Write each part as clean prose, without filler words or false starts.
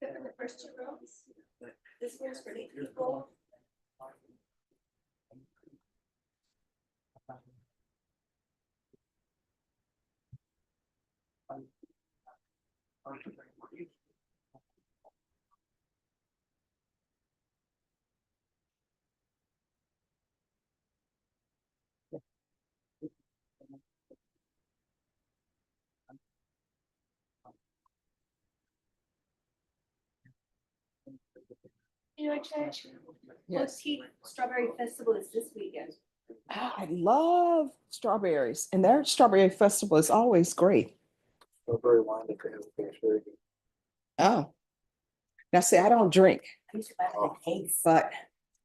Good for the first two rows. This one's for the people. You know, Church, Yes. Strawberry Festival is this weekend. I love strawberries, and their strawberry festival is always great. Strawberry wine that they have is very good. Oh. Now, see, I don't drink, I used to buy it in a case. but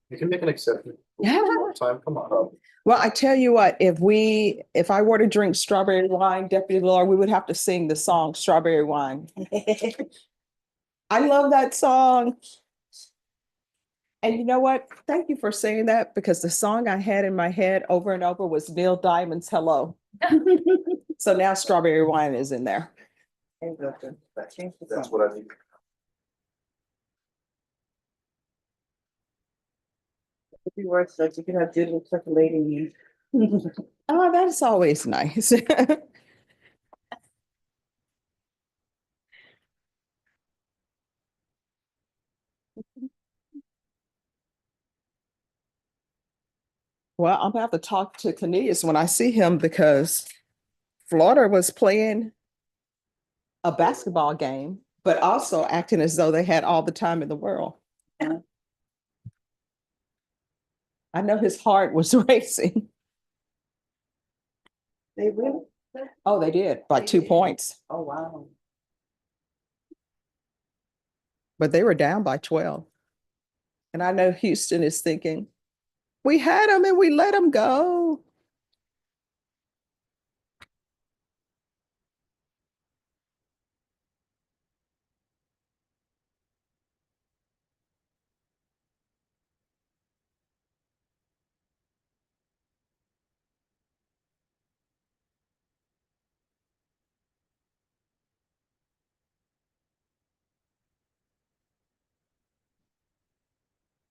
You can make an exception. Yeah. One time, come on. well, I tell you what, if I were to drink strawberry wine, Deputy Lord, we would have to sing the song Strawberry Wine. I love that song. And you know what? Thank you for saying that, because the song I had in my head over and over was Neil Diamond's Hello. So now Strawberry Wine is in there. That's what I need. If you work such, you can have digital circulating. Oh, that's always nice. Well, I'm gonna have to talk to Cornelius when I see him, because Florida was playing a basketball game, but also acting as though they had all the time in the world. I know his heart was racing. They will? Oh, they did by They 2 did. points, Oh, wow. but they were down by 12. And I know Houston is thinking, we had them and we let them go.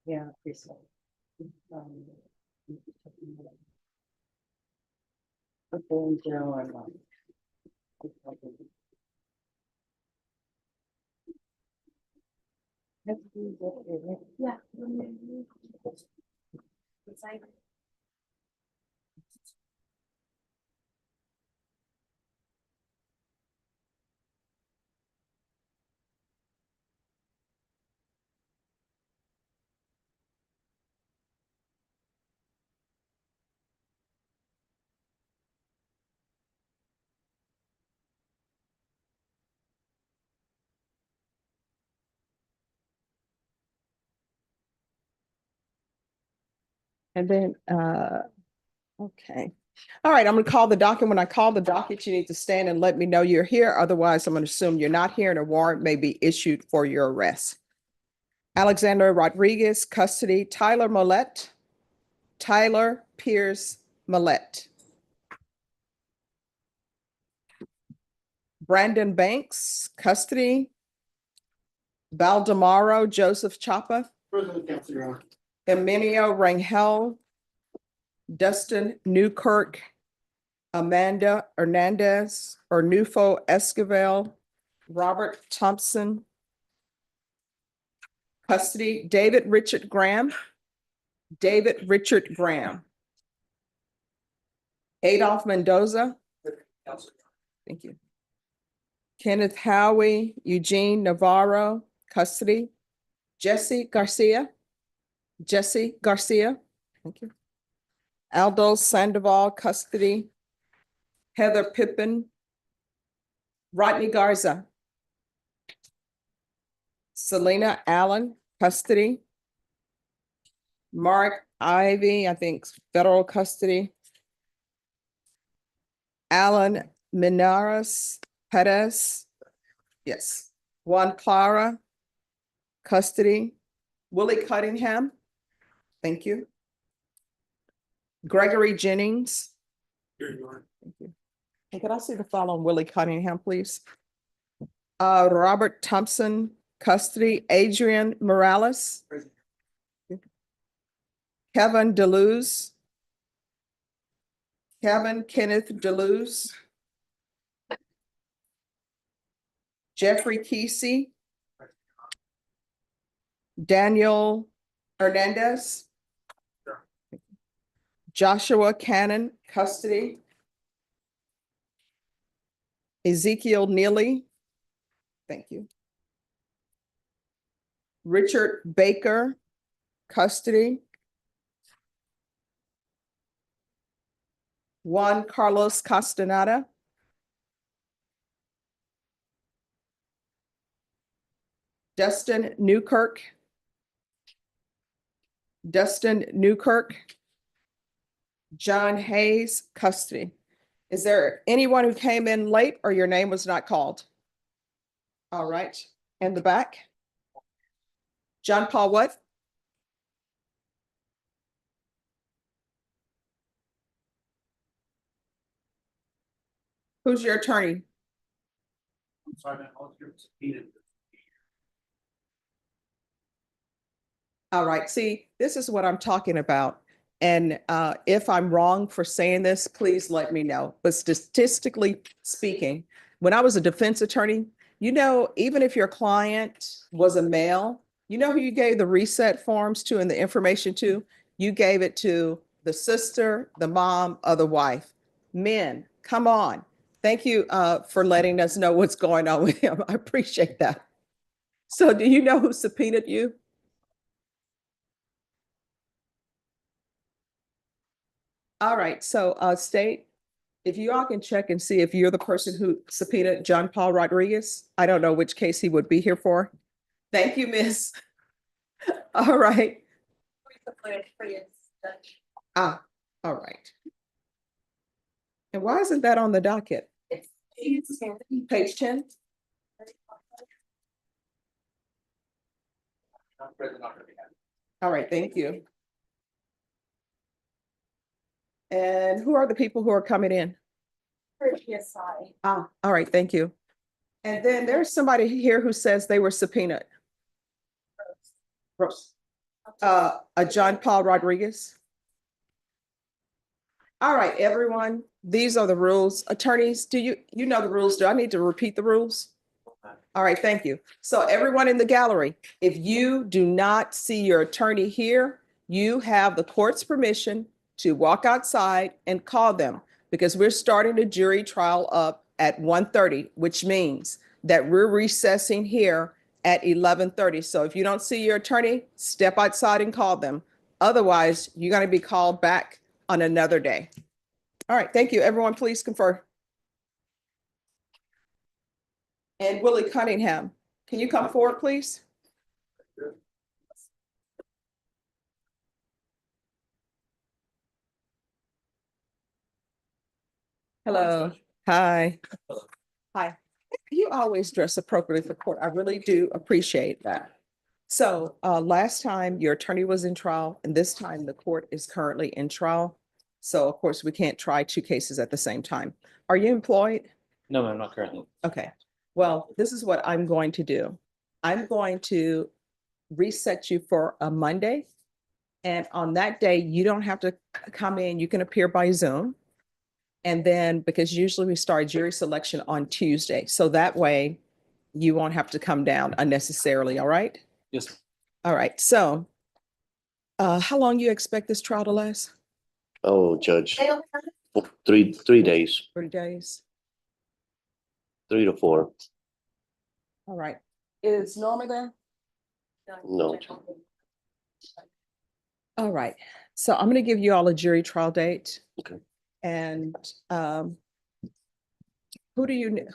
Yeah, appreciate it. Football in general, I love. Yeah. It's like, And then, okay. All right, I'm gonna call the docket. When I call the docket, you need to stand and let me know you're here. Otherwise, I'm gonna assume you're not here and a warrant may be issued for your arrest. Alexander Rodriguez, custody, Tyler Millette, Tyler Pierce Millette. Brandon Banks, custody, Valdemaro Joseph Chapa, President Council, Your Honor. Emilio Rangel, Dustin Newkirk, Amanda Hernandez, Nufo Esquivel, Robert Thompson. Custody, David Richard Graham, Adolph Mendoza. Thank you. Kenneth Howie, Eugene Navarro, custody, Jesse Garcia. Thank you. Aldo Sandoval, custody, Heather Pippin, Rodney Garza, Selena Allen, custody, Mark Ivy, I think federal custody, Alan Minares Perez, yes, Juan Clara, custody, Willie Cunningham, thank you, Gregory Jennings. Here you are. Thank you. Hey, could I see the file on Willie Cunningham, please? Robert Thompson, custody, Adrian Morales. Present. Kevin Deleuze. Kevin Kenneth Deleuze. Jeffrey Kesey. Daniel Hernandez. Sure. Joshua Cannon, custody. Ezekiel Neely. Thank you. Richard Baker, custody. Juan Carlos Castaneda. Dustin Newkirk. Dustin Newkirk. John Hayes, custody. Is there anyone who came in late or your name was not called? All right, in the back. John Paul what? Who's your attorney? I'm sorry, man, all your subpoenaed. All right, see, this is what I'm talking about. And if I'm wrong for saying this, please let me know. But statistically speaking, when I was a defense attorney, you know, even if your client was a male, you know who you gave the reset forms to and the information to? You gave it to the sister, the mom, or the wife. Men, come on. Thank you for letting us know what's going on with him. I appreciate that. So do you know who subpoenaed you? All right, so state, if you all can check and see if you're the person who subpoenaed John Paul Rodriguez. I don't know which case he would be here for. Thank you, miss. All right. Ah, all right. And why isn't that on the docket? Page 10? Not present, not gonna be happy. All right, thank you. And who are the people who are coming in? Ah, all right, thank you. And then there's somebody here who says they were subpoenaed. Rose. A John Paul Rodriguez. All right, everyone, these are the rules. Attorneys, do you know the rules? Do I need to repeat the rules? All right, thank you. So everyone in the gallery, if you do not see your attorney here, you have the court's permission to walk outside and call them because we're starting the jury trial up at 1:30, which means that we're recessing here at 11:30. So if you don't see your attorney, step outside and call them. Otherwise, you're going to be called back on another day. All right, thank you. Everyone, please confer. And Willie Cunningham, can you come forward, please? Hello. Hi. Hi. You always dress appropriately for court. I really do appreciate that. So last time your attorney was in trial and this time the court is currently in trial. So of course we can't try two cases at the same time. Are you employed? No, ma'am, not currently. Okay, well, this is what I'm going to do. I'm going to reset you for a Monday. And on that day, you don't have to come in, you can appear by Zoom. And then, because usually we start jury selection on Tuesday, so that way you won't have to come down unnecessarily, all right? Yes, ma'am. All right, so how long you expect this trial to last? Oh, Judge, 3 days, 30 days? 3 to 4. All right. Is Norma there? No. All right, so I'm gonna give you all a jury trial date. Okay. And who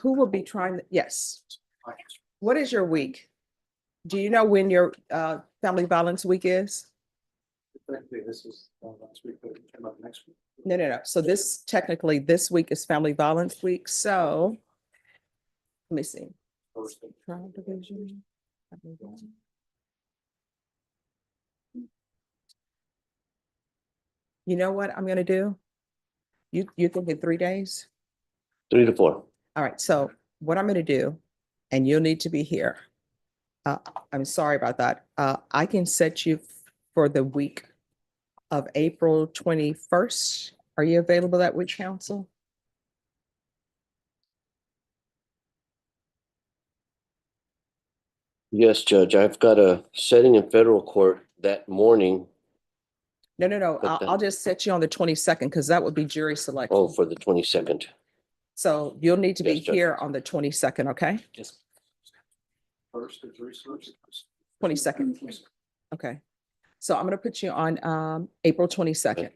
will be trying, yes. What is your week? Do you know when your family violence week is? Technically, this is last week, but it came up next week. No. So technically, this week is family violence week, so. Let me see. Thursday. Trial division. family violence. You know what I'm gonna do? You thinking 3 days? 3 to 4. All right, so what I'm gonna do, and you'll need to be here. I'm sorry about that. I can set you for the week of April 21st. Are you available that week, council? Yes, Judge, I've got a setting in federal court that morning. No. But I'll just set you on the 22nd because that would be jury Oh, selection. for the 22nd. So you'll need to be Yes, Judge. here on the 22nd, okay? Yes. First of three sources. 22nd. Okay. So I'm gonna put you on April 22nd. Okay.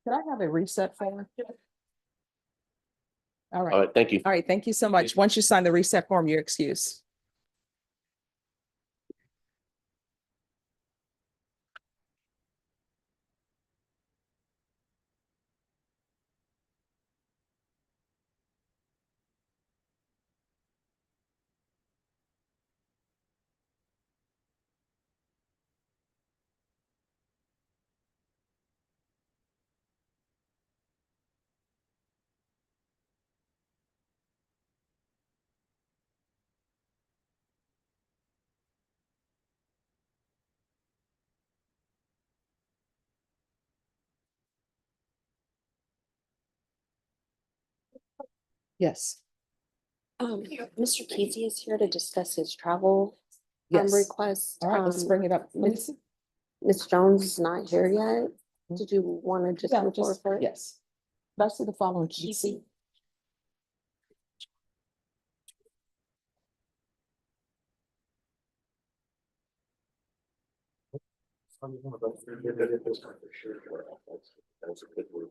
Could I have a reset form? All All right. right, thank you. All right. Thank you so much. Once you sign the reset form, you're excused. Yes. Mr. Kesey is here to discuss his travel Yes. request. All right, let's bring it up, please. Ms. Jones is not here yet. Did you want to just Yeah, move forward for it? yes. Let's do the following. Kesey. That's a good word.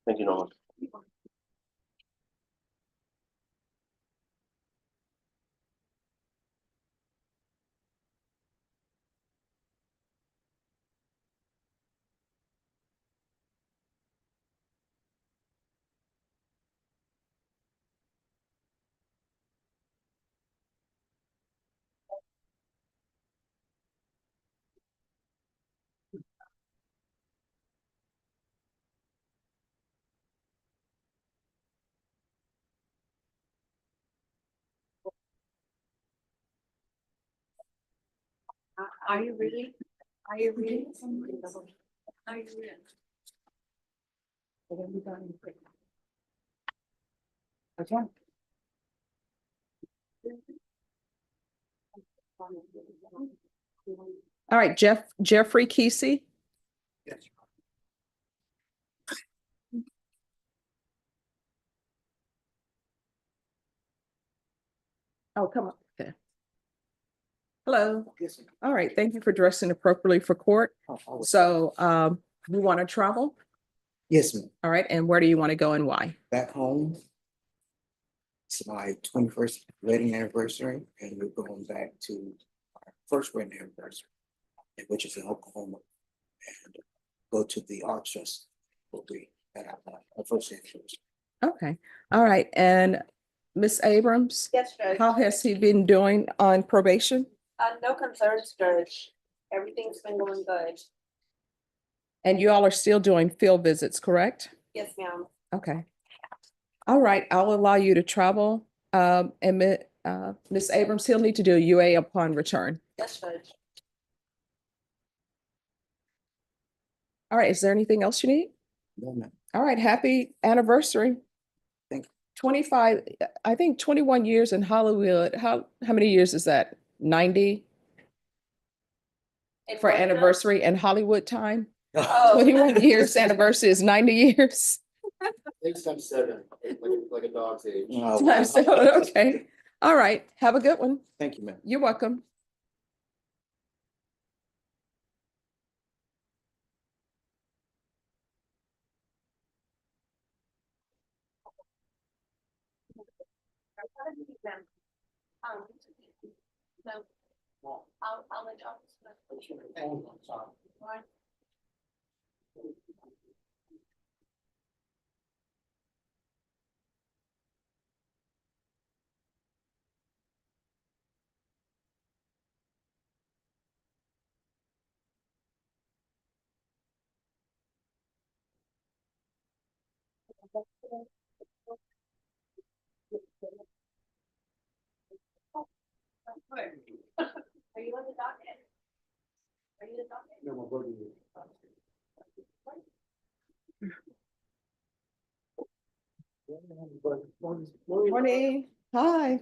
Thank you, Norman. Are you ready? Are you ready? Are you ready? Okay. All right, Jeffrey Kesey. Yes. Oh, come on. Okay. Hello. Yes. All right, thank you for dressing appropriately for court. So you want to travel? Yes, ma'am. All right, and where do you want to go and why? Back home. It's my 21st wedding anniversary, and we're going back to our first wedding anniversary, which is in Oklahoma, and go to the Arts Festival. Will be at our first anniversary. Okay, all right, and Miss Abrams, Yes, Judge. how has he been doing on probation? No concerns, Judge. Everything's been going good. And you all are still doing field visits, correct? Yes, ma'am. Okay. All right, I'll allow you to travel. And Ms. Abrams, he'll need to do a UA upon return. Yes, Judge. All right, is there anything else you need? No, ma'am. All right, happy anniversary. Thank you. 25, I think 21 years in Hollywood. How many years is that? 90 for anniversary and Hollywood time? Oh. 21 years anniversary is 90 years. I think some 7, like a dog's age. Oh, Okay, all right, have a good one. thank you, ma'am. You're welcome. I'll let you. One. Are you on the docket? Are you the docket? No, we're voting. Morning, hi.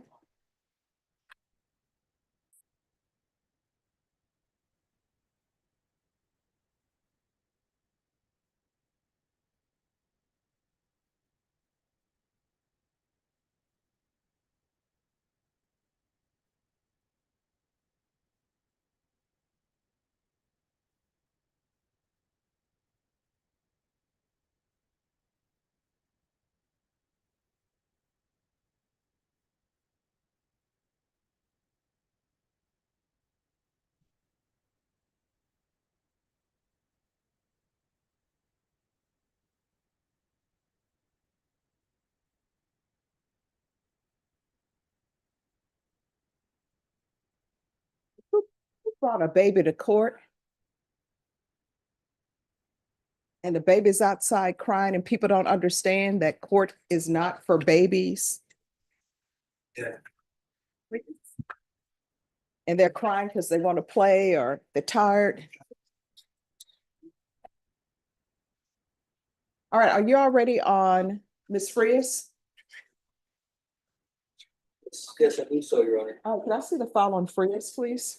Who brought a baby to court? And the baby's outside crying and people don't understand that court is not for babies. Yeah. And they're crying because they want to play or they're tired. All right, are you already on, Ms. Frias? Yes, I think so, Your Honor. Oh, can I see the file on Frias, please?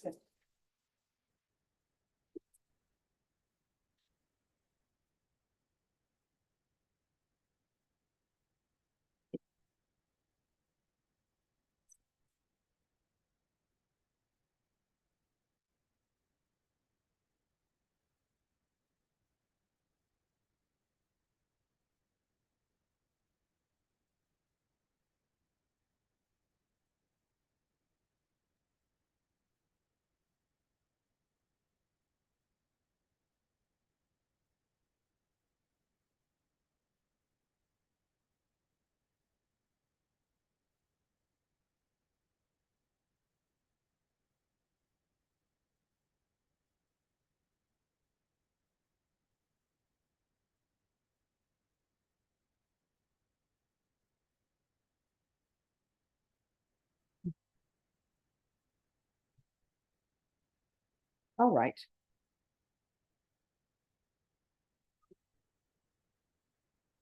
All right.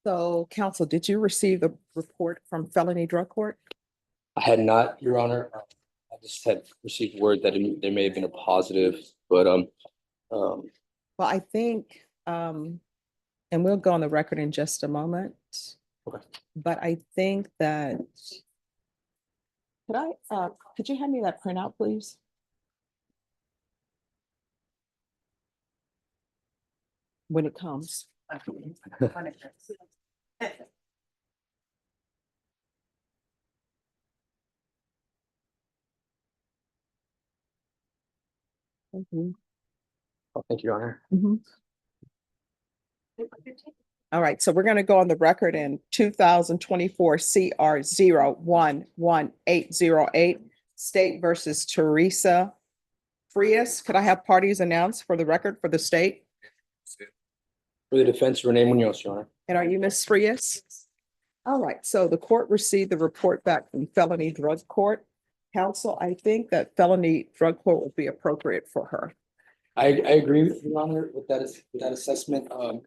So, counsel, did you receive the report from felony drug court? I had not, Your Honor. I just had received word that there may have been a positive, but Well, I think, and we'll go on the record in just a moment. Okay. But I think that, could you hand me that printout, please? When it comes. Mhm. thank you, Your Honor. Mhm. All right, so we're going to go on the record in 2024 CR 011808, State versus Teresa Frias. Could I have parties announced for the record for the state? For the defense, Renee Munoz, Your Honor. And are you Ms. Frias? All right, so the court received the report back from felony drug court. Counsel, I think that felony drug court would be appropriate for her. I agree with Your Honor with that assessment, to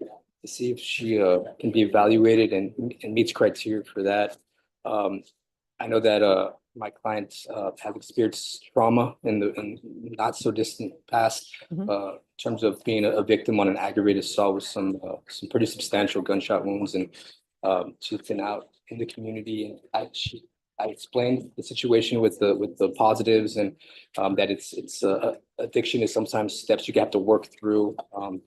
see if she can be evaluated and meets criteria for that. I know that my clients have experienced trauma in the not so distant past, in terms of being a victim on an aggravated assault with some pretty substantial gunshot wounds, and she's been out in the community, and I explained the situation with the positives, and that it's addiction is sometimes steps you have to work through,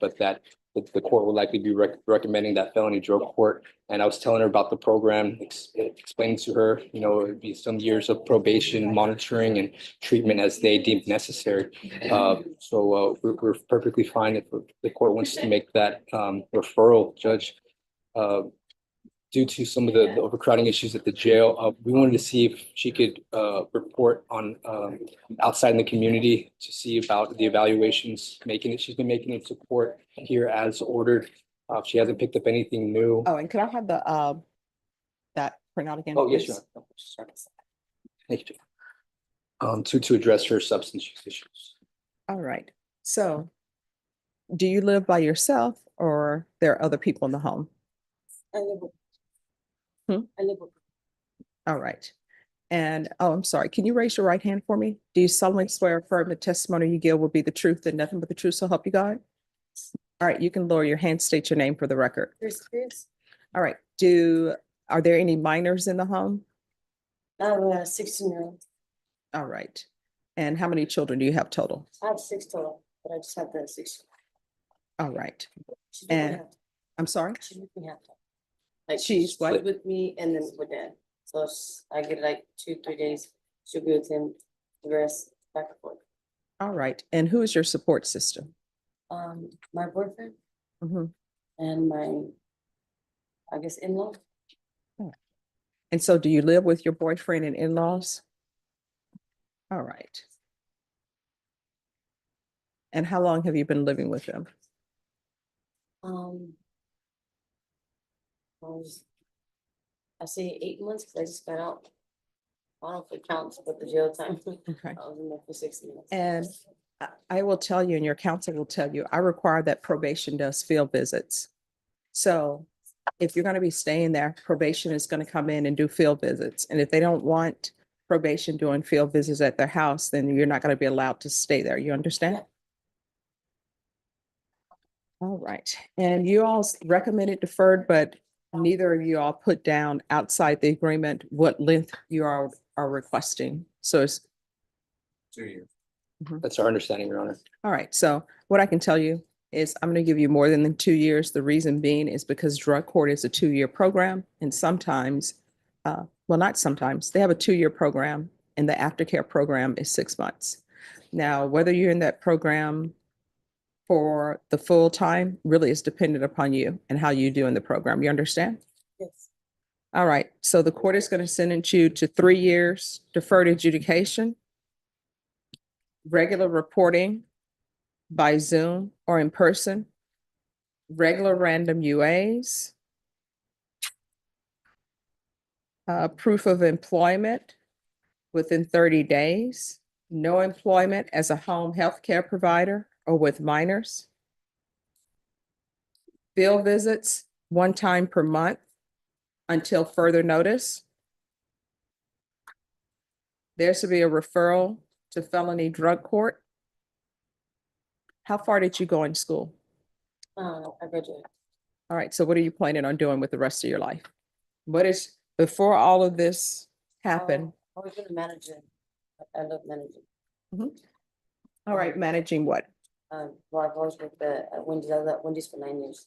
but that the court will likely be recommending that felony drug court. And I was telling her about the program, explaining to her, you know, it would be some years of probation, monitoring and treatment as they deem necessary. We're perfectly fine if the court wants to make that referral, Judge. Due to some of the overcrowding issues at the jail, we wanted to see if she could report on outside in the community to see about the evaluations she's been making in support here as ordered. She hasn't picked up anything new. Oh, and could I have the, that printout again? Oh, yes, please? Your Honor. Thank you. To address her substance use issues. All right. So do you live by yourself or there are other people in the home? I live with. Hmm? I live with. All right. And, oh, I'm sorry. Can you raise your right hand for me? Do you solemnly swear or affirm the testimony you give will be the truth and nothing but the truth, so help you God? All right, you can lower your hand, state your name for the record. Tues. All right. Are there any minors in the home? I have a 16-year-old. All right. And how many children do you have total? I have 6 total, but I just have the 6. All right. She's with me And half- I'm sorry? she's with me half time. Like She's what? she's with me and then with dad. So I get like 2-3 days. She'll be with him. The rest back and forth. All right. And who is your support system? My boyfriend Mhm. and my, I guess, in-law. And so do you live with your boyfriend and in-laws? All right. And how long have you been living with them? I say 8 months because I just got out. I don't know if it counts, but the jail time. Okay. I was in there for 6 months. And I will tell you, and your counsel will tell you, I require that probation does field visits. So if you're going to be staying there, probation is going to come in and do field visits. And if they don't want probation doing field visits at their house, then you're not going to be allowed to stay there. You understand? Yeah. All right. And you all recommended deferred, but neither of you all put down outside the agreement what length you are requesting. So it's 2 years. That's our understanding, Your Honor. all right. So what I can tell you is I'm going to give you more than the 2 years. The reason being is because drug court is a 2-year program, and sometimes, well, not sometimes, they have a 2-year program and the aftercare program is 6 months. Now, whether you're in that program for the full time really is dependent upon you and how you do in the program. You understand? Yes. All right. So the court is going to sentence you to 3 years deferred adjudication, regular reporting by Zoom or in person, regular random UAs, proof of employment within 30 days, no employment as a home health care provider or with minors, field visits 1 time per month until further notice. There should be a referral to felony drug court. How far did you go in school? I graduated. All right, so what are you planning on doing with the rest of your life? What is, before all of this happened? I was gonna manage it. I love managing. All right, managing what? Well, I've always worked at Wendy's. I was at Wendy's for 9 years.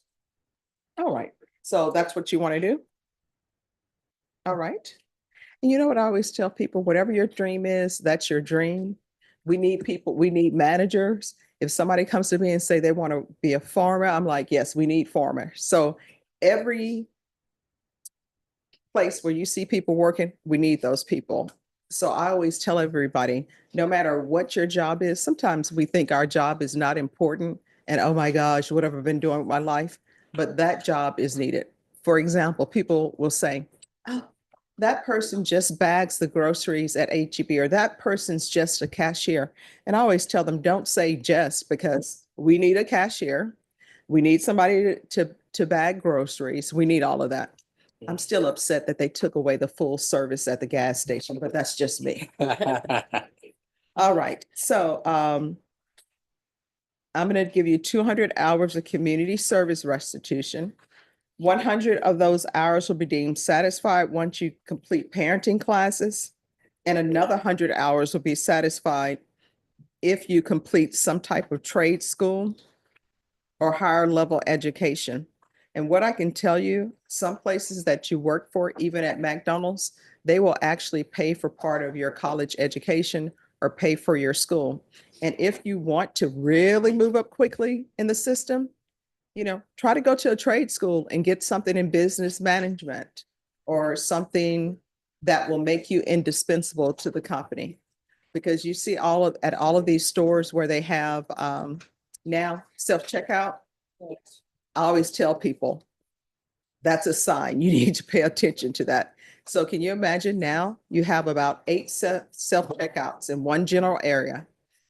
All right, so that's what you want to do? All right. And you know what I always tell people, whatever your dream is, that's your dream. We need people, we need managers. If somebody comes to me and say they want to be a farmer, I'm like, yes, we need farmers. So every place where you see people working, we need those people. So I always tell everybody, no matter what your job is, sometimes we think our job is not important and oh my gosh, what have I been doing with my life? But that job is needed. For example, people will say, oh, that person just bags the groceries at HEB or that person's just a cashier. And I always tell them, don't say just, because we need a cashier. We need somebody to bag groceries. We need all of that. I'm still upset that they took away the full service at the gas station, but that's just me. All right, so I'm going to give you 200 hours of community service restitution. 100 of those hours will be deemed satisfied once you complete parenting classes, and another 100 hours will be satisfied if you complete some type of trade school. or higher level education. And what I can tell you, some places that you work for, even at McDonald's, they will actually pay for part of your college education or pay for your school. And if you want to really move up quickly in the system, try to go to a trade school and get something in business management or something that will make you indispensable to the company. Because you see at all of these stores where they have now self-checkout, I always tell people, that's a sign. You need to pay attention to that. So can you imagine now you have about 8 self-checkouts in one general area,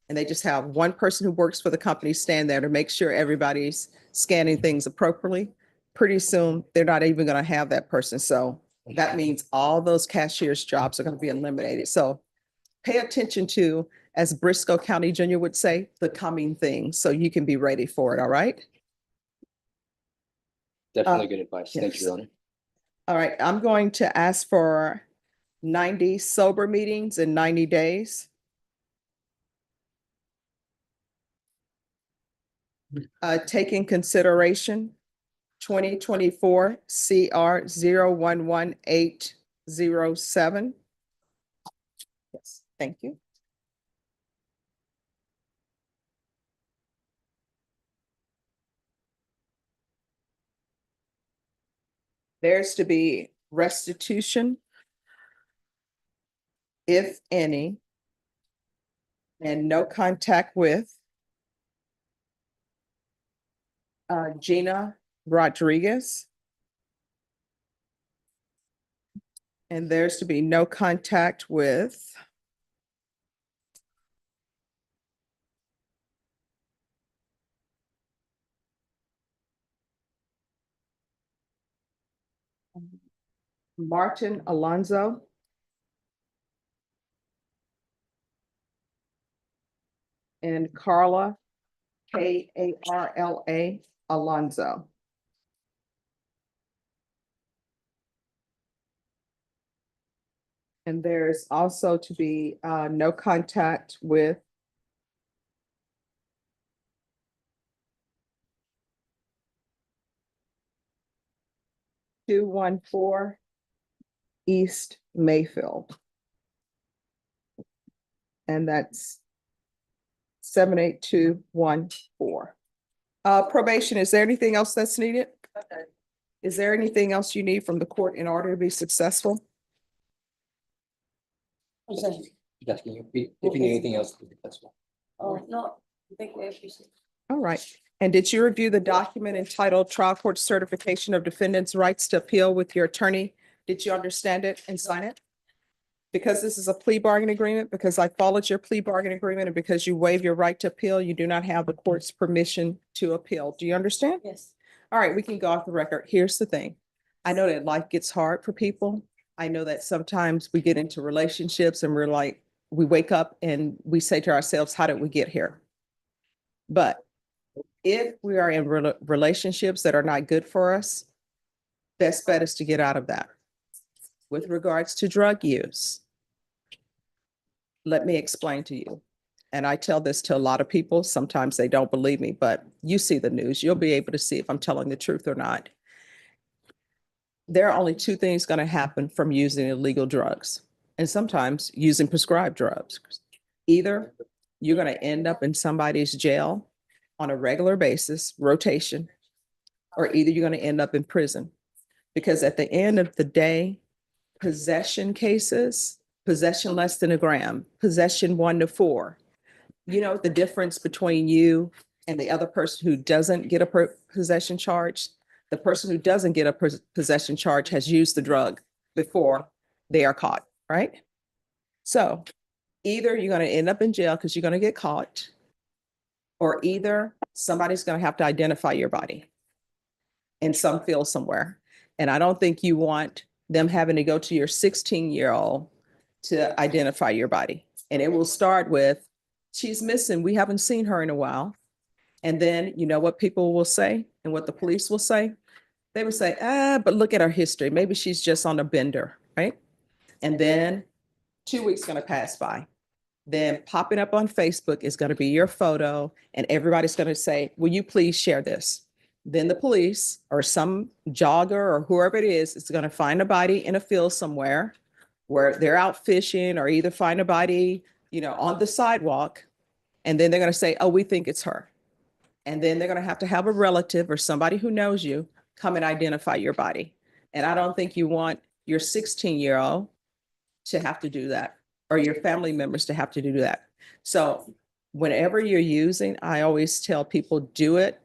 and they just have one person who works for the company stand there to make sure everybody's scanning things appropriately. Pretty soon, they're not even going to have that person. So that means all those cashiers' jobs are going to be eliminated. So pay attention to, as Briscoe County Junior would say, the coming things, so you can be ready for it. All right. Definitely good advice. Thank yes. you, Your Honor. All right. I'm going to ask for 90 sober meetings in 90 days. Take in consideration 2024 CR 011807. Yes, thank you. There's to be restitution, if any, and no contact with Gina Rodriguez. And there's to be no contact with Martin Alonso. And Carla, Karla Alonso. And there's also to be no contact with (214) East Mayfield. And that's 78214. Probation, is there anything else that's needed? Okay. Is there anything else you need from the court in order to be successful? Just asking you if you need anything else. That's all. Oh, no, I think we appreciate. All right. And did you review the document entitled Trial Court Certification of Defendant's Rights to Appeal with your attorney? Did you understand it and sign it? Because this is a plea bargain agreement, because I followed your plea bargain agreement, and because you waive your right to appeal, you do not have the court's permission to appeal. Do you understand? Yes. All right, we can go off the record. Here's the thing. I know that life gets hard for people. I know that sometimes we get into relationships and we're like, we wake up and we say to ourselves, how did we get here? But if we are in relationships that are not good for us, best bet is to get out of that. With regards to drug use, let me explain to you. And I tell this to a lot of people. Sometimes they don't believe me, but you see the news. You'll be able to see if I'm telling the truth or not. There are only two things going to happen from using illegal drugs, and sometimes using prescribed drugs. Either you're going to end up in somebody's jail on a regular basis, rotation, or either you're going to end up in prison. Because at the end of the day, possession cases, possession less than a gram, possession 1 to 4. You know the difference between you and the other person who doesn't get a possession charge? The person who doesn't get a possession charge has used the drug before they are caught, right? So either you're going to end up in jail because you're going to get caught, or either somebody's going to have to identify your body in some field somewhere. And I don't think you want them having to go to your 16-year-old to identify your body. And it will start with, she's missing. We haven't seen her in a while. And then you know what people will say and what the police will say? They would say, but look at her history. Maybe she's just on a bender, right? And then 2 weeks going to pass by. then popping up on Facebook is going to be your photo, and everybody's going to say, will you please share this? Then the police or some jogger or whoever it is going to find a body in a field somewhere where they're out fishing, or either find a body, on the sidewalk. And then they're going to say, oh, we think it's her. And then they're going to have a relative or somebody who knows you come and identify your body. And I don't think you want your 16-year-old to have to do that, or your family members to have to do that. So whenever you're using, I always tell people, do it.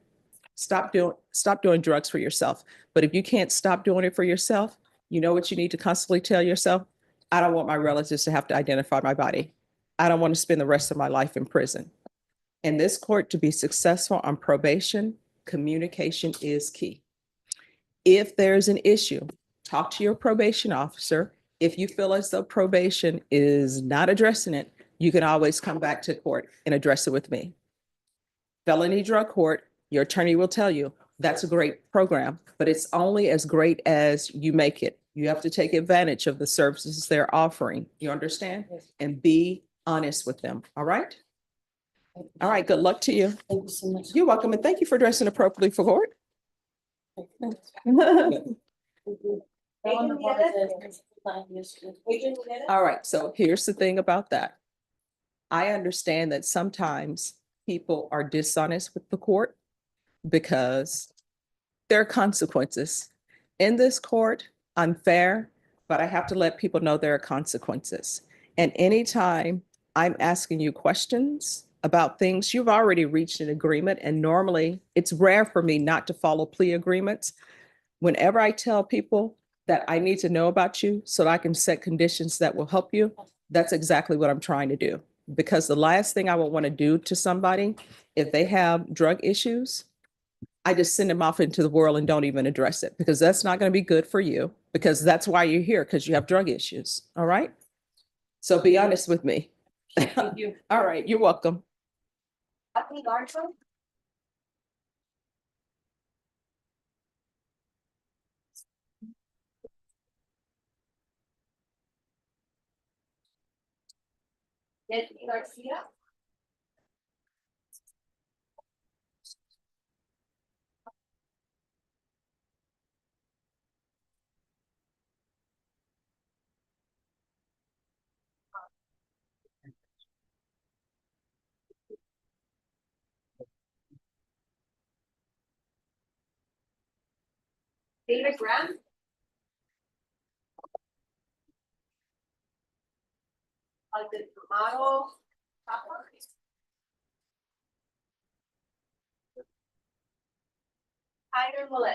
Stop doing drugs for yourself. But if you can't stop doing it for yourself, you know what you need to constantly tell yourself? I don't want my relatives to have to identify my body. I don't want to spend the rest of my life in prison. In this court, to be successful on probation, communication is key. If there's an issue, talk to your probation officer. If you feel as though probation is not addressing it, you can always come back to court and address it with me. Felony drug court, your attorney will tell you that's a great program, but it's only as great as you make it. You have to take advantage of the services they're offering. You understand? And be honest with them. All right? All right. Good luck to you. Thank you so much. You're welcome. And thank you for dressing appropriately for court. All right. So here's the thing about that. I understand that sometimes people are dishonest with the court because there are consequences. In this court, I'm fair, but I have to let people know there are consequences. And anytime I'm asking you questions about things, you've already reached an agreement. And normally it's rare for me not to follow plea agreements. Whenever I tell people that I need to know about you so that I can set conditions that will help you, that's exactly what I'm trying to do. Because the last thing I would want to do to somebody, if they have drug issues, I just send them off into the world and don't even address it, because that's not going to be good for you, because that's why you're here, because you have drug issues. All right. So be honest with me. Thank you. All right. You're welcome. Happy large one? Anthony Garcia? David Graham? The model. Tyler Willis.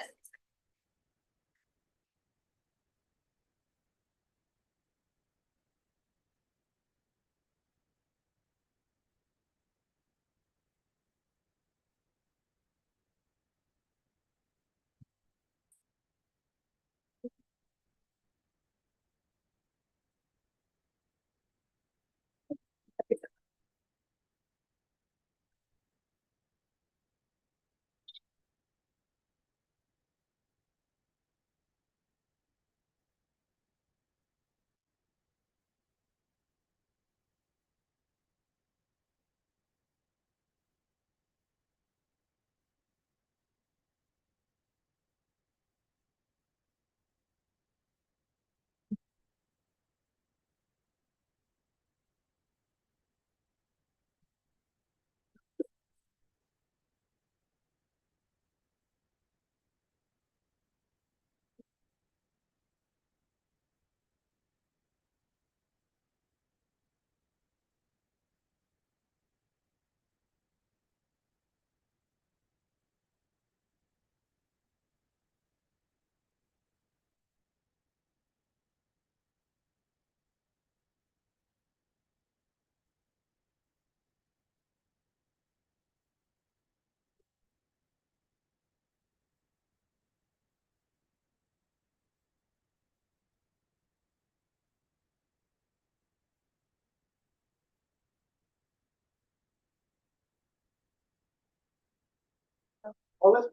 Mullet?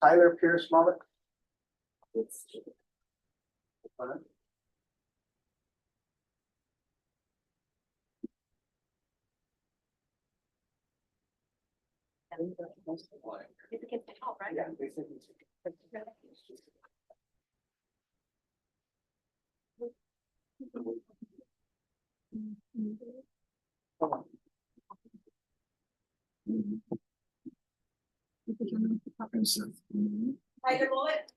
Tyler Pierce Mullet? Tiger bullet.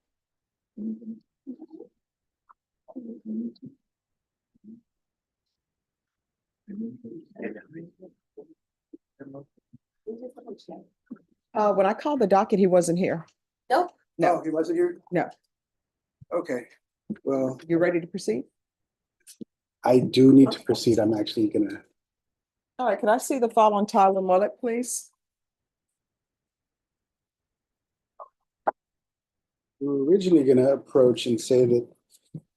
When I called the docket, he wasn't here. Nope. No. Oh, he wasn't here? No. Okay, well, You ready to proceed? I do need to proceed. I'm actually gonna, All right, can I see the file on Tyler Mullet, please? we're originally gonna approach and say that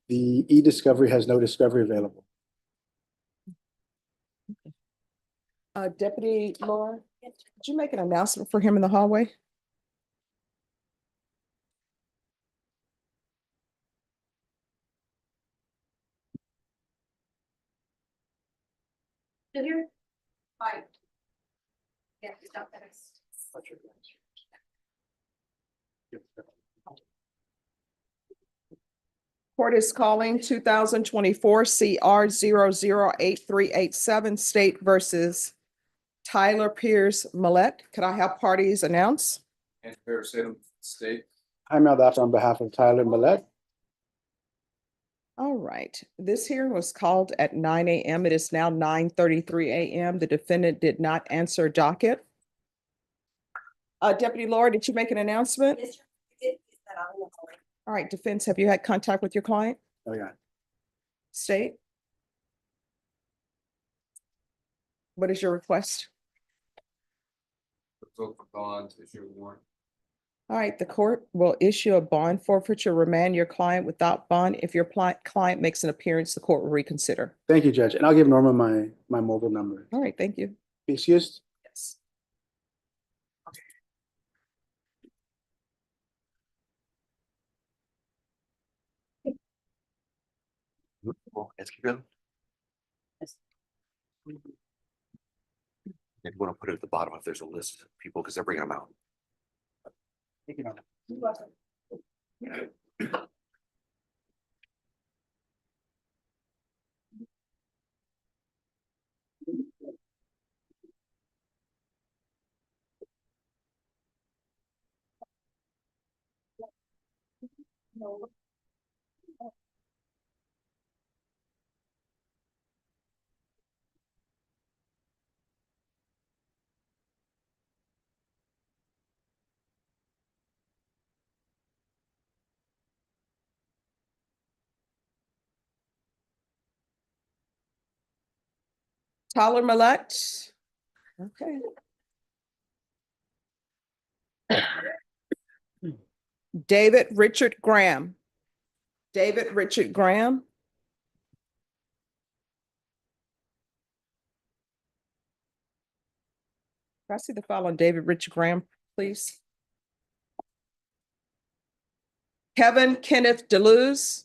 the e-discovery has no discovery available. Deputy Laura, did you make an announcement for him in the hallway? Still here? Fine. Yeah, stop that. Court is calling 2024 CR 008387 State versus Tyler Pierce Millette. Could I have parties announce? And Fair Salem State. I'm out after on behalf of Tyler Millette. All right, this hearing was called at 9 a.m. It is now 9:33 a.m. The defendant did not answer docket. Deputy Laura, did you make an announcement? Yes, sir. I did. Is that on the hallway? All right, defense, have you had contact with your client? Oh, yeah. State? What is your request? Vote for bond, issue a warrant. All right, the court will issue a bond forfeiture, remand your client without bond. If your client makes an appearance, the court will reconsider. Thank you, Judge. And I'll give Norma my mobile number. All right, thank you. Be excused. Yes. If you want to put it at the bottom, if there's a list of people, because they're bringing them out. Thank you, Norma. Tyler Millette. Okay. David Richard Graham. David Richard Graham. Can I see the file on David Richard Graham, please? Kevin Kenneth Deleuze.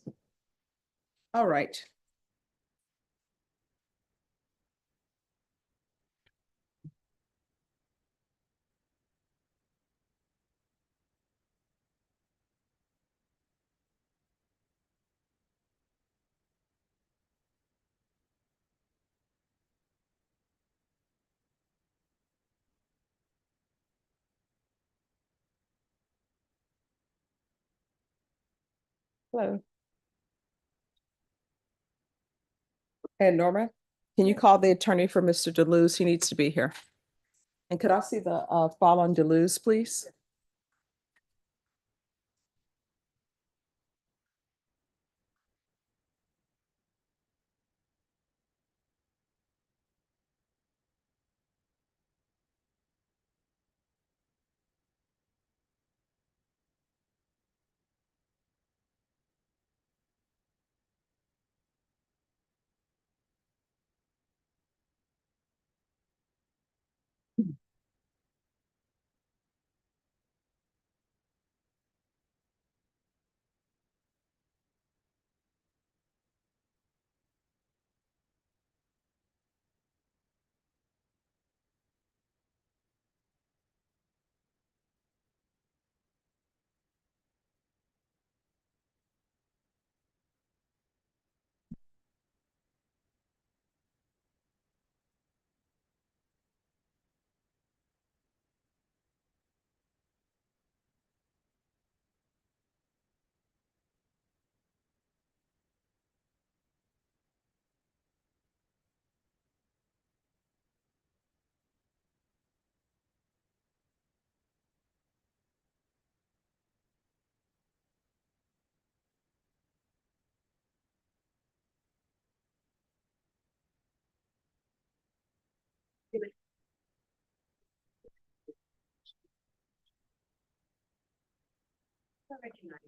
All right. Hello. And Norma, can you call the attorney for Mr. Deleuze? He needs to be here. And could I see the file on Deleuze, please? recognize.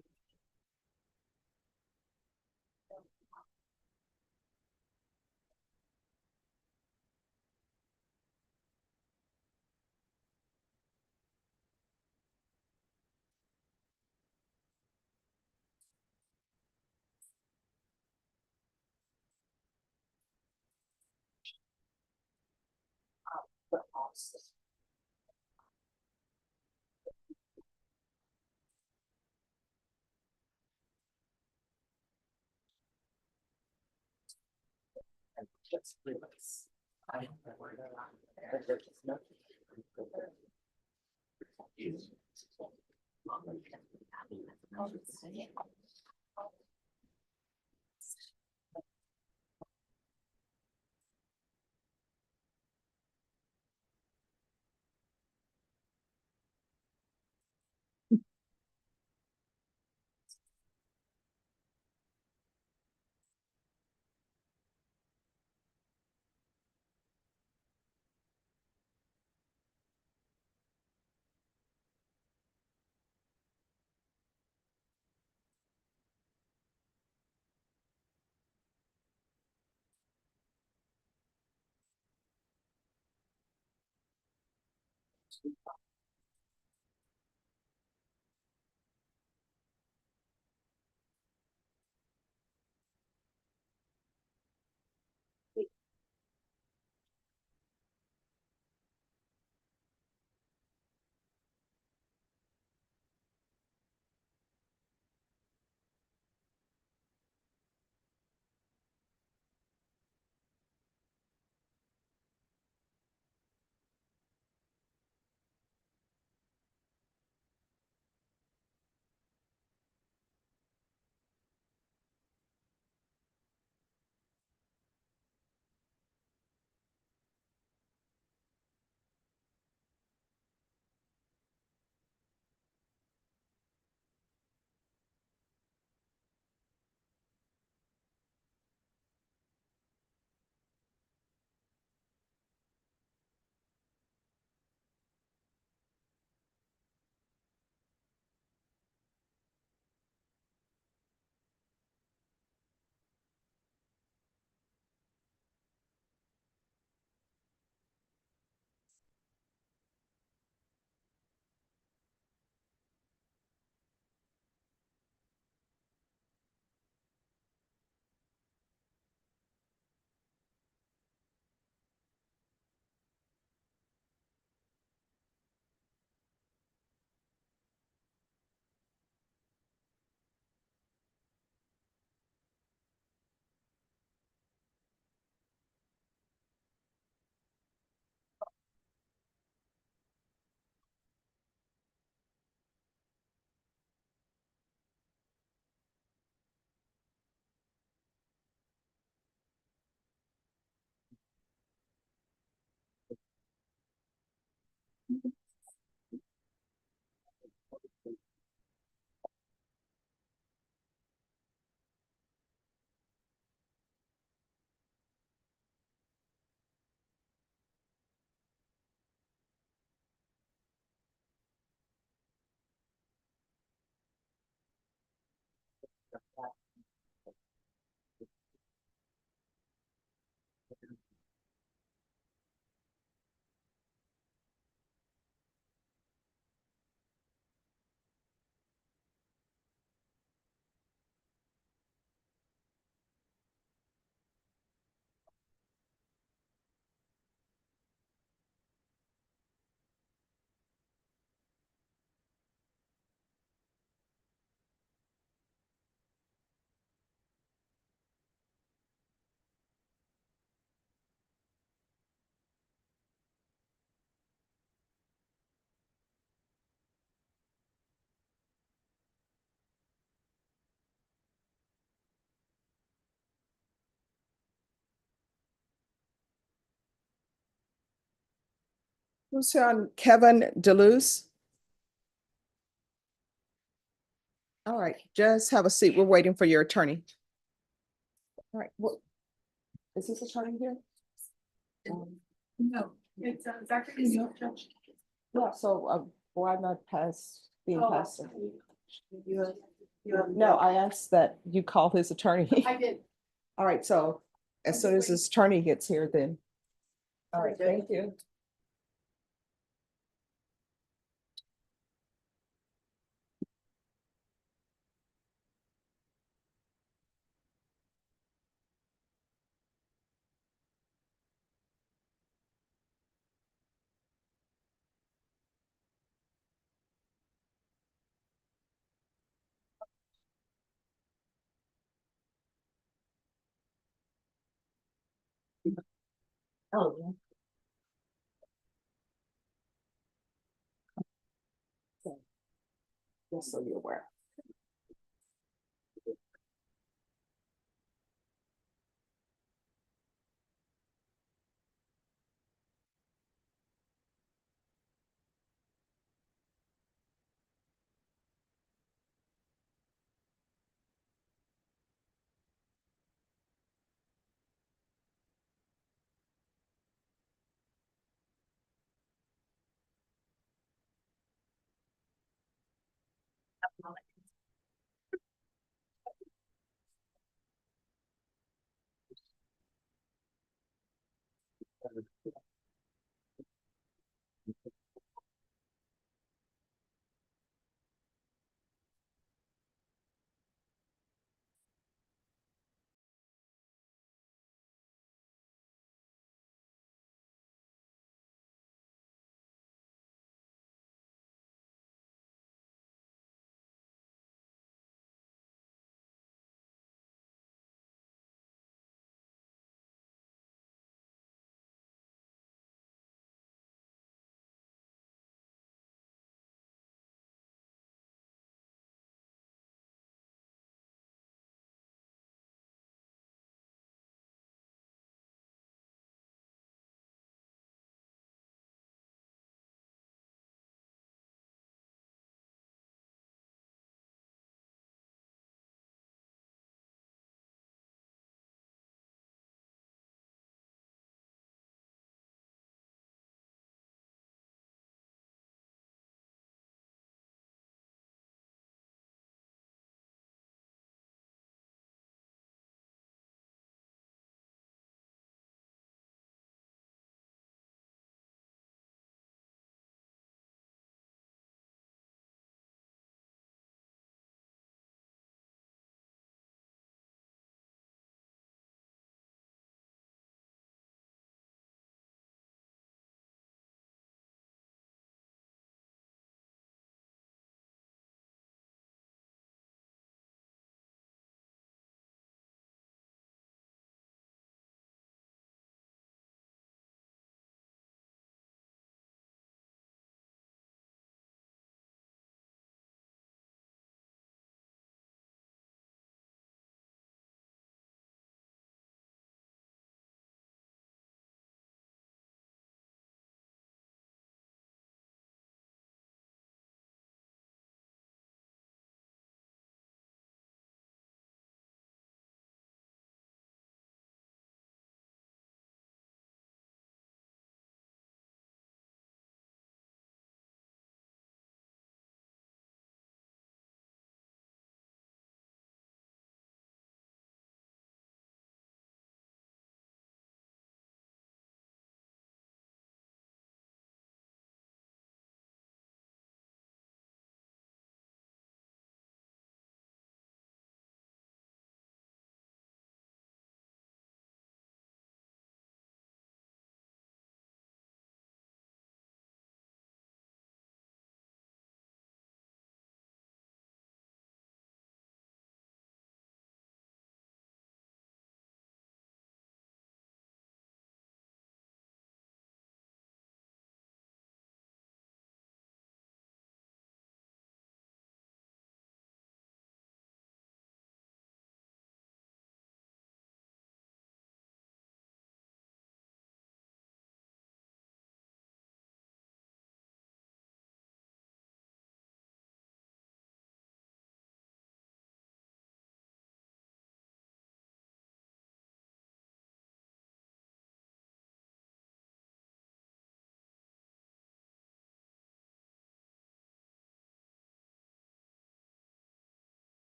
Who's on? Kevin Deleuze? All right, just have a seat. We're waiting for your attorney. All right, what? Is this attorney here? No, it's Zachary, Judge. Yeah, so why not being Oh, passed? No, I asked that you call his attorney. I did. All right, so as soon as his attorney gets here, then. All right, thank you. Oh, yeah. Just so you're aware.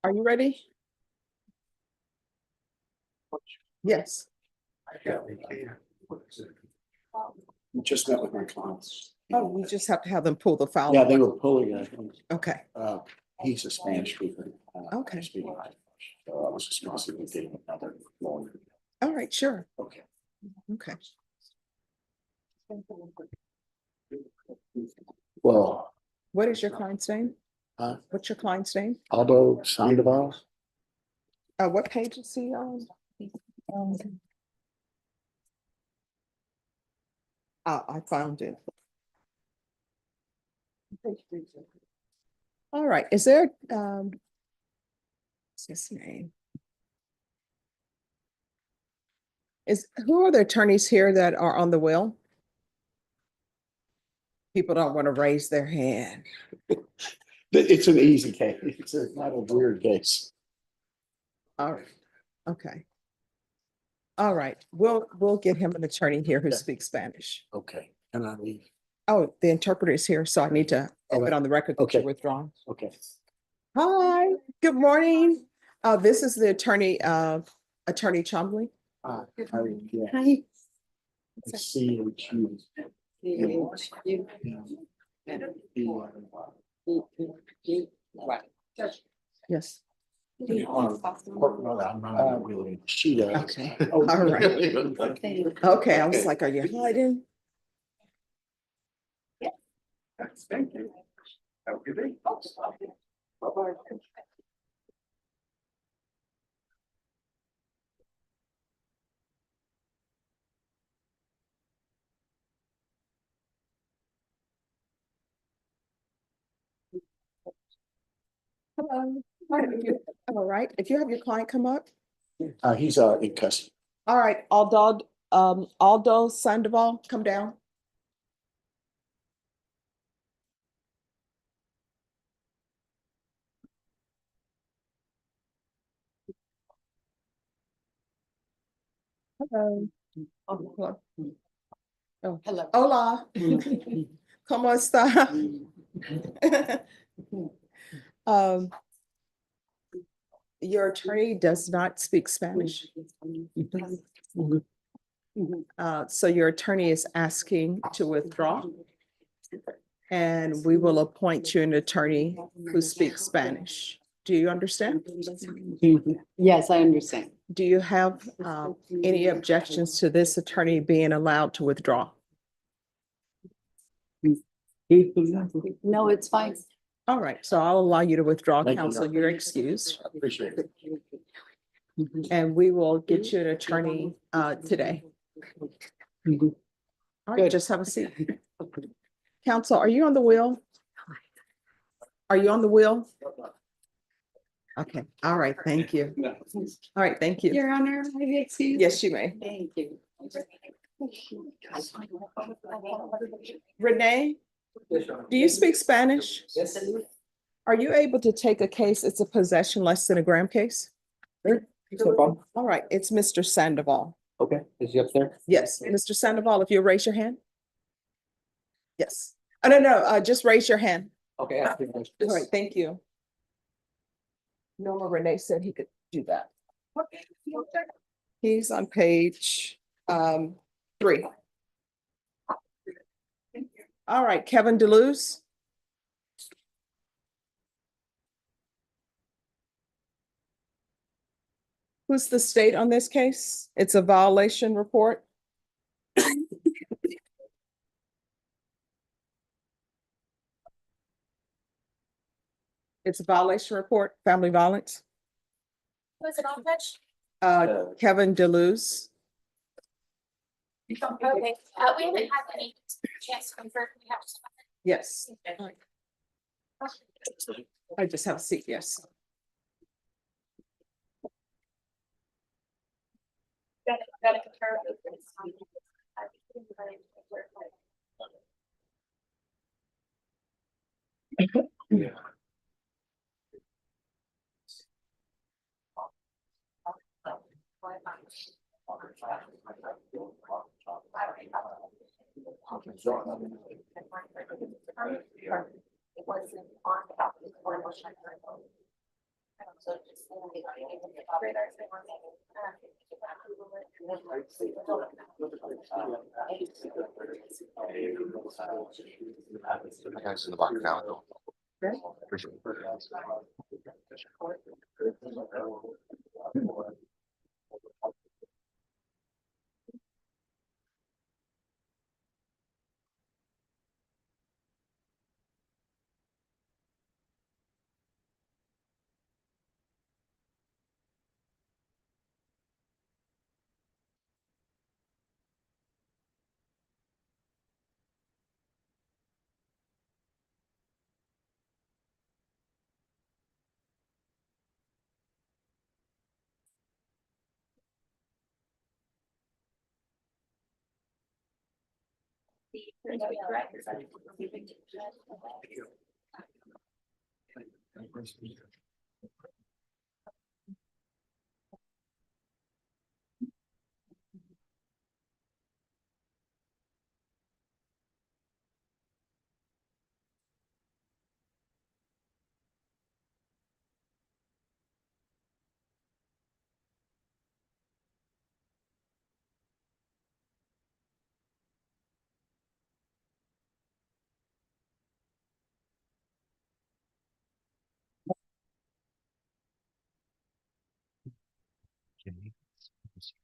Are you ready? Yes. Just met with my clients. Oh, we just have to have them pull the file. Yeah, they were pulling it. Okay, He's a Spanish speaker. Okay. So I was just gonna see if we get another lawyer. all right, sure. Okay. Okay. Well, What is your client's name? What's your client's name? Aldo Sandoval. What page is he on? I found it. All right, is there, what's his name? Who are the attorneys here that are on the will? People don't want to raise their hand. It's an easy case. It's not a weird case. All right, okay. All right, we'll get him an attorney here who Yeah. speaks Spanish. Okay, and I leave. Oh, the interpreter is here, so I need to have it on the record that you're Okay. withdrawn. Okay. Hi, good morning. This is the attorney, Attorney Chombley. Yeah. Hi. I see what you. Yes. She does. Okay, all right. Okay, I was like, are you hiding? Thank you. Have a good day. Bye-bye. Hello. All right, if you have your client come up. He's in custody. All right, Aldo Sandoval, come down. Hello. Oh, Hello. hola. ¿Cómo está? Your attorney does not speak Spanish. So your attorney is asking to withdraw. And we will appoint you an attorney who speaks Spanish. Do you understand? Yes, I understand. Do you have any objections to this attorney being allowed to withdraw? No, it's fine. All right, so I'll allow you to withdraw, Thank you. counsel. You're excused. Appreciate it. And we will get you an attorney today. All right, Good. just have a seat. Counsel, are you on the wheel? Are you on the wheel? Okay, all right, thank you. All right, thank you. Your Honor, I get to. Yes, you may. Thank you. Renee, do you speak Spanish? Yes. Are you able to take a case? It's a possession less than a gram case? No problem. All right, it's Mr. Sandoval. Okay, is he up there? Yes, Mr. Sandoval, if you'll raise your hand. Yes. Oh, no, just raise your hand. Okay. I think All right, thank you. Norma Renee said he could do that. He's on page 3. All right, Kevin DeLuz. Who's the state on this case? It's a violation report. It's a violation report, family violence. Was it on touch? Kevin DeLuz. Okay, we haven't had any chance to confirm. We have to. Yes. I just have a seat, yes. Gotta confirm. Yeah. It wasn't on Guys in the back now. Appreciate it.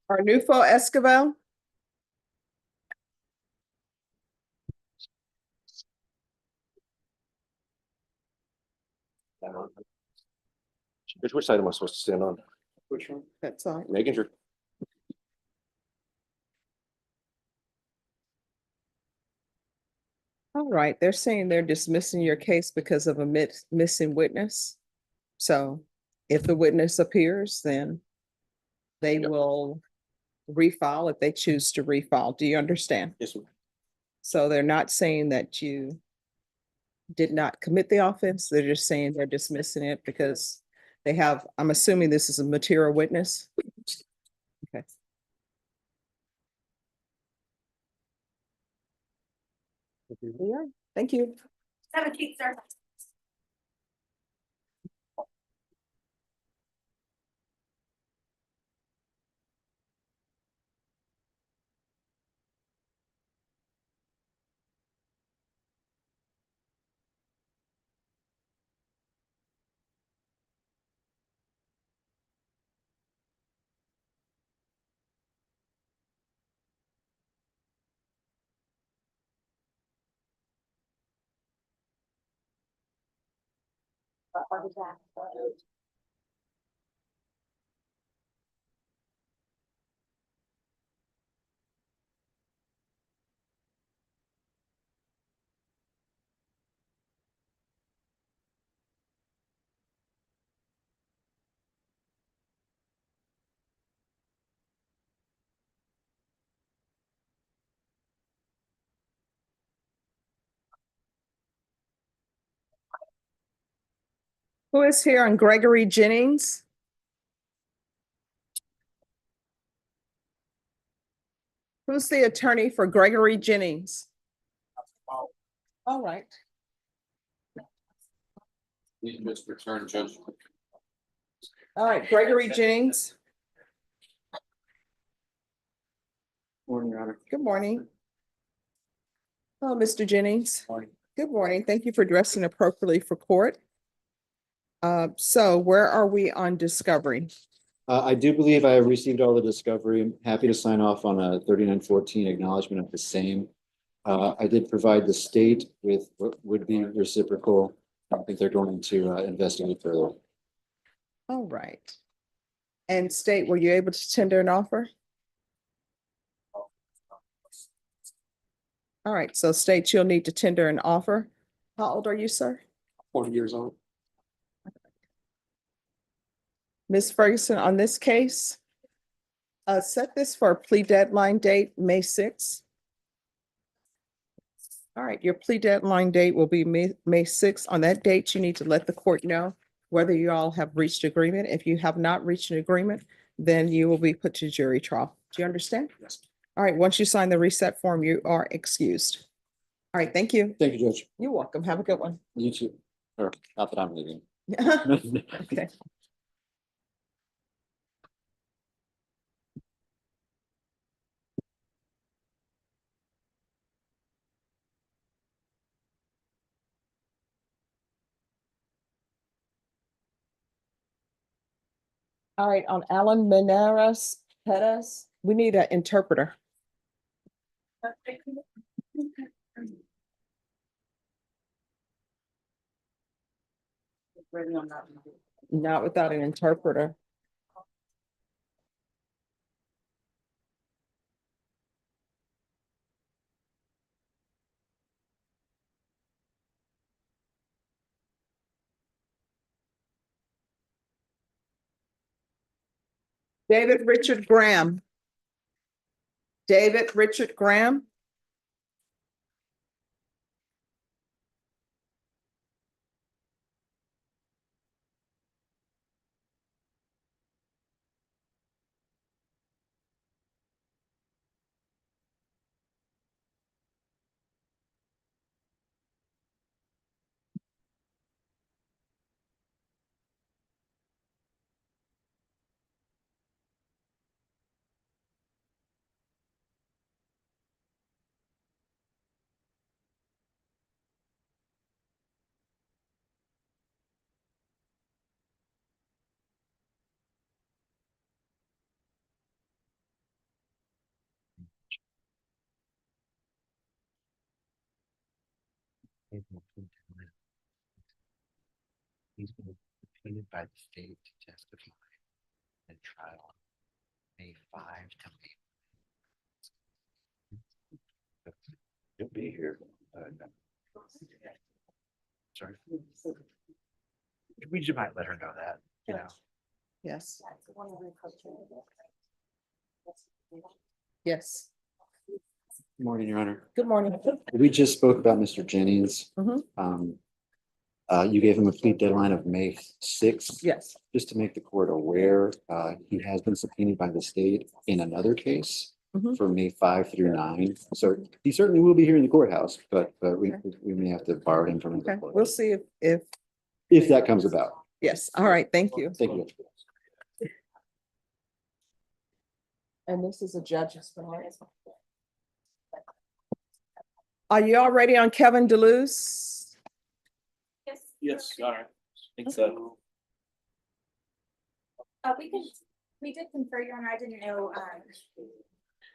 Arnulfo Escobar. Which side am I supposed to stand on? Which one? That's all. Making sure. All right, they're saying they're dismissing your case because of a missing witness. So if the witness appears, then they will refile if they choose to refile. Do you understand? Yes, ma'am. So they're not saying that you did not commit the offense. They're just saying they're dismissing it because they have, I'm assuming this is a material witness. Okay. Yeah, thank you. 17th, sir. Who is here on Gregory Jennings? Who's the attorney for Gregory Jennings? All right. We just returned judgment. All right, Gregory Jennings. Morning, Your Honor. Good morning. Hello, Mr. Jennings. Morning. Good morning. Thank you for dressing appropriately for court. So where are we on discovery? I do believe I have received all the discovery. I'm happy to sign off on a 3914 acknowledgement of the same. I did provide the state with what would be reciprocal. I don't think they're going to investigate further. All right. And state, were you able to tender an offer? All right, so state, you'll need to tender an offer. How old are you, sir? 40 years old. Ms. Ferguson, on this case, set this for a plea deadline date, May 6th. All right, your plea deadline date will be May 6th. On that date, you need to let the court know whether you all have reached agreement. If you have not reached an agreement, then you will be put to jury trial. Do you understand? Yes. All right, once you sign the reset form, you are excused. All right, thank you. Thank you, Judge. You're welcome. Have a good one. You too. Or not that I'm leaving. Okay. All right, on Alan Menares Pettis, we need an interpreter. Not without an interpreter. David Richard Graham. David Richard Graham. He's been subpoenaed by the state to testify in trial May 5 to May. He'll be here. Sorry. We just might let her know that, you know. Yes. Yes. Good morning, Your Honor. Good morning. We just spoke about Mr. Jennings. Mhm. You gave him a plea deadline of May 6th. Yes. Just to make the court aware, he has been subpoenaed by the state in another case Mhm. for May 5 through 9. So he certainly will be here in the courthouse, but we may have to borrow him from Okay, another we'll court see if, if that comes about. yes. All right, thank you. Thank you. And this is a judge's. Are you all ready on Kevin DeLuz? Yes. Yes, Your Honor. I think so. We did confer, Your Honor. I didn't know, I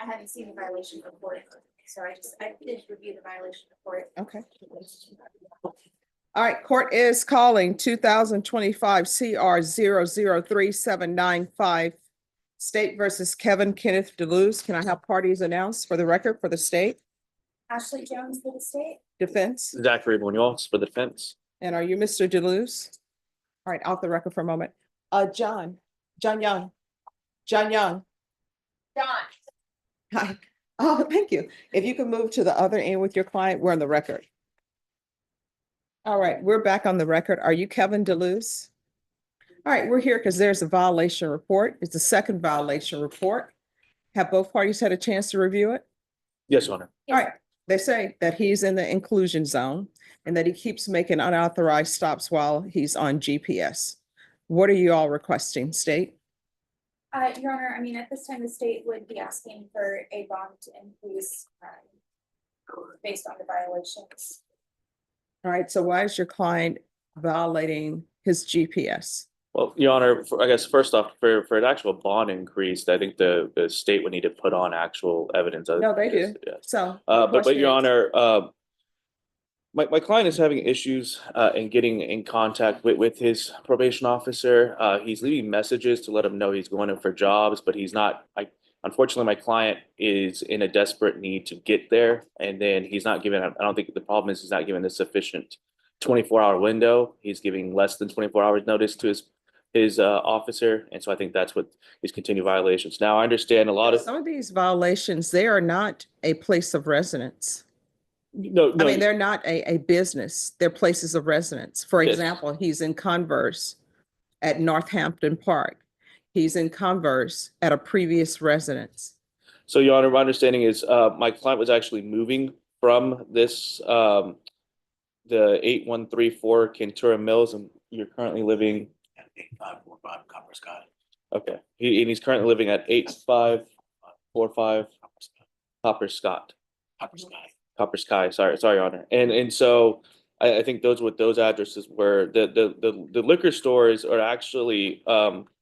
hadn't seen the violation report, so I did review the violation report. Okay. All right, court is calling 2025 CR 0037995 State versus Kevin Kenneth DeLuz. Can I have parties announced for the record for the state? Ashley Jones for the state. Defense? Zachary Munoz for the defense. And are you Mr. DeLuz? All right, off the record for a moment. John Young. John. Hi. Oh, thank you. If you can move to the other end with your client, we're on the record. All right, we're back on the record. Are you Kevin DeLuz? All right, we're here because there's a violation report. It's the second violation report. Have both parties had a chance to review it? Yes, Your Honor. All right, they say that he's in the inclusion zone and that he keeps making unauthorized stops while he's on GPS. What are you all requesting, state? Your Honor, I mean, at this time, the state would be asking for a bond to increase, based on the violations. All right, so why is your client violating his GPS? Well, Your Honor, I guess first off, for an actual bond increase, I think the state would need to put on actual evidence. No, they do. Yes. So. But Your Honor, my client is having issues in getting in contact with his probation officer. He's leaving messages to let him know he's going in for jobs, but he's not. Unfortunately, my client is in a desperate need to get there, and then he's not given. I don't think the problem is he's not given a sufficient 24-hour window. He's giving less than 24 hours notice to his officer, and so I think that's what is continued violations. Now, I understand a lot of Some of these violations, they are not a place of residence. no. I mean, they're not a business, they're places of residence. For Yes. example, he's in Converse at Northampton Park. He's in Converse at a previous residence. So, Your Honor, my understanding is my client was actually moving from this the 8134 Cantura Mills, and you're currently living 8545 Copper Sky. okay. He's currently living at 8545 Copper Scott. Copper Sky. Copper Sky. Sorry, Your Honor. And so I think those what those addresses were. The liquor stores are actually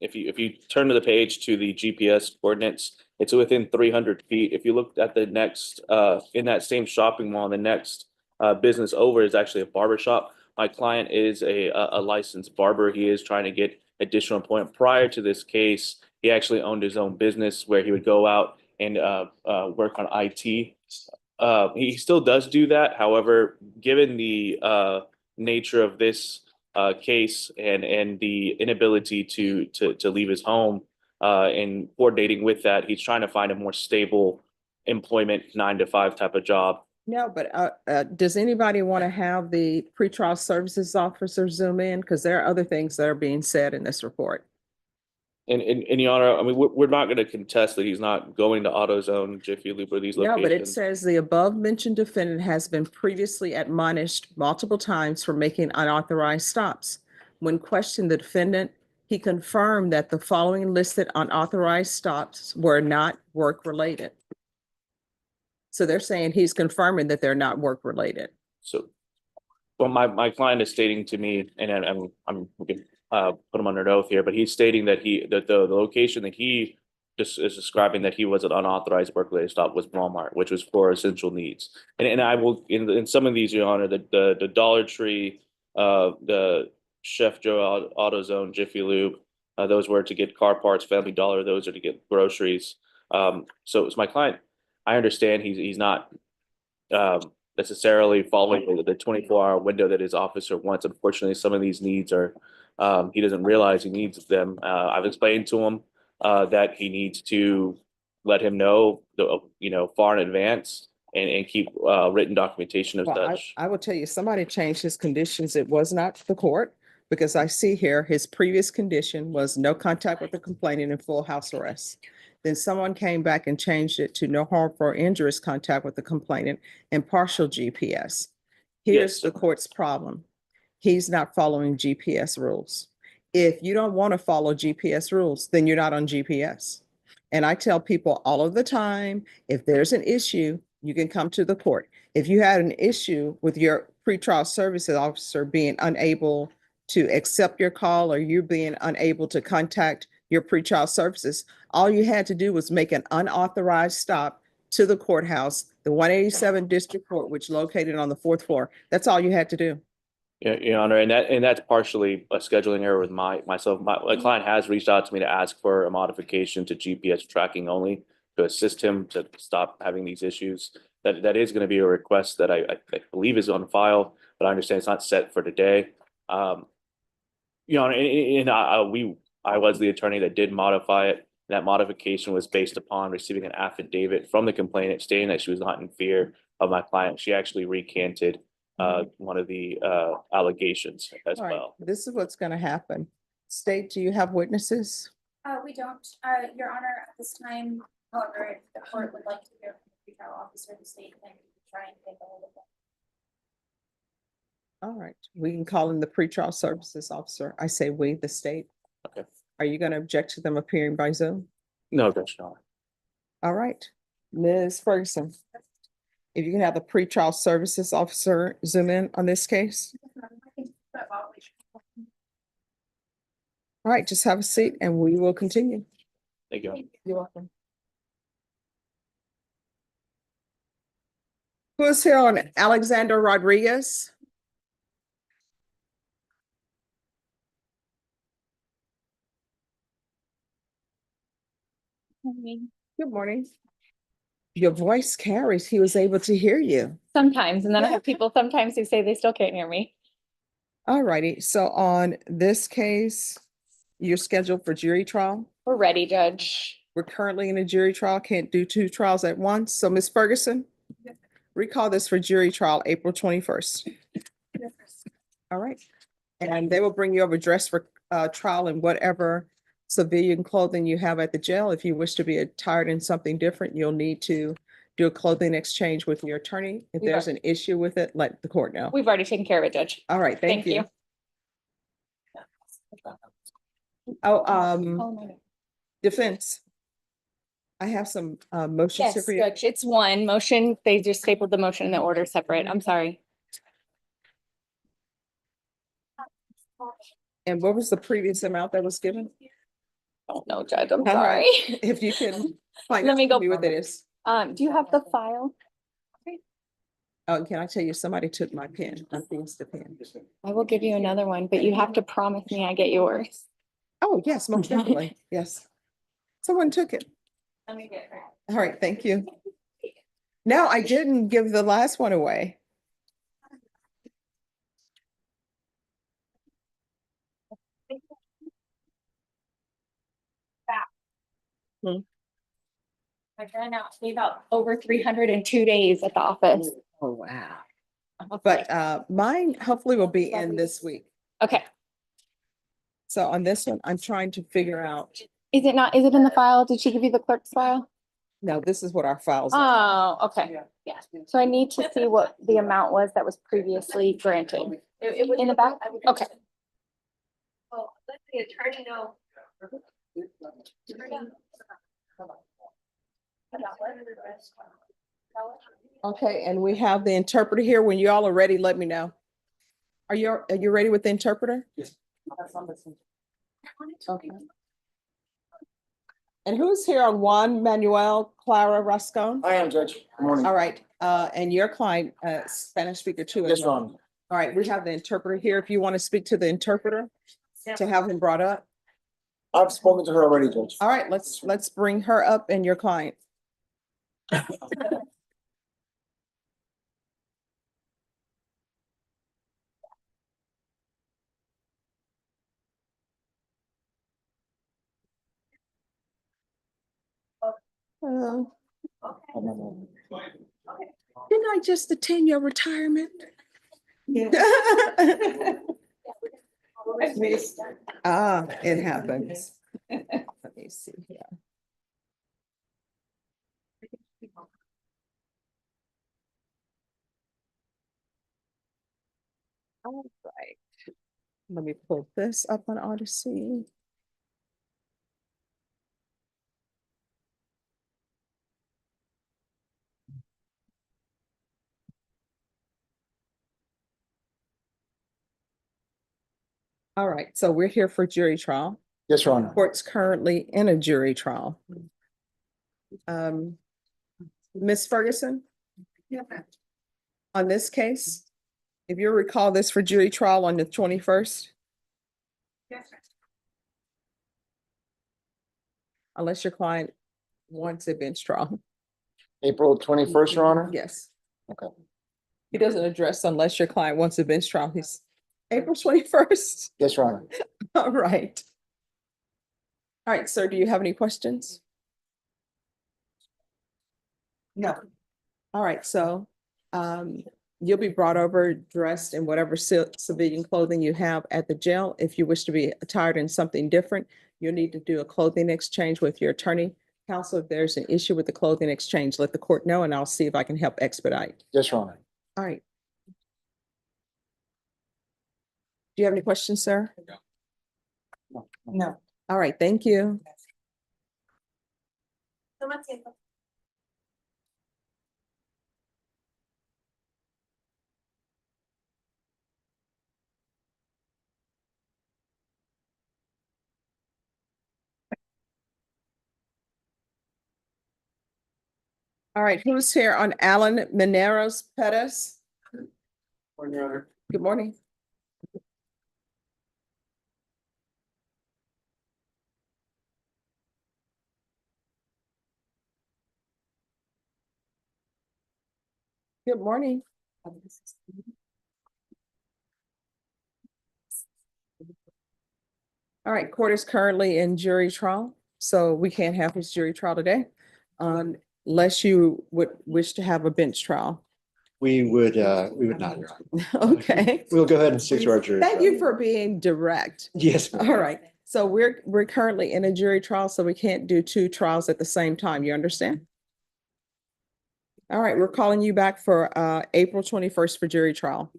if you turn to the page to the GPS coordinates, it's within 300 feet. If you look at the next in that same shopping mall, the next business over is actually a barber shop. My client is a licensed barber. He is trying to get additional employment. Prior to this case, he actually owned his own business where he would go out and work on IT. He still does do that. However, given the nature of this case and the inability to leave his home and coordinating with that, he's trying to find a more stable employment 9 to 5 type of job. No, but does anybody want to have the pretrial services officer zoom in? Because there are other things that are being said in this report. And Your Honor, I mean, we're not going to contest that he's not going to AutoZone, Jiffy Lube, or these No, but it locations. says the above mentioned defendant has been previously admonished multiple times for making unauthorized stops. When questioned the defendant, he confirmed that the following listed unauthorized stops were not work-related. So they're saying he's confirming that they're not work-related. So, well, my client is stating to me, and I'm we can put him under oath here, but he's stating that the location that he just is describing that he was an unauthorized work-related stop was Walmart, which was for essential needs. And I will in some of these, Your Honor, the Dollar Tree, the Chef Joe AutoZone, Jiffy Lube, those were to get car parts. Family Dollar, those are to get groceries. So it's my client. I understand he's not necessarily following the 24-hour window that his officer wants. Unfortunately, some of these needs are he doesn't realize he needs them. I've explained to him that he needs to let him know far in advance and keep written documentation of Well, such. I will tell you, somebody changed his conditions. It was not the court, because I see here his previous condition was no contact with the complainant and full house arrest. Then someone came back and changed it to no harmful or injurious contact with the complainant and partial GPS. Here's Yes. the court's problem. He's not following GPS rules. If you don't want to follow GPS rules, then you're not on GPS. And I tell people all of the time, if there's an issue, you can come to the court. If you had an issue with your pretrial services officer being unable to accept your call, or you being unable to contact your pretrial services, all you had to do was make an unauthorized stop to the courthouse, the 187 District Court, which located on the 4th floor. That's all you had to do. Yeah, Your Honor, and that's partially a scheduling error with myself. My client has reached out to me to ask for a modification to GPS tracking only to assist him to stop having these issues. That is going to be a request that I believe is on file, but I understand it's not set for today. You know, and I was the attorney that did modify it. That modification was based upon receiving an affidavit from the complainant stating that she was not in fear of my client. She actually recanted one of the allegations as All right, well. this is what's going to happen. State, do you have witnesses? We don't, Your Honor, at this time, However, if the court would like to hear from the pretrial officer of the state, then we can try and get a hold of them. All right, we can call him the pretrial services officer. I say we, the state. Okay. Are you gonna object to them appearing by Zoom? No, Judge, no. All right, Ms. Ferguson. If you can have the pretrial services officer zoom in on this case. All right, just have a seat and we will continue. Thank you. You're welcome. Who is here on Alexander Rodriguez? Good morning. Your voice carries. He was able to hear you. Sometimes, and then I have people sometimes who say they still can't hear me. All righty. So on this case, you're scheduled for jury trial. We're ready, Judge. We're currently in a jury trial, can't do two trials at once. So Ms. Ferguson, recall this for jury trial, April 21st. All right. And they will bring you over dressed for trial in whatever civilian clothing you have at the jail. If you wish to be attired in something different, you'll need to do a clothing exchange with your attorney. If We there's are- an issue with it, let the court know. We've already taken care of it, Judge. All right, thank Thank you. you. Oh, defense. I have some motions here Yes, for you. Judge, it's one motion. They just stapled the motion and the order separate. I'm sorry. And what was the previous amount that was given? Oh, no, Judge, I'm All sorry. right. If you can find Let out me go for me what find it it. is. Do you have the file? Oh, can I tell you, somebody took my pen. I think it's the pen. I will give you another one, but you have to promise me I get yours. Oh, yes, most definitely. Yes. Someone took it. Let me get her. All right, thank you. No, I didn't give the last one away. I ran out, gave out over 302 days at the office. Oh, wow. But mine hopefully will be in this week. Okay, So on this one, I'm trying to figure out, is it not, is it in the file? Did she give you the clerk's file? no, this is what our files are. Oh, okay, yeah. So I need to see what the amount was that was previously granted. In the back? Okay. Well, let the attorney know. Okay, and we have the interpreter here. When you all are ready, let me know. Are you ready with the interpreter? Yes. Okay. And who's here on Juan Manuel Clara Rascon? I am, Judge. Good morning. All right, and your client, Spanish speaker too. as Yes, well. Your Honor. All right, we have the interpreter here. If you want to speak to the interpreter to have him brought up. I've spoken to her already, Judge. All right, let's bring her up and your client. Didn't I just attend your retirement? Ah, it happens. Let me see here. All right. Let me pull this up on Odyssey. All right, so we're here for jury trial. Yes, Your Honor. Court's currently in a jury trial. Ms. Ferguson? On this case, if you recall this for jury trial on the 21st? Unless your client wants a bench trial. April 21st, Your Honor? Yes. Okay. He doesn't address unless your client wants a bench trial. He's April 21st. Yes, Your Honor. All right. All right, sir, do you have any questions? No. All right, so you'll be brought over dressed in whatever civilian clothing you have at the jail. If you wish to be attired in something different, you'll need to do a clothing exchange with your attorney. Counsel, if there's an issue with the clothing exchange, let the court know and I'll see if I can help expedite. Yes, Your Honor. All right. Do you have any questions, sir? No. All right, thank you. Toma tiempo. All right, who's here on Alan Mineros Pettis? Good morning. Good morning. All right, court is currently in jury trial, so we can't have his jury trial today. Unless you would wish to have a bench trial. We would not, Your Honor. Okay, We'll go ahead and stick to our jury. thank trial. you for being direct. Yes. ma'am. All right, so we're currently in a jury trial, so we can't do two trials at the same time, you understand? All right, we're calling you back for April 21st for jury trial.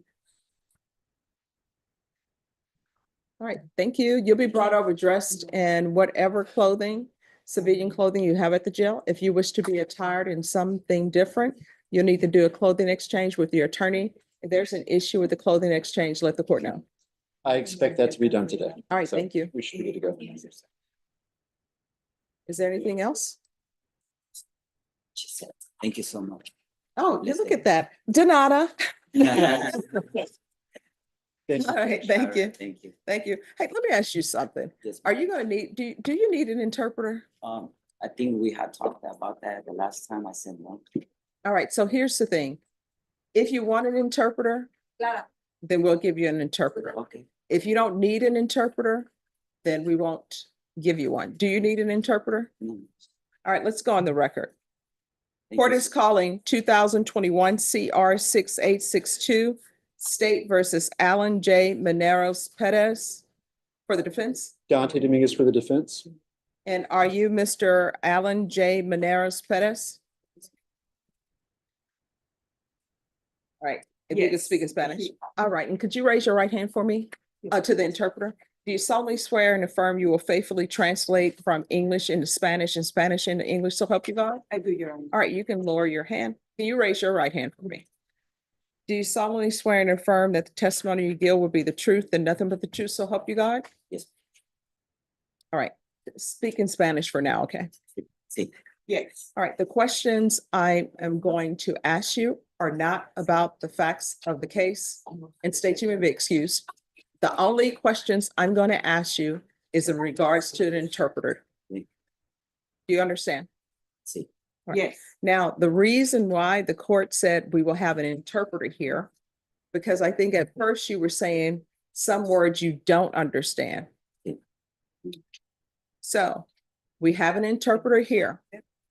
All right, thank you. You'll be brought over dressed in whatever clothing, civilian clothing you have at the jail. If you wish to be attired in something different, you'll need to do a clothing exchange with your attorney. If there's an issue with the clothing exchange, let the court know. I expect that to be done today. All right, So thank you. We should be good to go. Is there anything else? Thank you so much. Oh, you look at that. Donata. Thank All right, thank you. Thank you. Thank you. Hey, let me ask you something. Yes, Are you gonna need, do you need an interpreter? I think we had talked about that the last time I sent one. All right, so here's the thing. If you want an interpreter, Clara. then we'll give you an interpreter. Okay. If you don't need an interpreter, then we won't give you one. Do you need an interpreter? No. All right, let's go on the record. Thank Court you, is sir. calling 2021 CR 6862, State versus Alan J. Mineros Pettis for the defense. Dante Dominguez for the defense. And are you Mr. Alan J. Mineros Pettis? All right, if you could speak in Spanish. All right, and could you raise your right hand for me to the interpreter? Do you solemnly swear and affirm you will faithfully translate from English into Spanish and Spanish into English, so help you God? I do, Your Honor. All right, you can lower your hand. Can you raise your right hand for me? Do you solemnly swear and affirm that the testimony you give will be the truth and nothing but the truth, so help you God? Yes. All right, speak in Spanish for now, okay? Sí. Yes. All right, the questions I am going to ask you are not about the facts of the case, and state you may be excused. The only questions I'm going to ask you is in regards to an interpreter. Do you understand? Sí. Right. Yes. Now, the reason why the court said we will have an interpreter here, because I think at first you were saying some words you don't understand. So we have an interpreter here.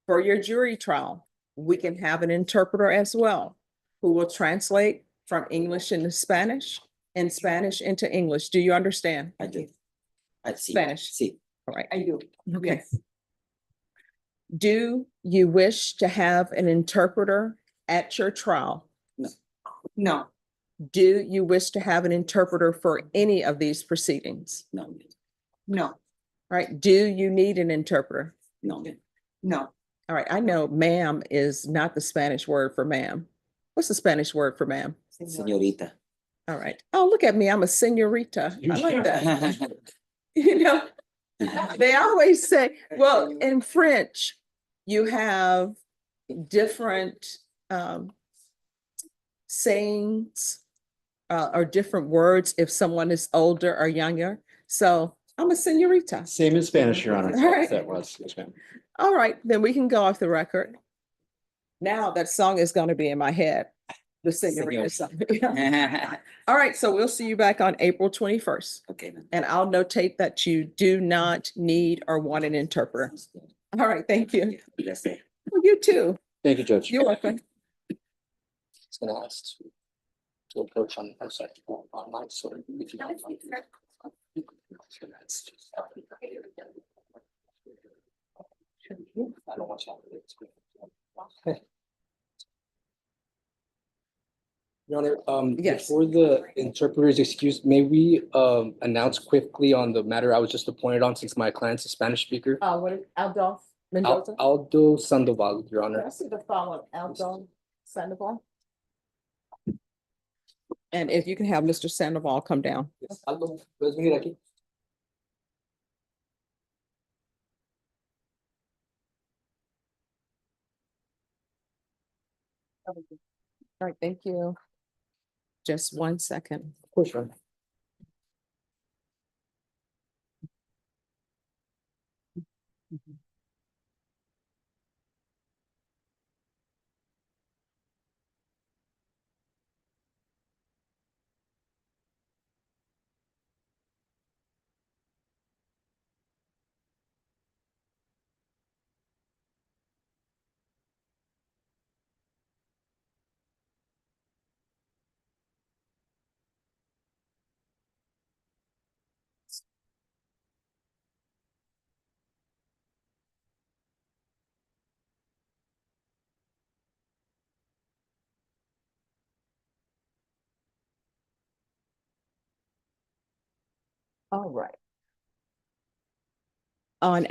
For your jury trial, we can have an interpreter as well, who will translate from English into Spanish and Spanish into English. Do you understand? I do. I see. Spanish. Sí. All right. I do. Okay. Do you wish to have an interpreter at your trial? No. Do you wish to have an interpreter for any of these proceedings? No. No. All right. Do you need an interpreter? No. No. All right. I know ma'am is not the Spanish word for ma'am. What's the Spanish word for ma'am? Señorita. All right. Oh, look at me. I'm a señorita. I like that. You know, they always say, well, in French, you have different sayings or different words if someone is older or younger. So I'm a señorita. Same in Spanish, Your Honor. All right. That was. Yes, ma'am. All right, then we can go off the record. Now that song is going to be in my head. The señorita song. All right, so we'll see you back on April 21st. Okay. Then. And I'll notate that you do not need or want an interpreter. All right, thank you. Let's say. Well, you too. Thank you, Judge. You're welcome. It's gonna ask to approach on site online, so if you don't mind. So that's just- I don't want you to. Your Honor, Yes. before the interpreter's excuse, may we announce quickly on the matter I was just appointed on since my client's a Spanish speaker? What is Aldolf Mendoza? Aldo Sandoval, Your Can I Honor. see the phone, Aldolf Sandoval? And if you can have Mr. Sandoval come down. Yes, Aldo, puedes venir aquí. All right, thank you. Just 1 second. Of course, Your Honor. All right. On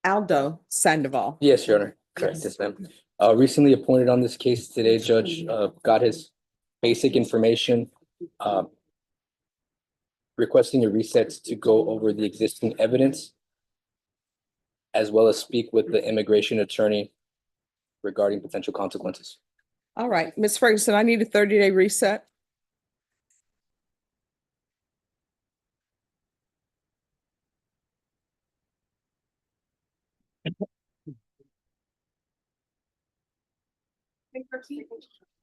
Aldo Sandoval. Yes, Your Honor. Correct, yes, ma'am. Recently appointed on this case today, Judge, got his basic information. Requesting a reset to go over the existing evidence, as well as speak with the immigration attorney regarding potential consequences. All right, Ms. Ferguson, I need a 30-day reset.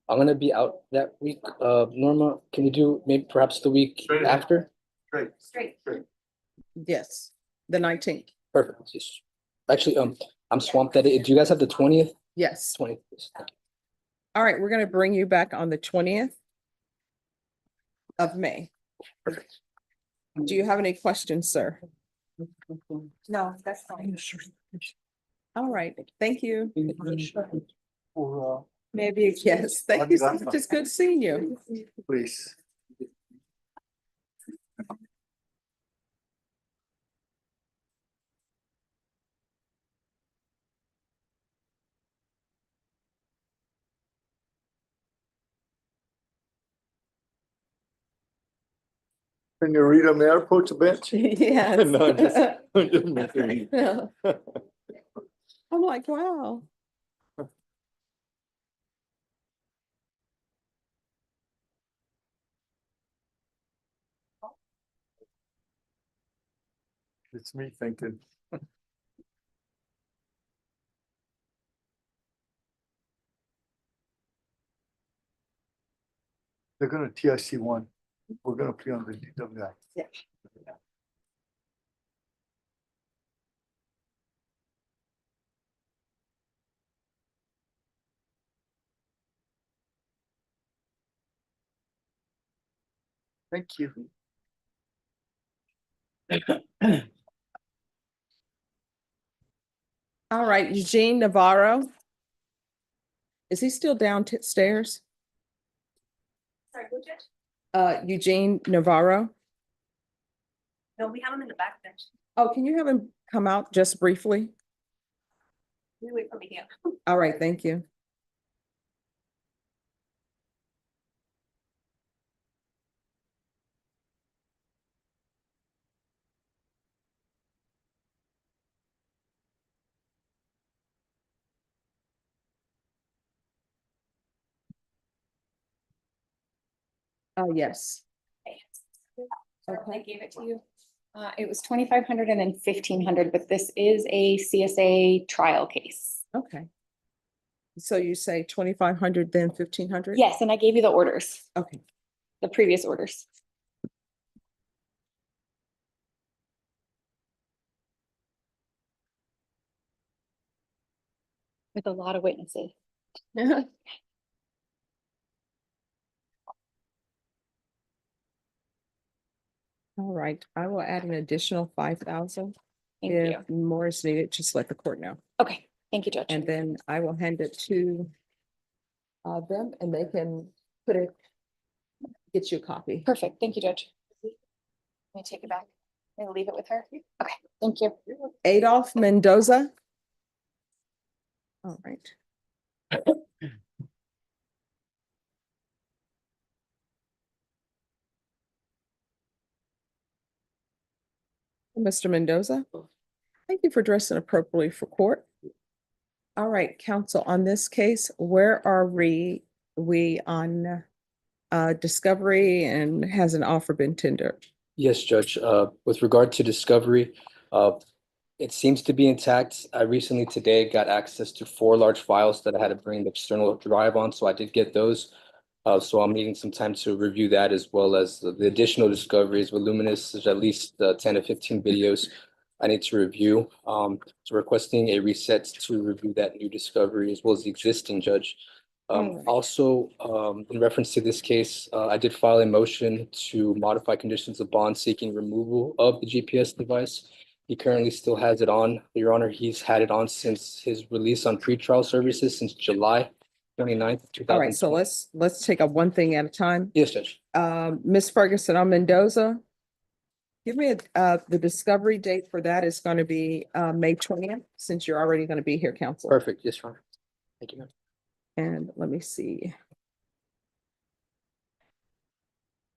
I'm gonna be out that week. Norma, can you do maybe perhaps the week after? Straight. Yes, the 19th. Perfect. Yes. Actually, I'm swamped that day. Do you guys have the 20th? Yes. 20th. All right, we're gonna bring you back on the 20th of May. Perfect. Do you have any questions, sir? No, that's fine. All right, thank you. Maybe, yes, thank you so much. It's good seeing you. Please. Can you read them there, approach the bench? Yes. No, I'm just messing. I'm like, wow. It's me thinking. They're gonna TIC one. We're gonna play on the DWI. Yeah. Thank you. All right, Eugene Navarro. Is he still downstairs? Sorry, who did? Eugene Navarro. No, we have him in the back bench. Oh, can you have him come out just briefly? You wait for me here. All right, thank you. Oh, yes. I gave it to you. It was 2,500 and then 1,500, but this is a CSA trial case. Okay. So you say 2,500, then 1,500? Yes, and I gave you the orders, Okay. the previous orders. With a lot of witnesses. All right, I will add an additional 5,000. Thank you. If more is needed, just let the court know. Okay, thank you, Judge. And then I will hand it to them and they can put it, get you a copy. Perfect, thank you, Judge. Let me take it back. May I leave it with her? Okay, thank you. Adolph Mendoza. All right. Mr. Mendoza, thank you for dressing appropriately for court. All right, counsel, on this case, where are we on discovery and has an offer been tendered? Yes, Judge. With regard to discovery, it seems to be intact. I recently today got access to 4 large files that I had to bring the external drive on, so I did get those. So I'm needing some time to review that as well as the additional discoveries. Voluminous, there's at least 10 to 15 videos I need to review. So requesting a reset to review that new discovery as well as the existing, Judge. Alright. Also, in reference to this case, I did file a motion to modify conditions of bond seeking removal of the GPS device. He currently still has it on, Your Honor. He's had it on since his release on pretrial services since July 29th, 2020. All right, so let's take up one thing at a time. Yes, Judge. Ms. Ferguson on Mendoza. Give me the discovery date for that is going to be May 20th, since you're already going to be here, counsel. Perfect. Yes, Your Honor. Thank you, ma'am. And let me see.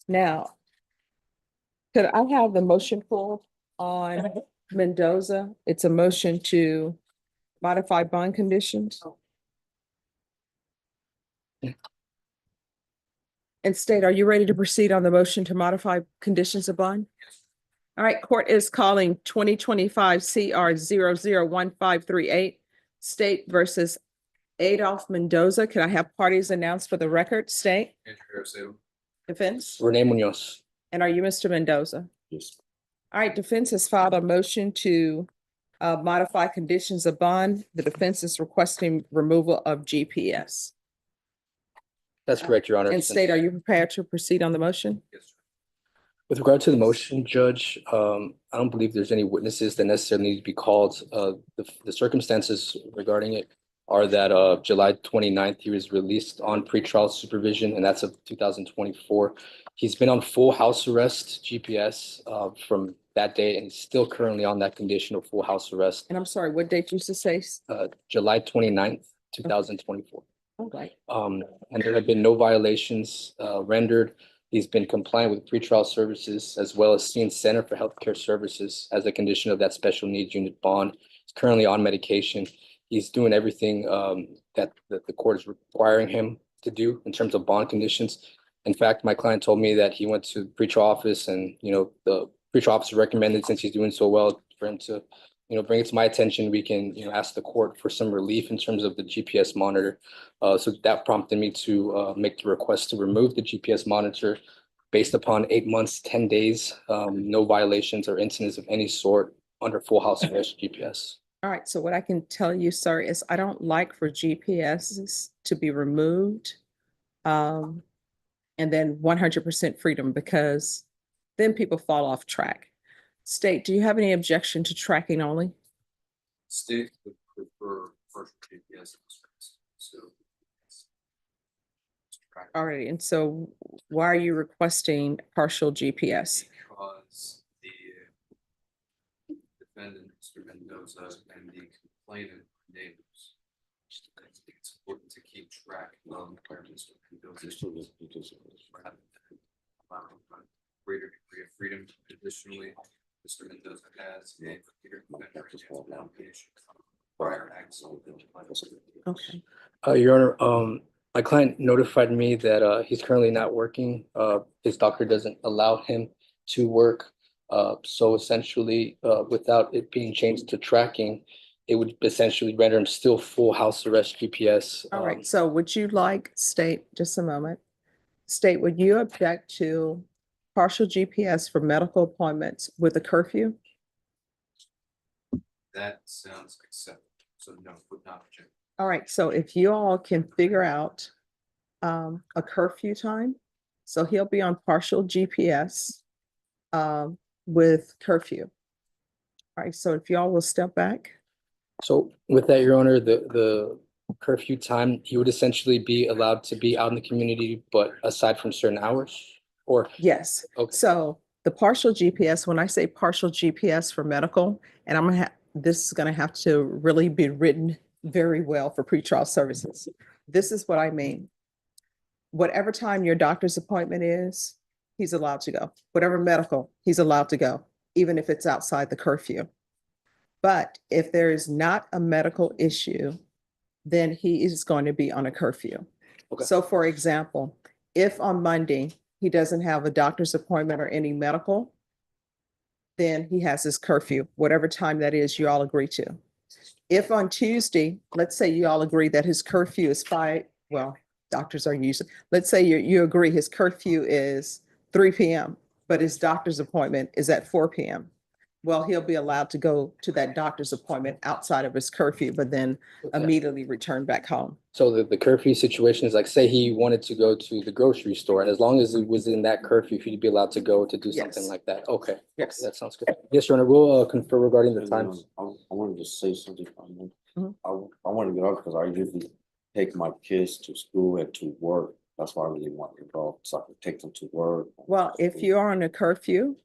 Now, could I have the motion pulled on Mendoza? It's a motion to modify bond conditions. And State, are you ready to proceed on the motion to modify conditions of bond? All right, court is calling 2025 CR 001538 State versus Adolph Mendoza. Can I have parties announced for the record? State, defense, Renee Munoz. and are you Mr. Mendoza? Yes. All right, defense has filed a motion to modify conditions of bond. The defense is requesting removal of GPS. That's correct, Your Honor. And State, are you prepared to proceed on the motion? Yes. With regard to the motion, Judge, I don't believe there's any witnesses that necessarily need to be called. The circumstances regarding it are that July 29th, he was released on pretrial supervision, and that's of 2024. He's been on full house arrest GPS from that day, and he's still currently on that condition of full house arrest. And I'm sorry, what date you used to say? July 29th, 2024. Okay. And there have been no violations rendered. He's been compliant with pretrial services as well as seeing Center for Healthcare Services as a condition of that special needs unit bond. He's currently on medication. He's doing everything that the court is requiring him to do in terms of bond conditions. In fact, my client told me that he went to the pretrial office and, the pretrial officer recommended, since he's doing so well, for him to, bring it to my attention. We can, ask the court for some relief in terms of the GPS monitor. So that prompted me to make the request to remove the GPS monitor based upon 8 months, 10 days, no violations or incidents of any sort under full house arrest GPS. All right, so what I can tell you, sir, is I don't like for GPSs to be removed. And then 100% freedom, because then people fall off track. State, do you have any objection to tracking only? State would prefer partial GPS. So. All right, and so why are you requesting partial GPS? Because the defendant, Mr. Mendoza, and the complainant neighbors. I think it's important to keep track of where Mr. Mendoza is. Rather than allowing a greater degree of freedom. Additionally, Mr. Mendoza has a clear obligation prior acts. Okay. Your Honor, my client notified me that he's currently not working. His doctor doesn't allow him to work. So essentially, without it being changed to tracking, it would essentially render him still full house arrest GPS. All right, so would you like, State, just a moment. State, would you object to partial GPS for medical appointments with a curfew? That sounds acceptable. So no, would not object. All right, so if you all can figure out a curfew time, so he'll be on partial GPS with curfew. All right, so if y'all will step back. So with that, Your Honor, the curfew time, he would essentially be allowed to be out in the community, but aside from certain hours? Or, Yes. okay, So the partial GPS, when I say partial GPS for medical, and I'm gonna have, this is gonna have to really be written very well for pretrial services. This is what I mean. Whatever time your doctor's appointment is, he's allowed to go. Whatever medical, he's allowed to go, even if it's outside the curfew. But if there is not a medical issue, then he is going to be on a curfew. Okay. So for example, if on Monday he doesn't have a doctor's appointment or any medical, then he has his curfew, whatever time that is you all agree to. If on Tuesday, let's say you all agree that his curfew is 5, well, doctors are usually, let's say you agree his curfew is 3 p.m., but his doctor's appointment is at 4 p.m. Well, he'll be allowed to go to that doctor's appointment outside of his curfew, but then okay. immediately return back home. So the curfew situation is like, say he wanted to go to the grocery store, and as long as it was in that curfew, he'd be allowed to go to do something Yes. like that. Okay. Yes. That sounds good. Yes, Your Honor, we'll confer regarding the times. I wanted to say something. Mhm. I want to get off because I usually take my kids to school and to work. That's why I really want to go, so I can take them to work. Well, if you are on a curfew,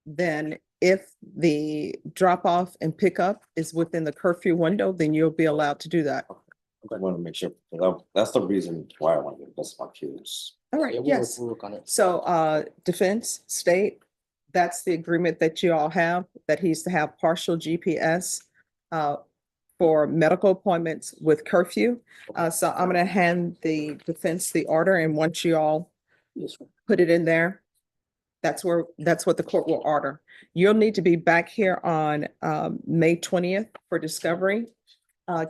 then if the drop off and pickup is within the curfew window, then you'll be allowed to do that. I want to make sure, because that's the reason why I want to get that's my kids. All Yeah, right, we'll yes. work on it. So defense, state, that's the agreement that you all have, that he's to have partial GPS for medical appointments with curfew. So I'm gonna hand the defense the order, and once you all Yes, sir. put it in there, that's what the court will order. You'll need to be back here on May 20th for discovery.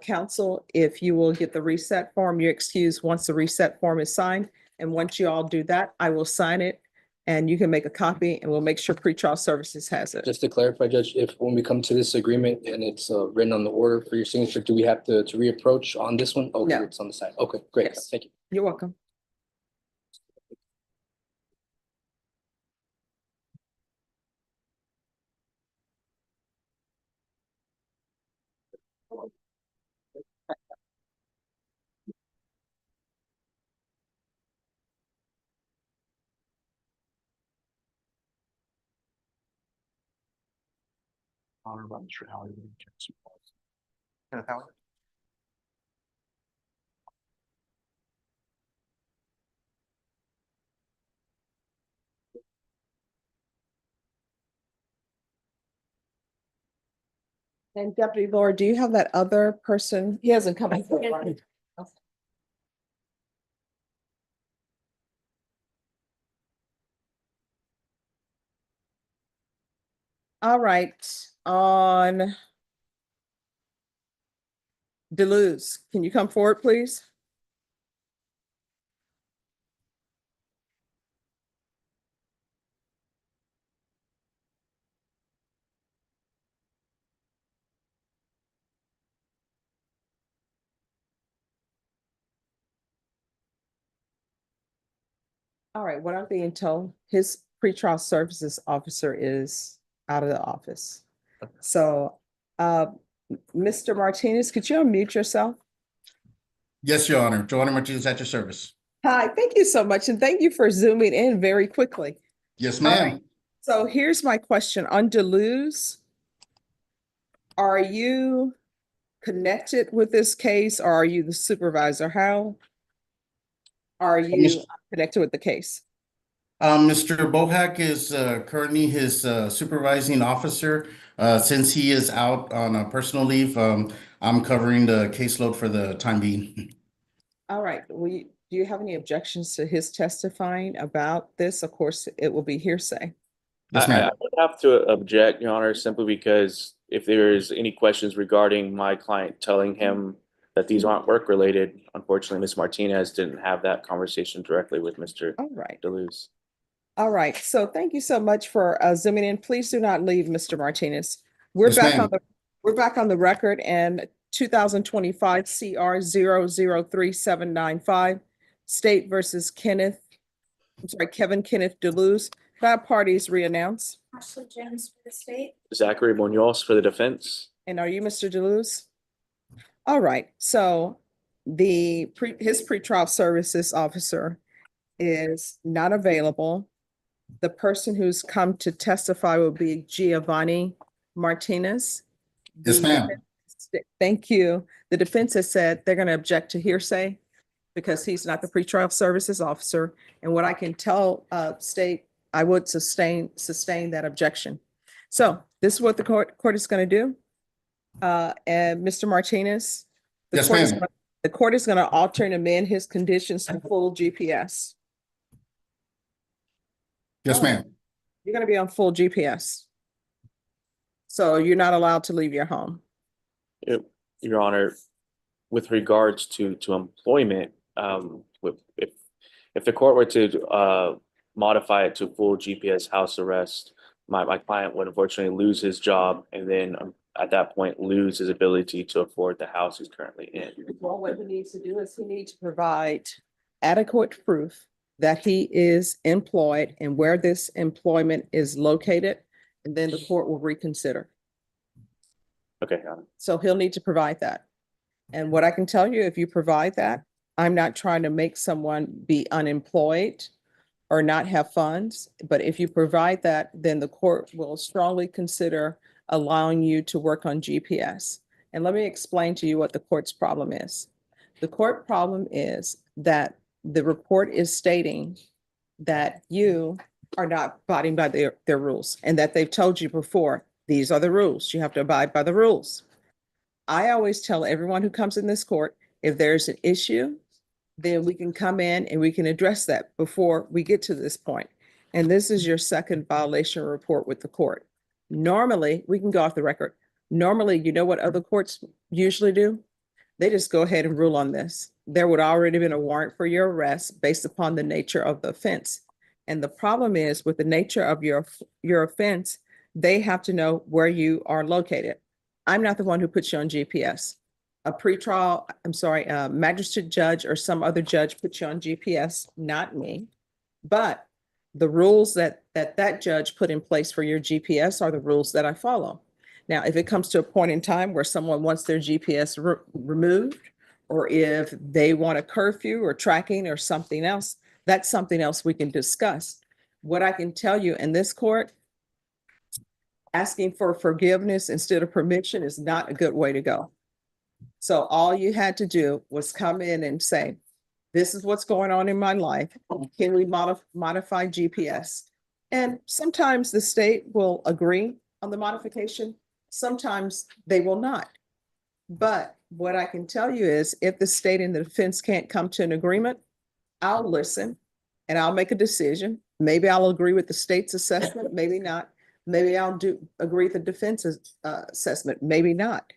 Counsel, if you will get the reset form, you're excused once the reset form is signed. And once you all do that, I will sign it and you can make a copy and we'll make sure pretrial services has it. Just to clarify, Judge, if when we come to this agreement and it's written on the order for your signature, do we have to reapproach on this one? Okay, No. it's on the side. Okay, great. Yes. Thank you. You're welcome. Honor about Mr. Alley. Kenneth Alley. And Deputy Laura, do you have that other person? He hasn't come. Right? All right, on Deleuze, can you come forward, please? All right, what I'm being told, his pretrial services officer is out of the office. So, Mr. Martinez, could you unmute yourself? Yes, Your Honor. Joanna Martinez at your service. Hi, thank you so much. And thank you for zooming in very quickly. Yes, All ma'am. right. So here's my question on Deleuze. Are you connected with this case or are you the supervisor? How are you connected with the case? Mr. Bohack is currently his supervising officer. Since he is out on a personal leave, I'm covering the caseload for the time being. All right. Do you have any objections to his testifying about this? Of course, it will be hearsay. Yes, I ma'am. would have to object, Your Honor, simply because if there's any questions regarding my client telling him that these aren't work-related, unfortunately, Ms. Martinez didn't have that conversation directly with Mr. All right. Deleuze. All right. So thank you so much for zooming in. Please do not leave, Mr. Martinez. Yes, ma'am. We're back on the record and 2025 CR 003795 State versus Kevin Kenneth Deleuze. That party is re-announced. Ashley Jones for the state. Zachary Munoz for the defense. And are you Mr. Deleuze? All right, so his pretrial services officer is not available. The person who's come to testify will be Giovanni Martinez. Yes, The ma'am. Thank you. The defense has said they're going to object to hearsay because he's not the pretrial services officer. And what I can tell state, I would sustain that objection. So this is what the court is going to do. And Mr. Martinez, the Yes, court is ma'am. the court is going to alter and amend his conditions to full GPS. Yes, ma'am. You're going to be on full GPS. So you're not allowed to leave your home. Your Honor, with regards to employment, if the court were to modify it to full GPS house arrest, my client would unfortunately lose his job and then at that point lose his ability to afford the house he's currently in. Well, what he needs to do is he needs to provide adequate proof that he is employed and where this employment is located, and then the court will reconsider. Okay, Your Honor. So he'll need to provide that. And what I can tell you, if you provide that, I'm not trying to make someone be unemployed or not have funds, but if you provide that, then the court will strongly consider allowing you to work on GPS. And let me explain to you what the court's problem is. The court problem is that the report is stating that you are not abiding by their rules and that they've told you before, these are the rules. You have to abide by the rules. I always tell everyone who comes in this court, if there's an issue, then we can come in and we can address that before we get to this point. And this is your second violation report with the court. Normally, we can go off the record. Normally, you know what other courts usually do? They just go ahead and rule on this. There would already been a warrant for your arrest based upon the nature of the offense. And the problem is with the nature of your offense, they have to know where you are located. I'm not the one who puts you on GPS. A magistrate judge or some other judge puts you on GPS, not me. But the rules that judge put in place for your GPS are the rules that I follow. Now, if it comes to a point in time where someone wants their GPS removed, or if they want a curfew or tracking or something else, that's something else we can discuss. What I can tell you in this court, asking for forgiveness instead of permission is not a good way to go. So all you had to do was come in and say, this is what's going on in my life. Can we modify GPS? And sometimes the state will agree on the modification. Sometimes they will not. But what I can tell you is if the state and the defense can't come to an agreement, I'll listen and I'll make a decision. Maybe I'll agree with the state's assessment, maybe not. Maybe I'll agree with the defense's assessment, maybe not.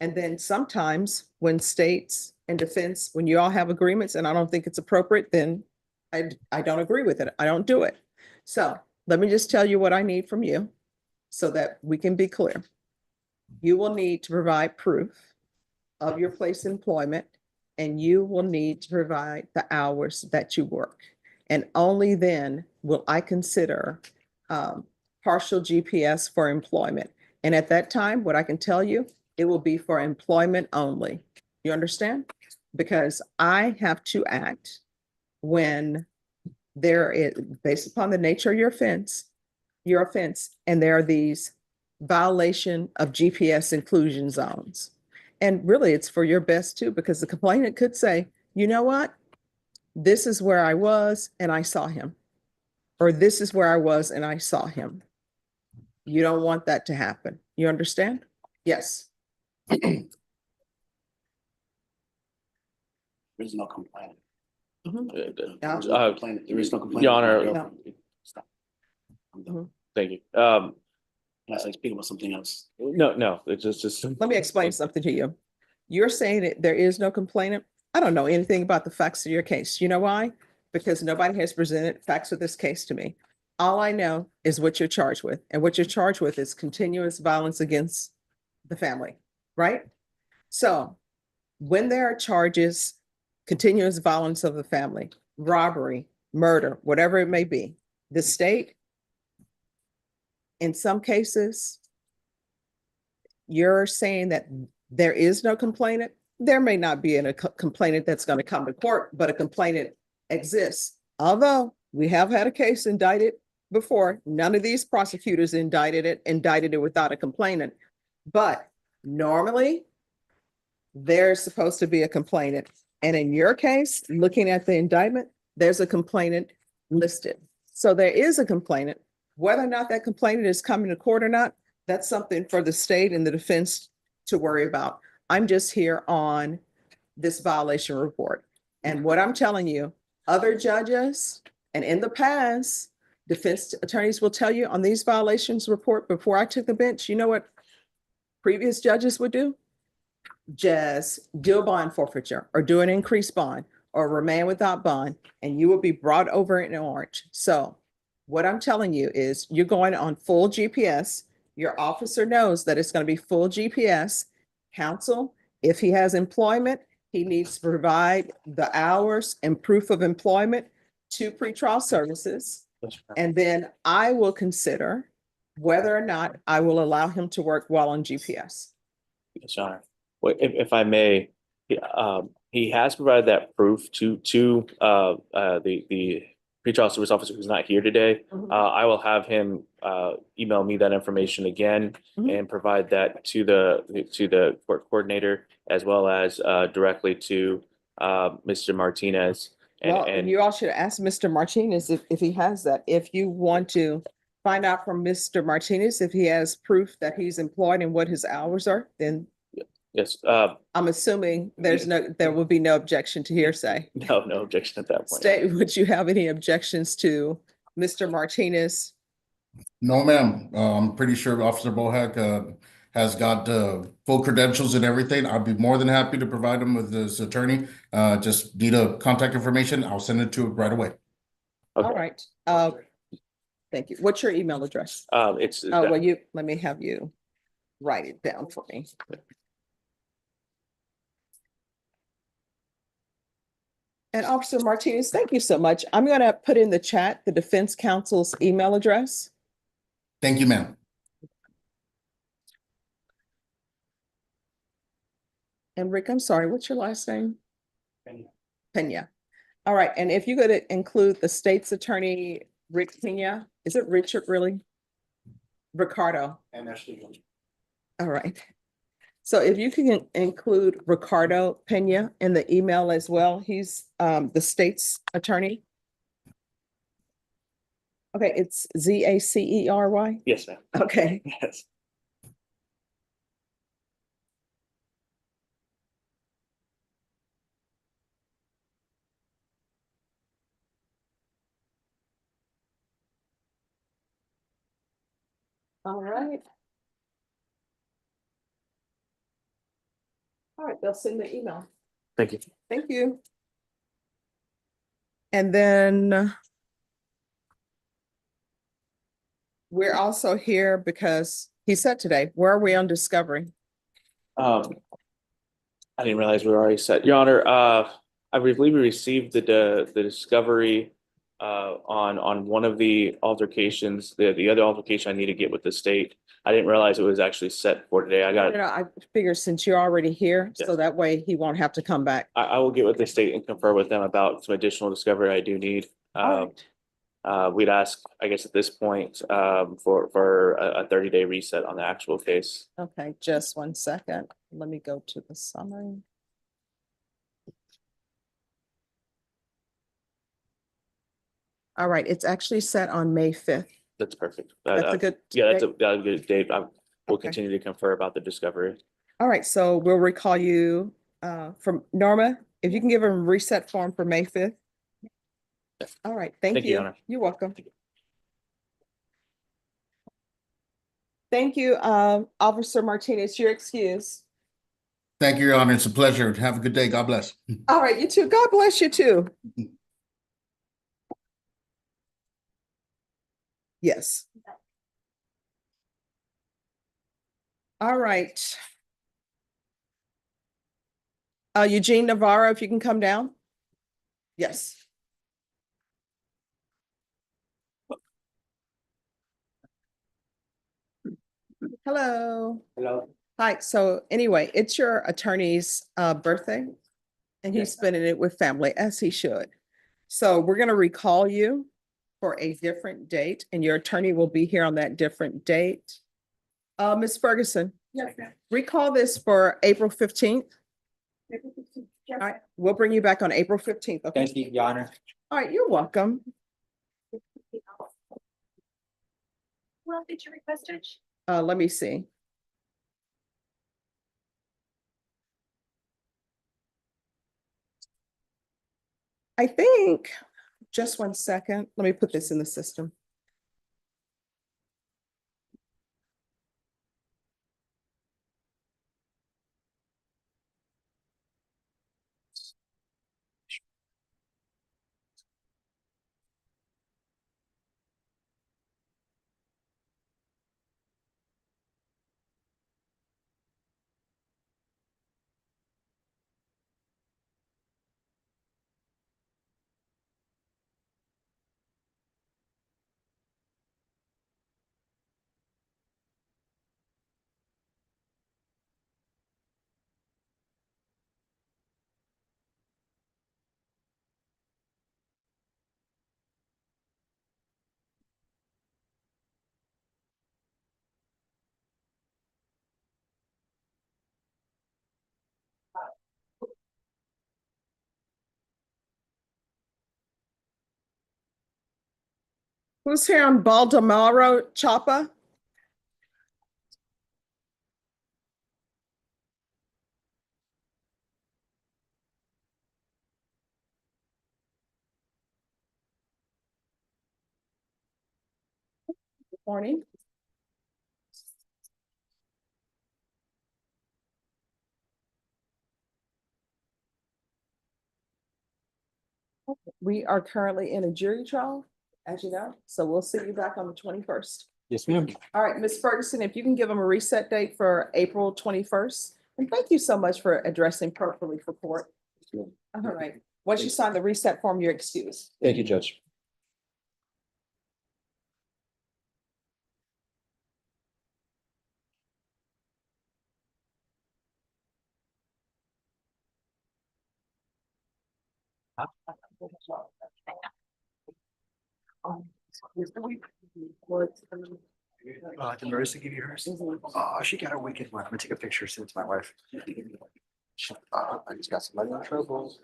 And then sometimes when states and defense, when you all have agreements and I don't think it's appropriate, then I don't agree with it. I don't do it. So let me just tell you what I need from you so that we can be clear. You will need to provide proof of your place of employment, and you will need to provide the hours that you work. And only then will I consider partial GPS for employment. And at that time, what I can tell you, it will be for employment only. You understand? Because I have to act when there is, based upon the nature of your offense, and there are these violation of GPS inclusion zones. And really it's for your best too, because the complainant could say, you know what? This is where I was and I saw him. Or this is where I was and I saw him. You don't want that to happen. You understand? Yes. There's no complaint. There is no complaint. Your Honor. No. Stop. I'm done. Thank you. Unless I speak about something else. No, it's just. Let me explain something to you. You're saying that there is no complainant. I don't know anything about the facts of your case. You know why? Because nobody has presented facts of this case to me. All I know is what you're charged with. And what you're charged with is continuous violence against the family, right? So when there are charges, continuous violence of the family, robbery, murder, whatever it may be, the state in some cases, you're saying that there is no complainant. There may not be a complainant that's going to come to court, but a complainant exists. Although we have had a case indicted before, none of these prosecutors indicted it without a complainant. But normally, there's supposed to be a complainant. And in your case, looking at the indictment, there's a complainant listed. So there is a complainant. Whether or not that complainant is coming to court or not, that's something for the state and the defense to worry about. I'm just here on this violation report. And what I'm telling you, other judges and in the past, defense attorneys will tell you on these violations report before I took the bench, you know what previous judges would do? Just do a bond forfeiture or do an increased bond or remain without bond, and you will be brought over in orange. So what I'm telling you is you're going on full GPS. Your officer knows that it's going to be full GPS. Counsel, if he has employment, he needs to provide the hours and proof of employment to pretrial services. And then I will consider whether or not I will allow him to work while on GPS. Yes, Your Honor. Well, if I may, he has provided that proof to the pretrial service officer who's not here today. I will have him email me that information again and provide that to the court coordinator as well as directly to Mr. Martinez. And you all should ask Mr. Martinez if he has that. If you want to find out from Mr. Martinez if he has proof that he's employed and what his hours are, then yes, I'm assuming there will be no objection to hearsay. no objection at that point. State, would you have any objections to Mr. Martinez? No, ma'am. I'm pretty sure Officer Bohack has got full credentials and everything. I'd be more than happy to provide him with his attorney. Just need a contact information. I'll send it to him right away. Okay. All right. Thank you. What's your email address? It's Well, let me have you write it down for me. And Officer Martinez, thank you so much. I'm going to put in the chat the defense counsel's email address. Thank you, ma'am. And Rick, I'm sorry, what's your last name? Pena. All right. And if you're going to include the state's attorney, Rick Pena, is it Richard really? Ricardo. And Ashley. All right. So if you can include Ricardo Pena in the email as well, he's the state's attorney. Okay, it's Zacery? Yes, ma'am. Okay. Yes. All right. All right, they'll send the email. Thank you. Thank you. And then we're also here because he said today, where are we on discovery? I didn't realize we were already set. Your Honor, I believe we received the discovery on one of the altercations, the other altercation I need to get with the state. I didn't realize it was actually set for today. I figure since you're already here, so Yes. that way he won't have to come back. I will get with the state and confer with them about some additional discovery I do need. All right. We'd ask, I guess at this point, for a 30-day reset on the actual case. Okay, just 1 second. Let me go to the summary. All right, it's actually set on May 5th. That's perfect. That's a good. Yeah, that's date. a good date. We'll Okay. continue to confer about the discovery. All right, so we'll recall you from Norma, if you can give a reset form for May 5th. All right, thank Thank you, you. Your Honor. You're welcome. Thank you, Officer Martinez, your excuse. Thank you, Your Honor. It's a pleasure. Have a good day. God bless. All right, you too. God bless you too. Yes. All right. Eugene Navarro, if you can come down. Yes. Hello. Hello. Hi, so anyway, it's your attorney's birthday. And he's spending it with family, as he should. So we're gonna recall you for a different date, and your attorney will be here on that different date. Ms. Ferguson. Yes, ma'am. Recall this for April 15th. Yes. All right, we'll bring you back on April 15th. Okay. Thank you, Your Honor. All right, you're welcome. Well, did you request, Judge? Let me see. I think, just one second, let me put this in the system. Who's here on Baldemaro Chapa? Morning. We are currently in a jury trial, as you know, so we'll see you back on the 21st. Yes, ma'am. All right, Ms. Ferguson, if you can give them a reset date for April 21st. And thank you so much for addressing properly for court. All right, once you sign the reset form, you're excused. Thank you, Judge. Did Marissa give you hers? Oh, she got a wicked one. I'm gonna take a picture, send it to my wife. I just got somebody in trouble.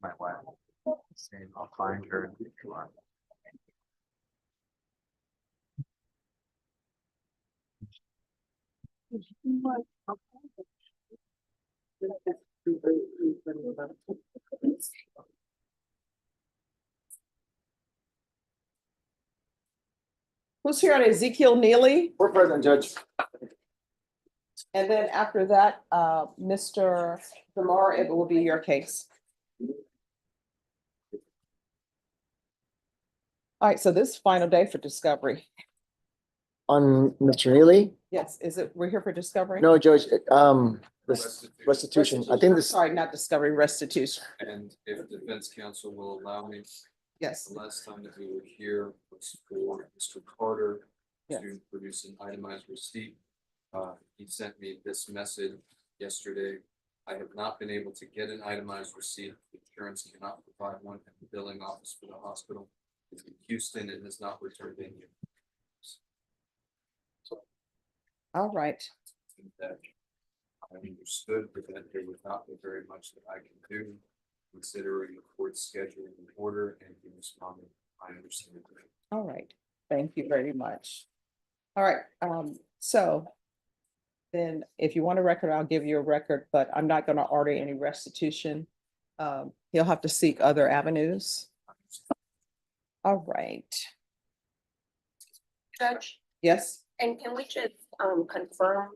My wife. Same, I'll find her. If you want. Who's here on Ezekiel Neely? We're present, Judge. And then after that, Mr. Demar, it will be your case. All right, so this is final day for discovery. On Mr. Neely? Yes, is it, we're here for discovery? No, Judge, restitution. I think this, Sorry, not discovery, restitution. And if the defense counsel will allow me, Yes, the last time that we were here was for Mr. Carter Yes. to produce an itemized receipt. He sent me this message yesterday. I have not been able to get an itemized receipt. Insurance cannot provide one at the billing office for the hospital. It's in Houston and has not returned in yet. all right. That I understood that there would not be very much that I can do, considering the court's schedule in order, and he responded, I understand. All right, thank you very much. All right, so then if you want a record, I'll give you a record, but I'm not gonna order any restitution. He'll have to seek other avenues. All right, Judge, yes, and can we just confirm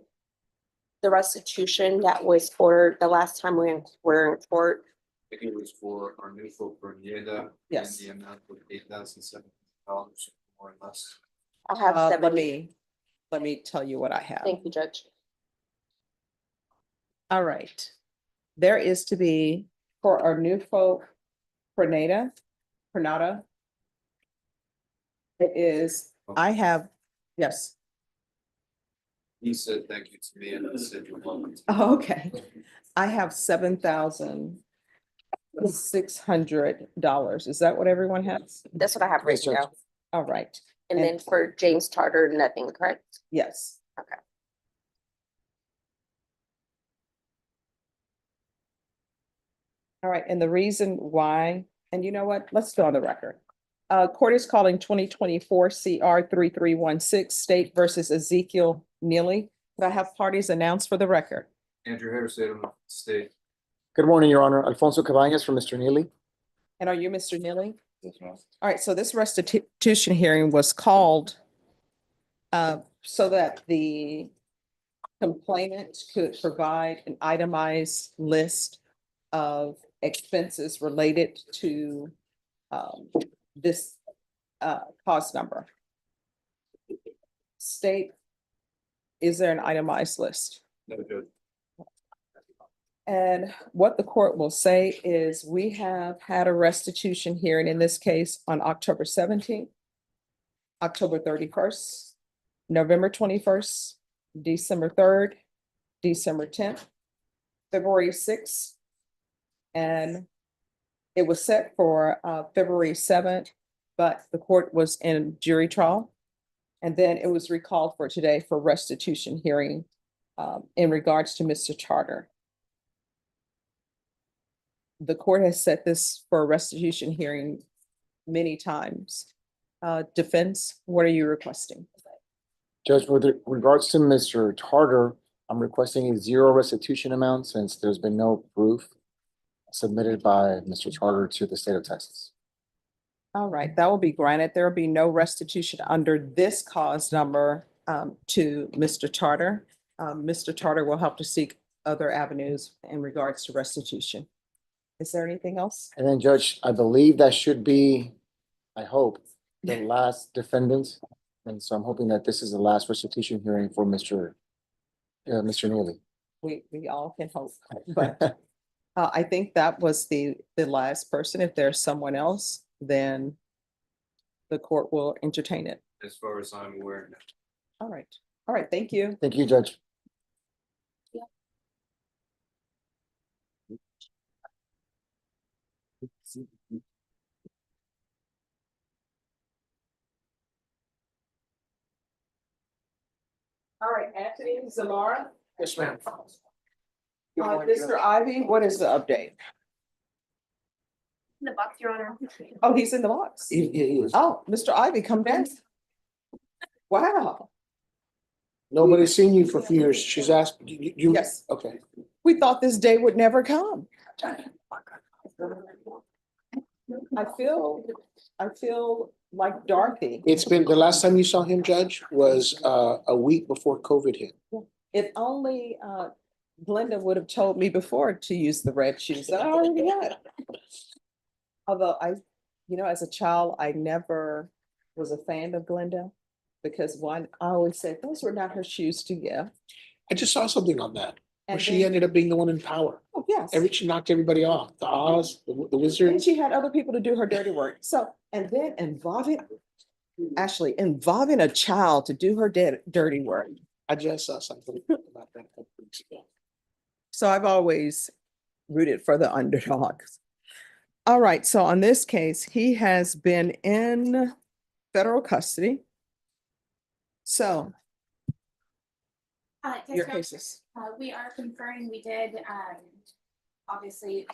the restitution that was ordered the last time we were in court? I think it was for our new folk Bernieda. Yes. The amount of $8,700 more or less. I have let 70. me tell you what I have. Thank you, Judge. All right. There is to be for Arnulfo Pranada. It is, I have, yes, He said thank you to me and I said you're welcome. okay. I have $7,600. Is that what everyone has? That's what I have written down. All right, And then for James Tarter, nothing, correct? yes. Okay. All right, and the reason why, and you know what, let's go on the record. Court is calling 2024 CR 3316 State versus Ezekiel Neely. Could I have parties announced for the record? Andrew Harris, State. Good morning, Your Honor. Alfonso Cabañas from Mr. Neely. And are you Mr. Neely? All right, so this restitution hearing was called so that the complainant could provide an itemized list of expenses related to this cost number. State, is there an itemized list? No, Judge. And what the court will say is we have had a restitution hearing in this case on October 17th, October 31st, November 21st, December 3rd, December 10th, February 6th, and it was set for February 7th, but the court was in jury trial. And then it was recalled for today for restitution hearing in regards to Mr. Charter. The court has set this for a restitution hearing many times. Defense, what are you requesting? Judge, with regards to Mr. Tarter, I'm requesting a zero restitution amount since there's been no proof submitted by Mr. Tarter to the state of Texas. All right, that will be granted. There will be no restitution under this cause number to Mr. Tarter. Mr. Tarter will have to seek other avenues in regards to restitution. Is there anything else? And then, Judge, I believe that should be, I hope, the last defendant. And so I'm hoping that this is the last restitution hearing for Mr. Neely. We all can hope, but I think that was the last person. If there's someone else, then the court will entertain it. As far as I'm aware. All right. All right. Thank you. Thank you, Judge. All right, Anthony Zamora. Yes, ma'am. Mr. Ivy, what is the update? In the box, Your Honor. Oh, he's in the box. He is. Oh, Mr. Ivy, come down. Wow. Nobody's seen you for a few years. She's asked, you. Yes. Okay. We thought this day would never come. I feel like Dorothy. It's been, the last time you saw him, Judge, was a week before COVID hit. If only Glenda would have told me before to use the red shoes that I already had. Although as a child, I never was a fan of Glenda because I always said those were not her shoes to give. I just saw something on that, where And she then- ended up being the one in power. Oh, yes. She knocked everybody off, the Oz, the Wizard. And she had other people to do her dirty work. So, and then involving a child to do her dirty work. I just saw something about that a couple weeks ago. So I've always rooted for the underdogs. All right, so on this case, he has been in federal custody. So Yes, your Your Honor. cases. We are conferring, we did, obviously,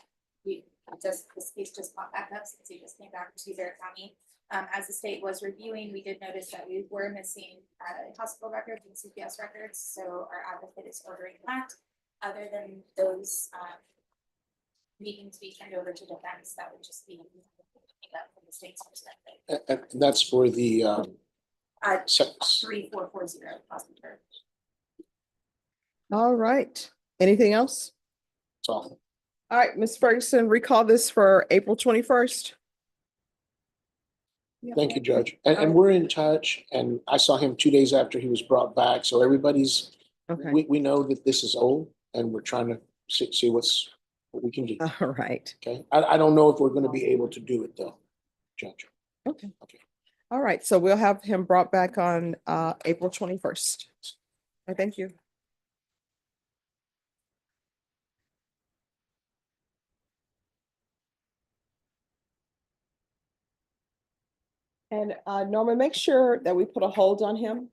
this case just popped back up since he just came back to Bear County. As the state was reviewing, we did notice that we were missing, hospital records and CPS records, so our advocate is ordering that. Other than those, needing to be turned over to defense, that would just be that from the state's perspective. And that's for the sentence. 3440 prosecutor. All right, anything else? That's all. All right, Ms. Ferguson, recall this for April 21st. Thank you, Judge. And we're in touch, and I saw him 2 days after he was brought back, so everybody's, Okay. we know that this is old, and we're trying to see what's But we can do, All right. okay? I don't know if we're gonna be able to do it though, Judge. Okay. Okay. All right. So we'll have him brought back on April 21st. Thank you. And Norma, make sure that we put a hold on him.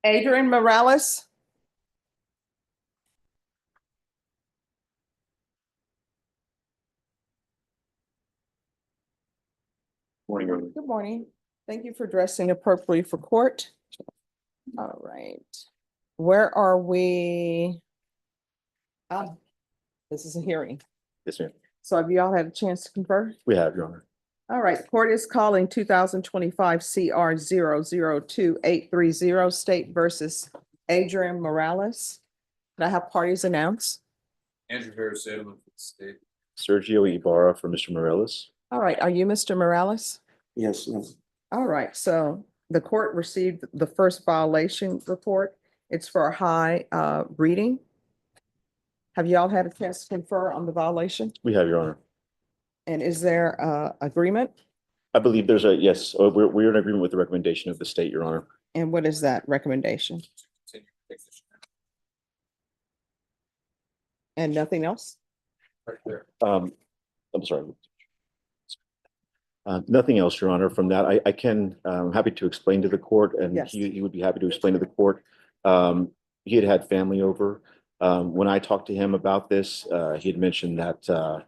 Adrian Morales. Morning. Good morning. Thank you for dressing appropriately for court. All right. Where are we? This is a hearing. Yes, ma'am. So have you all had a chance to confer? We have, Your Honor. All right, court is calling 2025 CR 002-830 State versus Adrian Morales. Can I have parties announced? Andrew Harris, Salem, for the state. Sergio Ibarra for Mr. Morales. All right, are you Mr. Morales? Yes, yes. All right, so the court received the first violation report. It's for high reading. Have you all had a chance to confer on the violation? We have, Your Honor. And is there agreement? I believe there's a, yes, we're in agreement with the recommendation of the state, Your Honor. And what is that recommendation? And nothing else? I'm sorry. Nothing else, Your Honor, from that. I can, I'm happy to explain to the court, and Yes. he would be happy to explain to the court. He had family over. When I talked to him about this, he had mentioned that,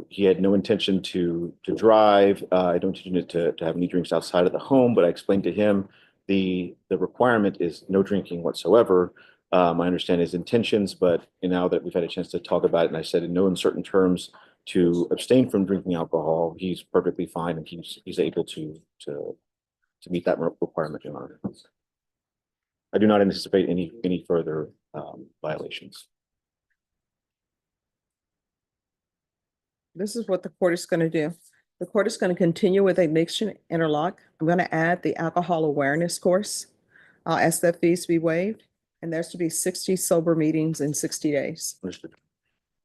he had no intention to drive. I don't intend to have any drinks outside of the home, but I explained to him the requirement is no drinking whatsoever. I understand his intentions, but now that we've had a chance to talk about it, and I said in no uncertain terms to abstain from drinking alcohol, he's perfectly fine, and he's able to meet that requirement, Your Honor. I do not anticipate any further violations. This is what the court is going to do. The court is going to continue with a mixture interlock. I'm going to add the alcohol awareness course. I'll ask that fees be waived, and there's to be 60 sober meetings in 60 days. Understood.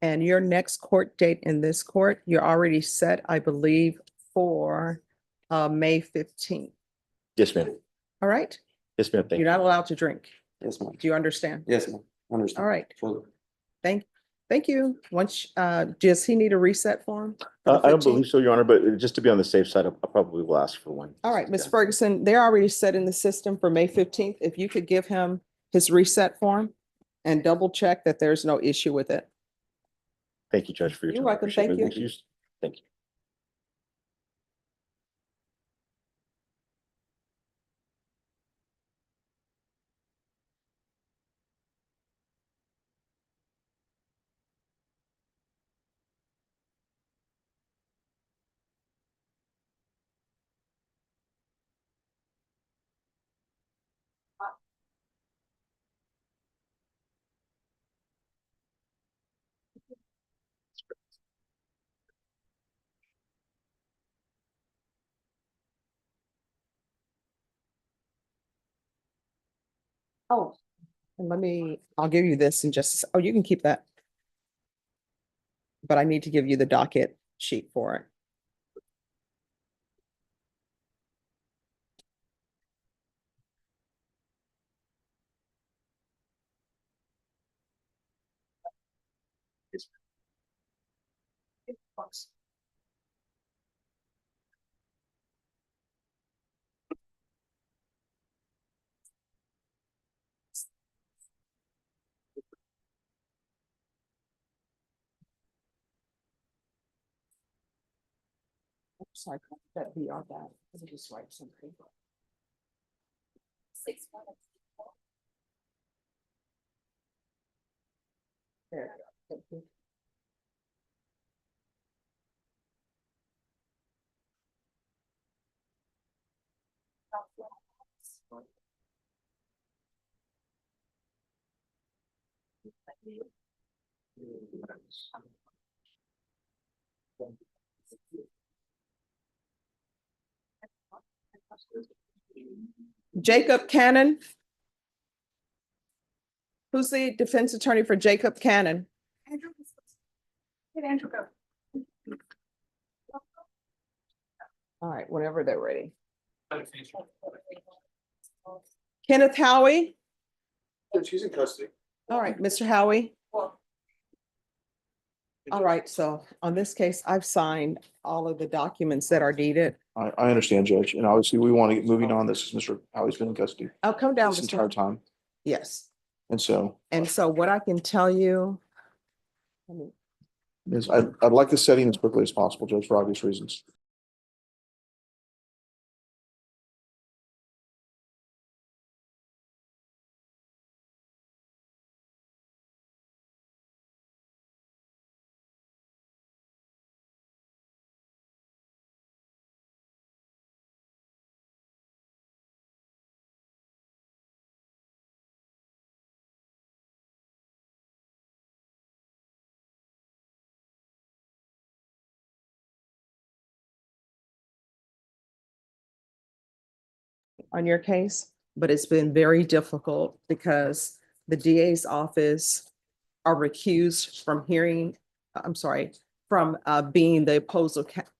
And your next court date in this court, you're already set, I believe, for May 15th. Yes, ma'am. All right? Yes, ma'am. Thank You're you. not allowed to drink. Yes, ma'am. Do you understand? Yes, ma'am. Understand. All right. Fully. Thank you. Once, does he need a reset form? I don't believe so, Your Honor, but just to be on the safe side, I probably will ask for one. All right, Ms. Ferguson, they're already set in the system for May 15th. If you could give him his reset form and double check that there's no issue with it. Thank you, Judge, for your You're time. welcome. Appreciate Thank it. you. Thank you. Oh, and I'll give you this in just, oh, you can keep that. But I need to give you the docket sheet for it. Sorry, that be on that. Let me just write something. 6 minutes. There. Thank you. Jacob Cannon. Who's the defense attorney for Jacob Cannon? Andrew. Hey, Andrew, go. All right, whenever they're ready. Kenneth Howie. She's in custody. All right, Mr. Howie. All right, so on this case, I've signed all of the documents that are needed. I understand, Judge, and obviously we want to get moving on this, as Mr. Howie's been in custody I'll come down. this Mr. entire time, Yes, and so and so what I can tell you. is I'd like the setting as quickly as possible, Judge, for obvious reasons. On your case, but it's been very difficult because the DA's office are recused from from being the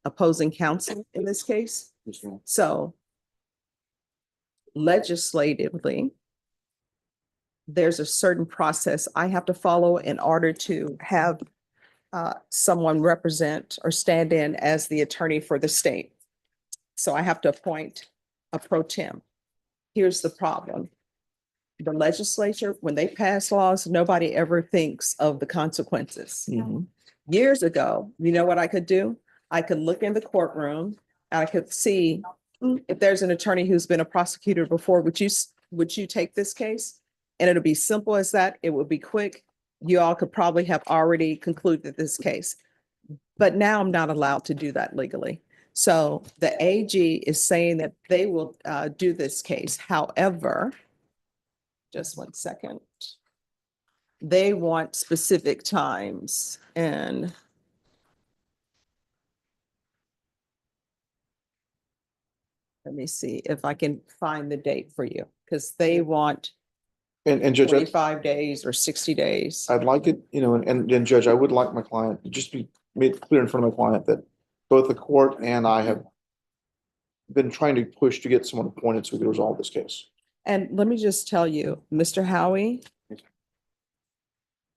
opposing counsel in this case. So legislatively, there's a certain process I have to follow in order to have someone represent or stand in as the attorney for the state. So I have to appoint a pro tem. Here's the problem. The legislature, when they pass laws, nobody ever thinks of the consequences. Years ago, you know what I could do? I could look in the courtroom and I could see if there's an attorney who's been a prosecutor before, would you take this case? And it'll be simple as that. It will be quick. You all could probably have already concluded this case. But now I'm not allowed to do that legally. So the AG is saying that they will do this case. However, just one second. They want specific times and let me see if I can find the date for you, because they want And Judge, 45 days or 60 days. I'd like it, and Judge, I would like my client to just be made clear in front of my client that both the court and I have been trying to push to get someone appointed so we can resolve this case. And let me just tell you, Mr. Howie,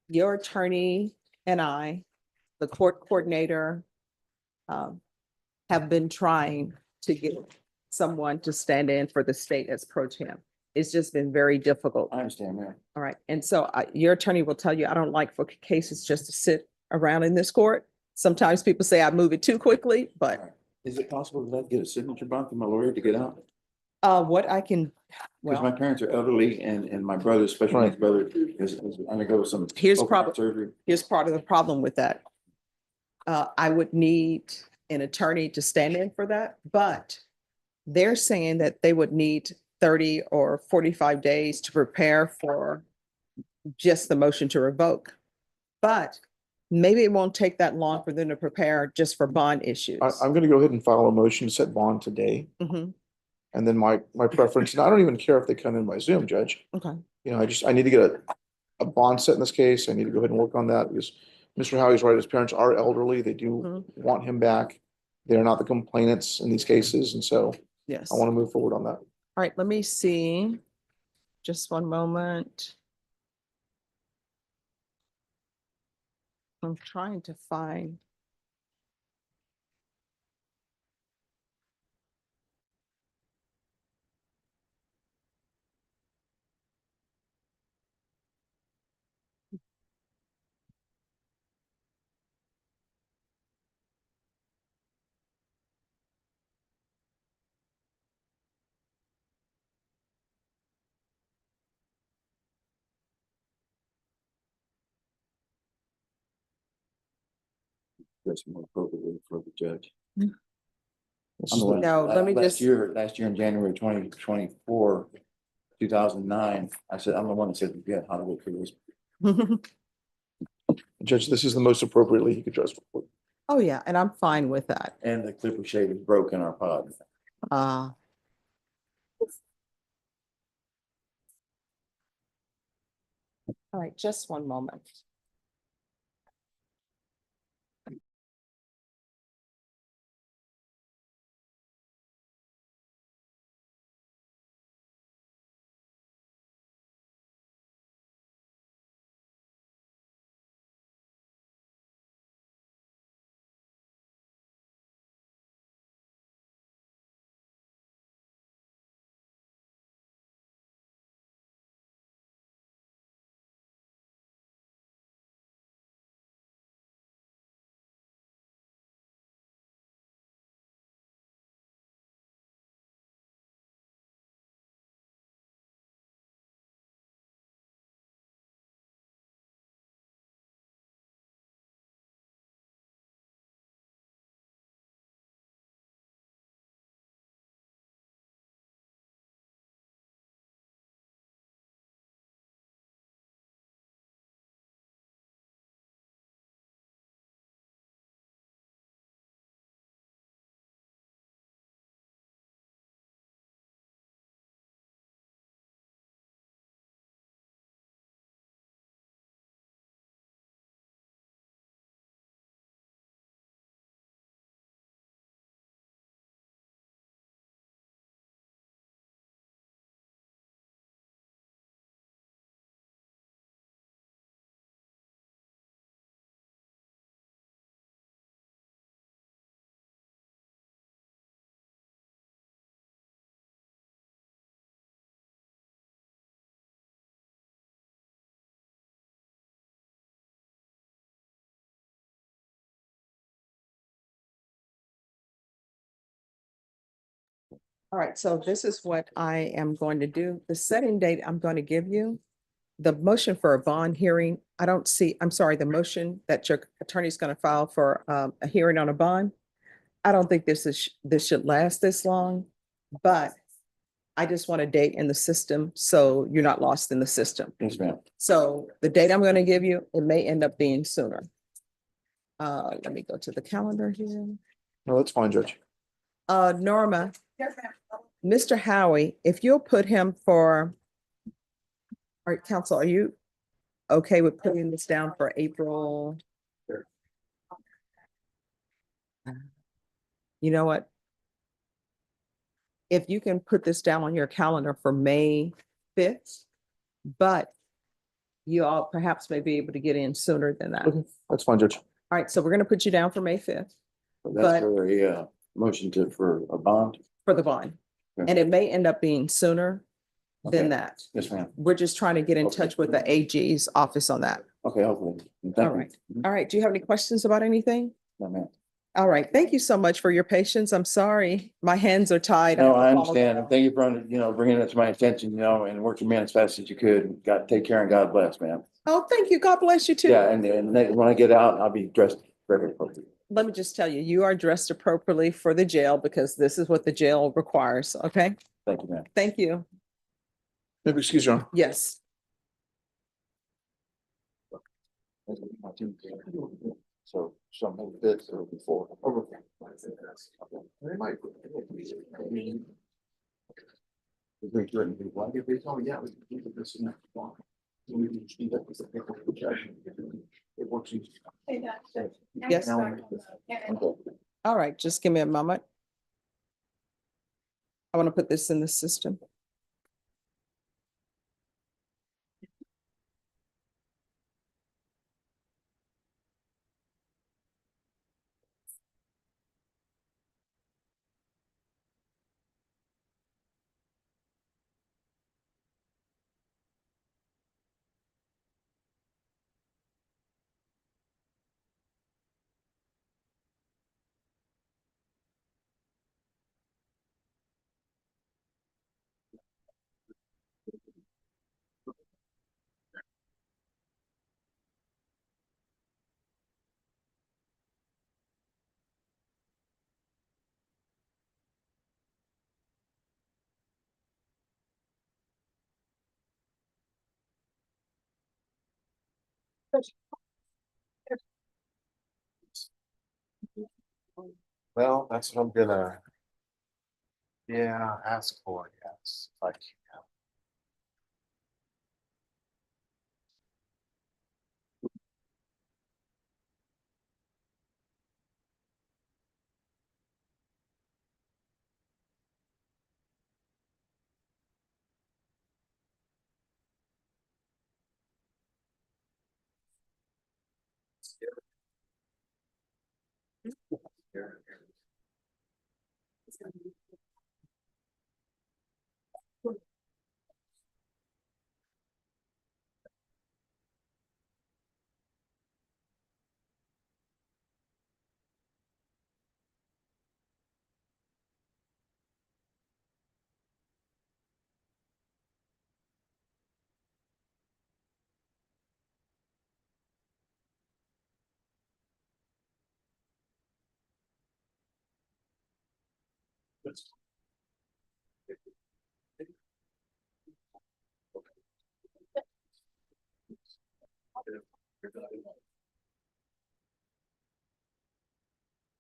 your attorney and I, the court coordinator, have been trying to get someone to stand in for the state as pro tem. It's just been very difficult. I understand, Mayor. All right. And so your attorney will tell you, I don't like for cases just to sit around in this court. Sometimes people say I move it too quickly, but Is it possible to get a signature bond from my lawyer to get out? what I can, Because my well, parents are elderly and my brother, special needs brother, is undergo some. Here's open heart surgery. here's part of the problem with that. I would need an attorney to stand in for that, but they're saying that they would need 30 or 45 days to prepare for just the motion to revoke. But maybe it won't take that long for them to prepare just for bond issues. I'm gonna go ahead and file a motion to set bond today. Mhm. And then my preference, and I don't even care if they come in by Zoom, Judge. Okay. I need to get a bond set in this case. I need to go ahead and work on that because Mr. Howie's right, his parents are elderly. They do want him back. They're not the complainants in these cases, and so Yes. I want to move forward on that. All right, let me see. Just one moment. I'm trying to find. That's more appropriate for the judge. Mm. I'm the one- No, let me last just- Last year in January 2024, 2009, I said, I'm the one that said, yeah, how to wait for this. Judge, this is the most appropriately he could dress for. Oh, yeah, and I'm fine with that. And the clipper shade is broke in our pod. Uh, all right, just one moment. All right, so this is what I am going to do. The setting date I'm going to give you. The motion for a bond hearing, I don't see, I'm sorry, the motion that your attorney's going to file for a hearing on a bond. I don't think this should last this long, but I just want a date in the system so you're not lost in the system. Yes, ma'am. So the date I'm going to give you, it may end up being sooner. Let me go to the calendar here. No, that's fine, Judge. Norma, Mr. Howie, if you'll put him for, all right, counsel, are you okay with putting this down for April? You know what? If you can put this down on your calendar for May 5th, but you all perhaps may be able to get in sooner than that. All That's fine, Judge. right, so we're going to put you down for May 5th That's But- for a motion for a bond. for the bond. Okay. And it may end up being sooner Okay. than that. Yes, ma'am. We're just trying to get in Okay. touch with the AG's office on that. Okay, hopefully. Thank All you. right. All right, do you have any questions about anything? No, ma'am. All right, thank you so much for your patience. I'm sorry, my hands are tied. No, I have to follow- understand. And thank you for, bringing it to my attention, and working me as fast as you could. God, take care and God bless, ma'am. Oh, thank you. God bless you too. Yeah, and when I get out, I'll be dressed very appropriately. Let me just tell you, you are dressed appropriately for the jail because this is what the jail requires, okay? Thank you, ma'am. Thank you. Maybe excuse you. Yes. So some of this or before. Oh, yeah. It works. Yes. All right, just give me a moment. I want to put this in the system. Well, that's what I'm gonna. Yeah, ask for, yes, like.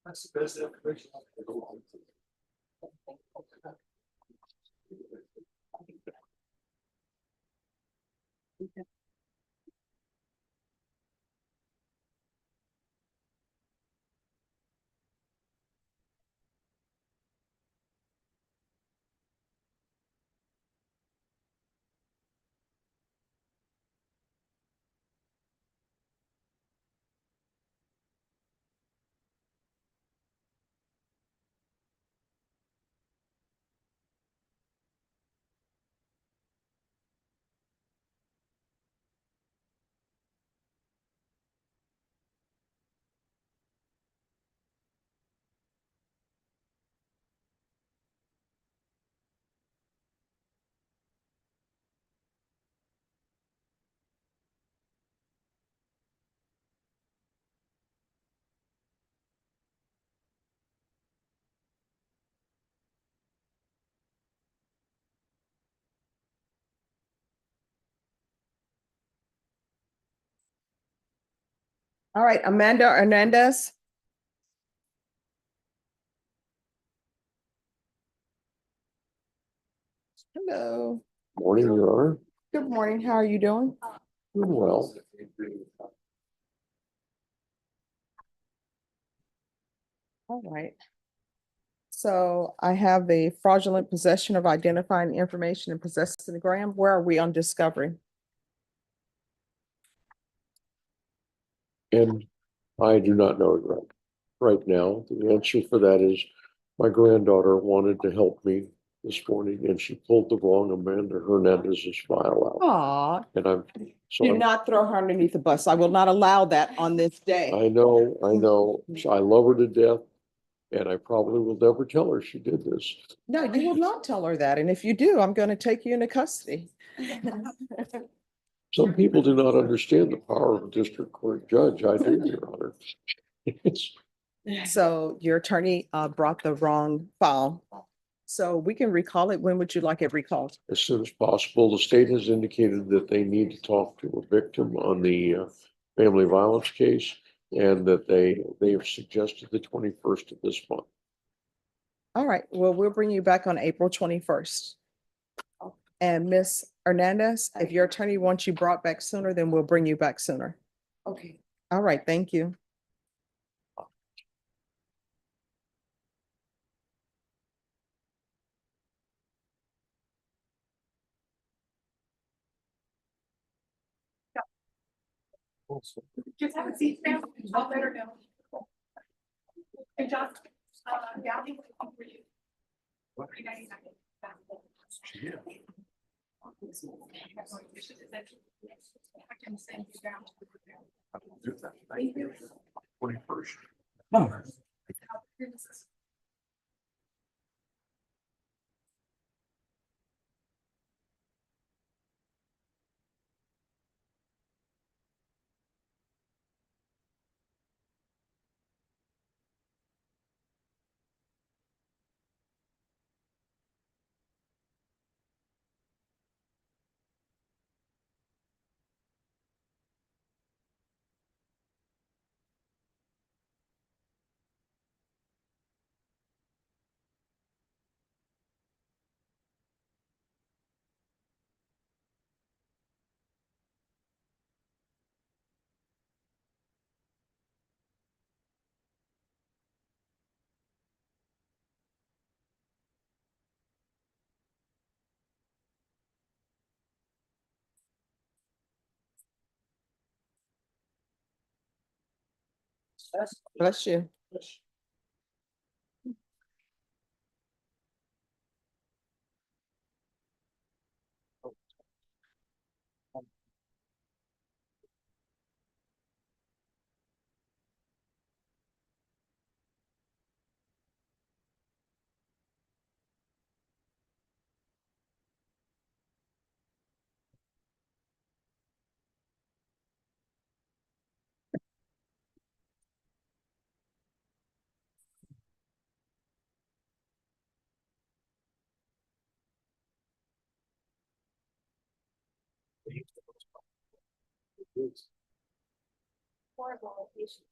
That's the best information. All right, Amanda Hernandez. Hello. Morning, Your Honor. Good morning. How are you doing? Doing well. All right. So I have the fraudulent possession of identifying information and possessing the gram. Where are we on discovery? And I do not know right now. The answer for that is my granddaughter wanted to help me this morning and she pulled the wrong Amanda Hernandez's file out. Aw, And I'm, so do I'm, not throw her underneath the bus. I will not allow that on this day. I know. I love her to death. And I probably will never tell her she did this. No, you will not tell her that. And if you do, I'm going to take you into custody. Some people do not understand the power of a district court judge. I do, Your Honor. It's, So your attorney brought the wrong file. So we can recall it. When would you like it recalled? as soon as possible. The state has indicated that they need to talk to a victim on the family violence case and that they have suggested the 21st of this month. All right, well, we'll bring you back on April 21st. And Miss Hernandez, if your attorney wants you brought back sooner, then we'll bring you back sooner. Okay. All right, thank you. Just have a seat, ma'am. I'll let her know. Good job. Yeah, for you. I can send you down to the. Thank you. 21st. Bless you. Horrible patient.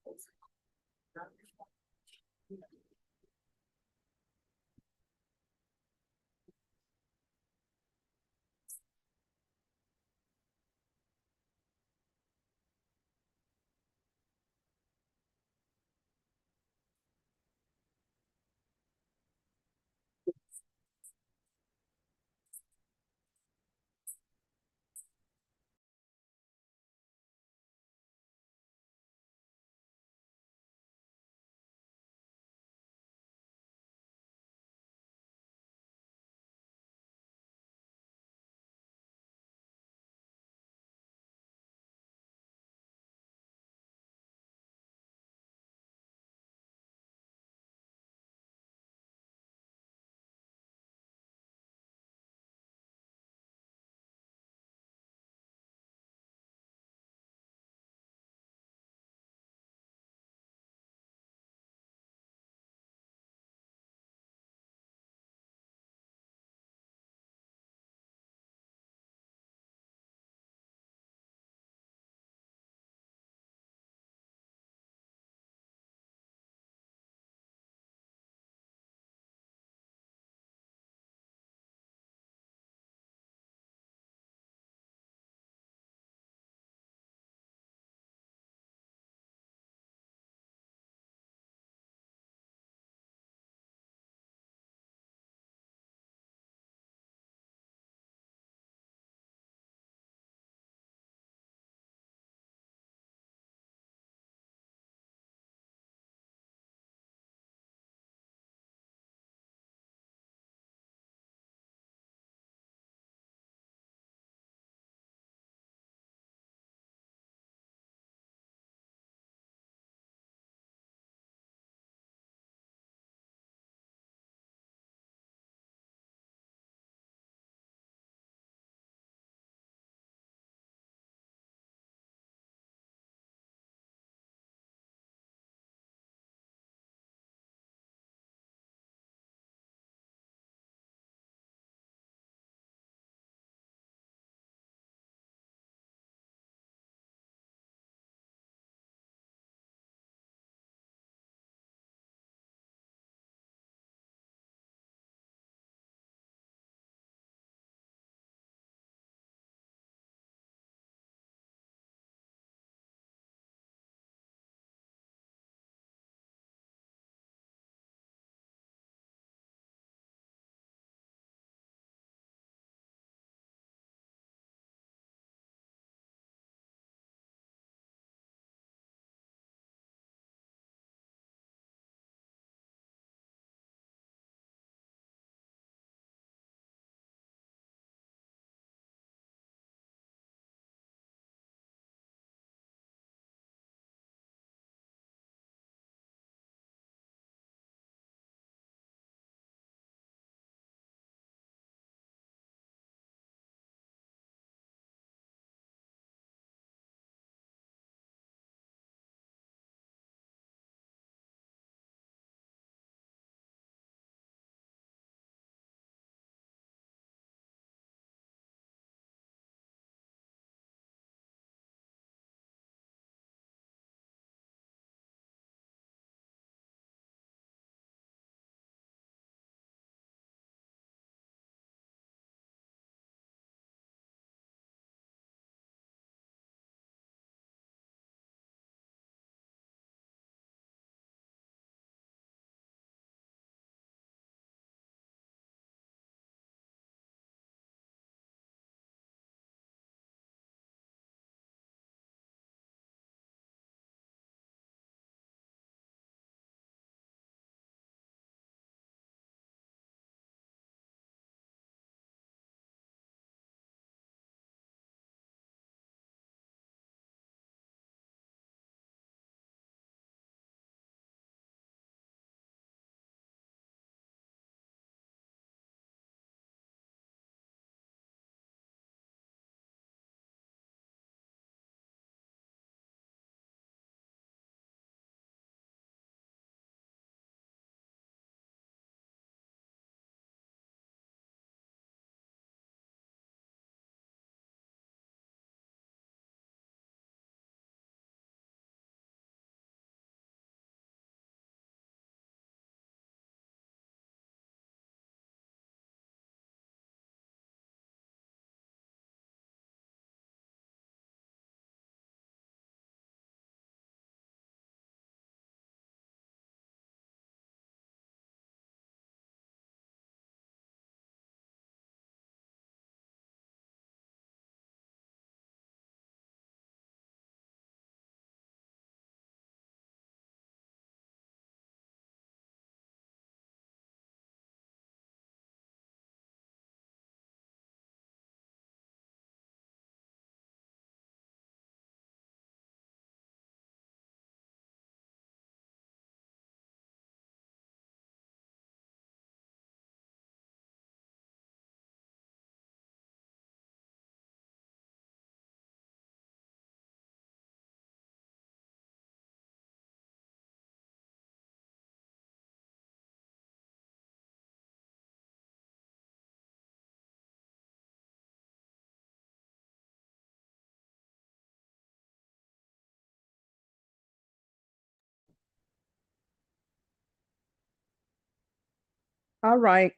All right.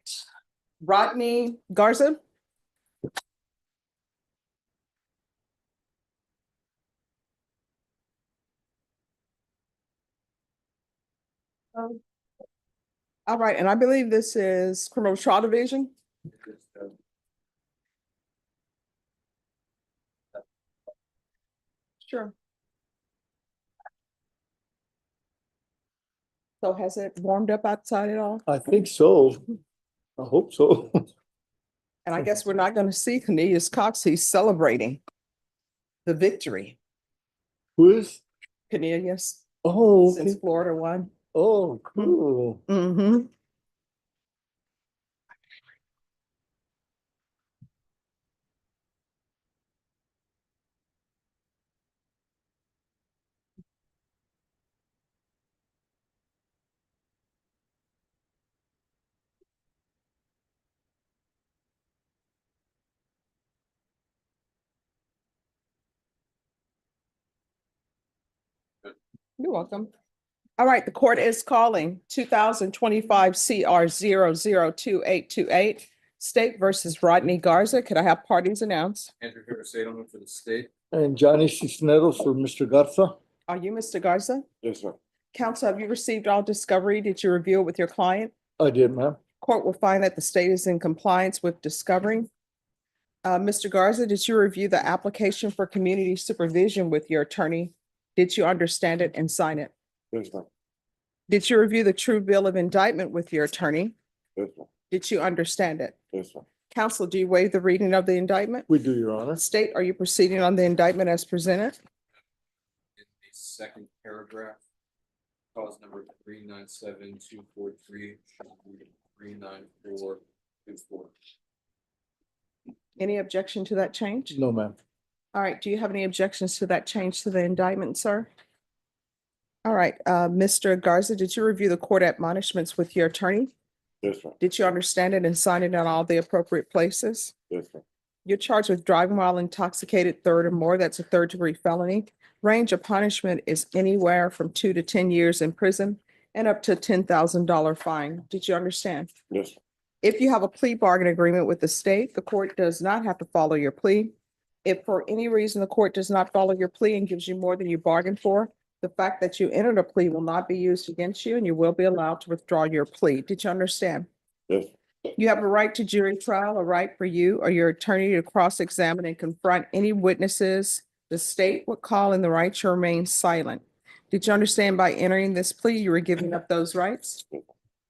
Rodney Garza. All right, and I believe this is criminal trial division. Sure. So has it warmed up outside at all? I think so. I hope so. And I guess we're not going to see Cornelius Cox. He's celebrating the victory. Who is? Cornelius, Oh, since okay. Florida won. Oh, cool. Mm-hmm. You're welcome. All right, the court is calling 2025 CR 0022828 State versus Rodney Garza. Could I have parties announced? Andrew Hirasato for the state. And Johnny Cisneros for Mr. Garza. Are you Mr. Garza? Yes, sir. Counsel, have you received all discovery? Did you review it with your client? I did, ma'am. Court will find that the state is in compliance with discovery. Mr. Garza, did you review the application for community supervision with your attorney? Did you understand it and sign it? Yes, sir. Did you review the true bill of indictment with your attorney? Yes, sir. Did you understand it? Yes, sir. Counsel, do you waive the reading of the indictment? We do, Your Honor. State, are you proceeding on the indictment as presented? In the second paragraph, cause number 397243, 39424. Any objection to that change? No, ma'am. All right, do you have any objections to that change to the indictment, sir? All right, Mr. Garza, did you review the court admonishments with your attorney? Yes, sir. Did you understand it and sign it in all the appropriate places? Yes, sir. You're charged with driving while intoxicated, third or more. That's a third-degree felony. Range of punishment is anywhere from 2 to 10 years in prison and up to a $10,000 fine. Did you understand? Yes, sir. If you have a plea bargain agreement with the state, the court does not have to follow your plea. If for any reason the court does not follow your plea and gives you more than you bargained for, the fact that you entered a plea will not be used against you and you will be allowed to withdraw your plea. Did you understand? Yes. You have a right to jury trial, a right for you or your attorney to cross-examine and confront any witnesses the state would call, and the right to remain silent. Did you understand by entering this plea, you were giving up those rights?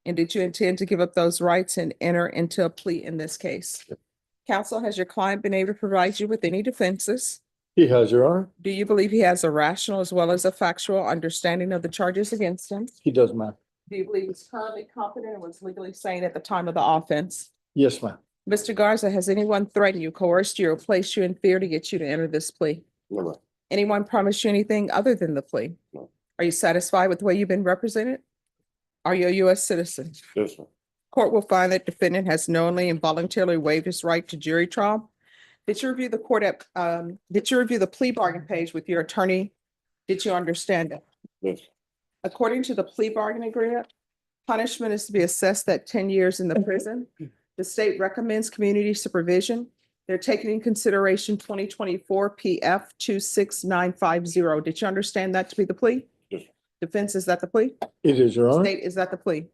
And did you intend to give up those rights and enter into a plea in this case? Counsel, has your client been able to provide you with any defenses? He has, Your Honor. Do you believe he has a rational as well as a factual understanding of the charges against him? He does, ma'am. Do you believe he's currently competent and was legally sane at the time of the offense? Yes, ma'am. Mr. Garza, has anyone threatened you, coerced you, or placed you in fear to get you to enter this plea? No, ma'am. Anyone promised you anything other than the plea? No. Are you satisfied with the way you've been represented? Are you a U.S. citizen? Yes, ma'am. Court will find that defendant has knowingly and voluntarily waived his right to jury trial. Did you review the plea bargain page with your attorney? Did you understand it? Yes. According to the plea bargain agreement, punishment is to be assessed at 10 years in the prison. The state recommends community supervision. They're taking in consideration 2024 PF 26950. Did you understand that to be the plea? Yes. Defense, is that the plea? It is, Your Honor. State, is that the plea?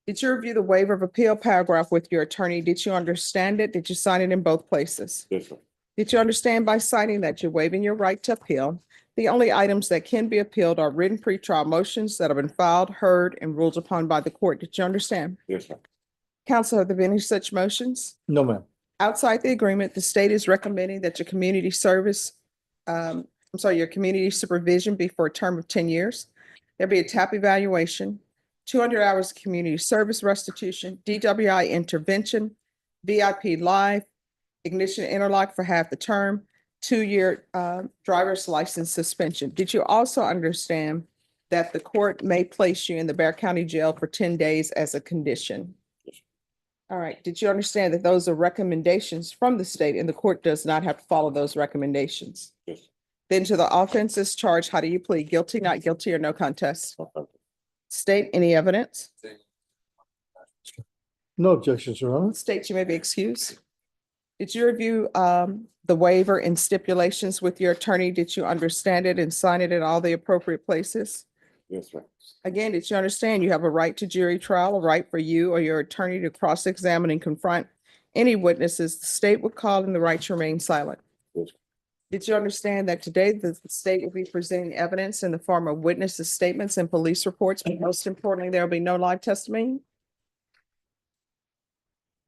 Did you review the waiver of appeal paragraph with your attorney? Did you understand it? Did you sign it in both places? Yes, sir. Did you understand by signing that you're waiving your right to appeal? The only items that can be appealed are written pretrial motions that have been filed, heard, and ruled upon by the court. Did you understand? Yes, sir. Counsel, have there been any such motions? No, ma'am. Outside the agreement, the state is recommending that your community supervision be for a term of 10 years. There'll be a TAP evaluation, 200 hours of community service restitution, DWI intervention, VIP live, ignition interlock for half the term, 2-year driver's license suspension. Did you also understand that the court may place you in the Bexar County Jail for 10 days as a condition? All right. Did you understand that those are recommendations from the state and the court does not have to follow those recommendations? Yes. Then to the offenses charged, how do you plead? Guilty, not guilty, or no contest? Okay. State, any evidence? No objections, Your Honor. State you may be excused. Did you review the waiver and stipulations with your attorney? Did you understand it and sign it in all the appropriate places? Yes, ma'am. Again, did you understand you have a right to jury trial, a right for you or your attorney to cross-examine and confront any witnesses the state would call, and the right to remain silent? Yes. Did you understand that today the state will be presenting evidence in the form of witnesses' statements and police reports, but most importantly, there will be no live testimony?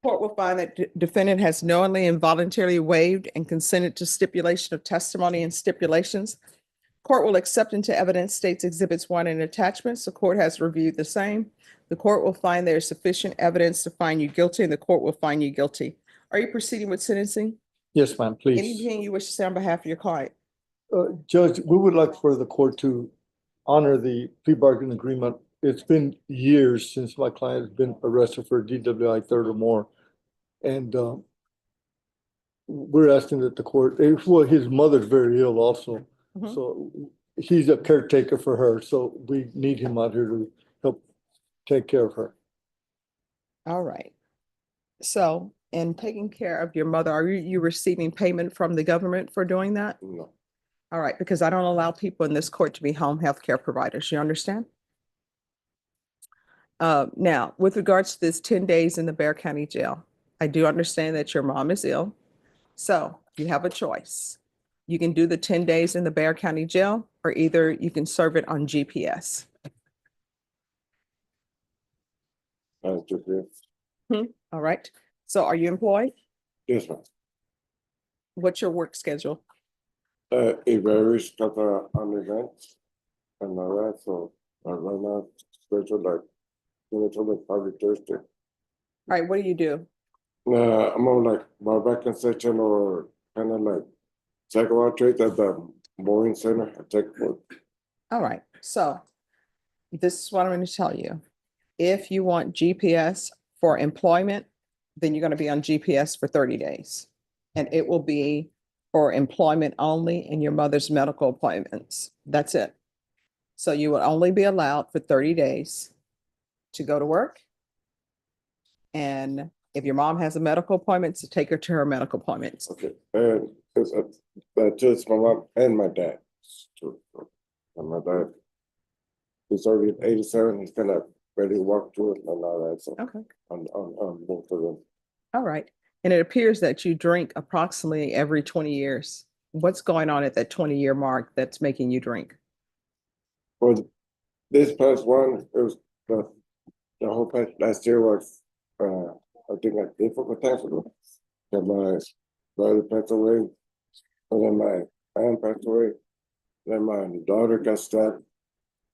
Court will find that defendant has knowingly and voluntarily waived and consented to stipulation of testimony and stipulations. Court will accept into evidence states exhibits 1 and attachments. The court has reviewed the same. The court will find there is sufficient evidence to find you guilty, and the court will find you guilty. Are you proceeding with sentencing? Yes, ma'am, please. Anything you wish to say on behalf of your client? Judge, we would like for the court to honor the plea bargain agreement. It's been years since my client has been arrested for DWI third or more. And we're asking that the court, well, his mother's very ill also. So he's a caretaker for her. So we need him out here to help take care of her. All right. So in taking care of your mother, are you receiving payment from the government for doing that? No. All right, because I don't allow people in this court to be home health care providers. You understand? Now, with regards to this 10 days in the Bexar County Jail, I do understand that your mom is ill. So you have a choice. You can do the 10 days in the Bexar County Jail, or either you can serve it on GPS. All right. So are you employed? Yes, ma'am. What's your work schedule? It varies on events and all that, so right now, special like probably Thursday. All right, what do you do? I'm on like back section or kind of like psychometric at the Boeing Center. I take work. All right, so this is what I'm going to tell you. If you want GPS for employment, then you're going to be on GPS for 30 days. And it will be for employment only in your mother's medical appointments. That's it. So you will only be allowed for 30 days to go to work. And if your mom has a medical appointment, to take her to her medical appointments. Okay, and it's just my mom and my dad. And my dad, he's already 87. He's gonna barely walk through it and all that. So okay, on both of them. All right. And it appears that you drink approximately every 20 years. What's going on at that 20-year mark that's making you drink? Well, this past one, it was the whole past last year was I think like April times ago. That my brother passed away, and then my aunt passed away, then my daughter got stabbed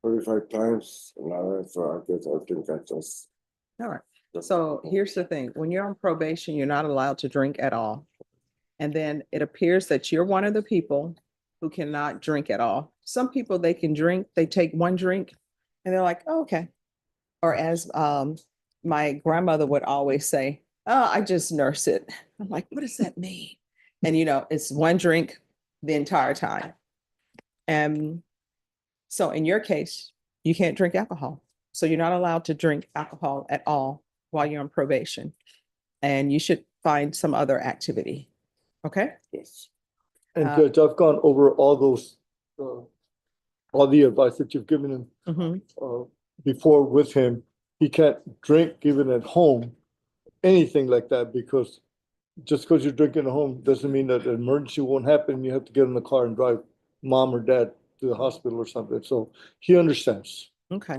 45 times, and all that. So I guess I think I just. All right. So here's the thing. When you're on probation, you're not allowed to drink at all. And then it appears that you're one of the people who cannot drink at all. Some people, they can drink, they take one drink and they're like, oh, okay. Or as my grandmother would always say, oh, I just nurse it. I'm like, what does that mean? And it's one drink the entire time. And so in your case, you can't drink alcohol. So you're not allowed to drink alcohol at all while you're on probation. And you should find some other activity. Okay? Yes. And Judge, I've gone over all those, all the advice that you've given him before with him. He can't drink even at home, anything like that, because just because you're drinking at home doesn't mean that an emergency won't happen. You have to get in the car and drive mom or dad to the hospital or something. So he understands. Okay.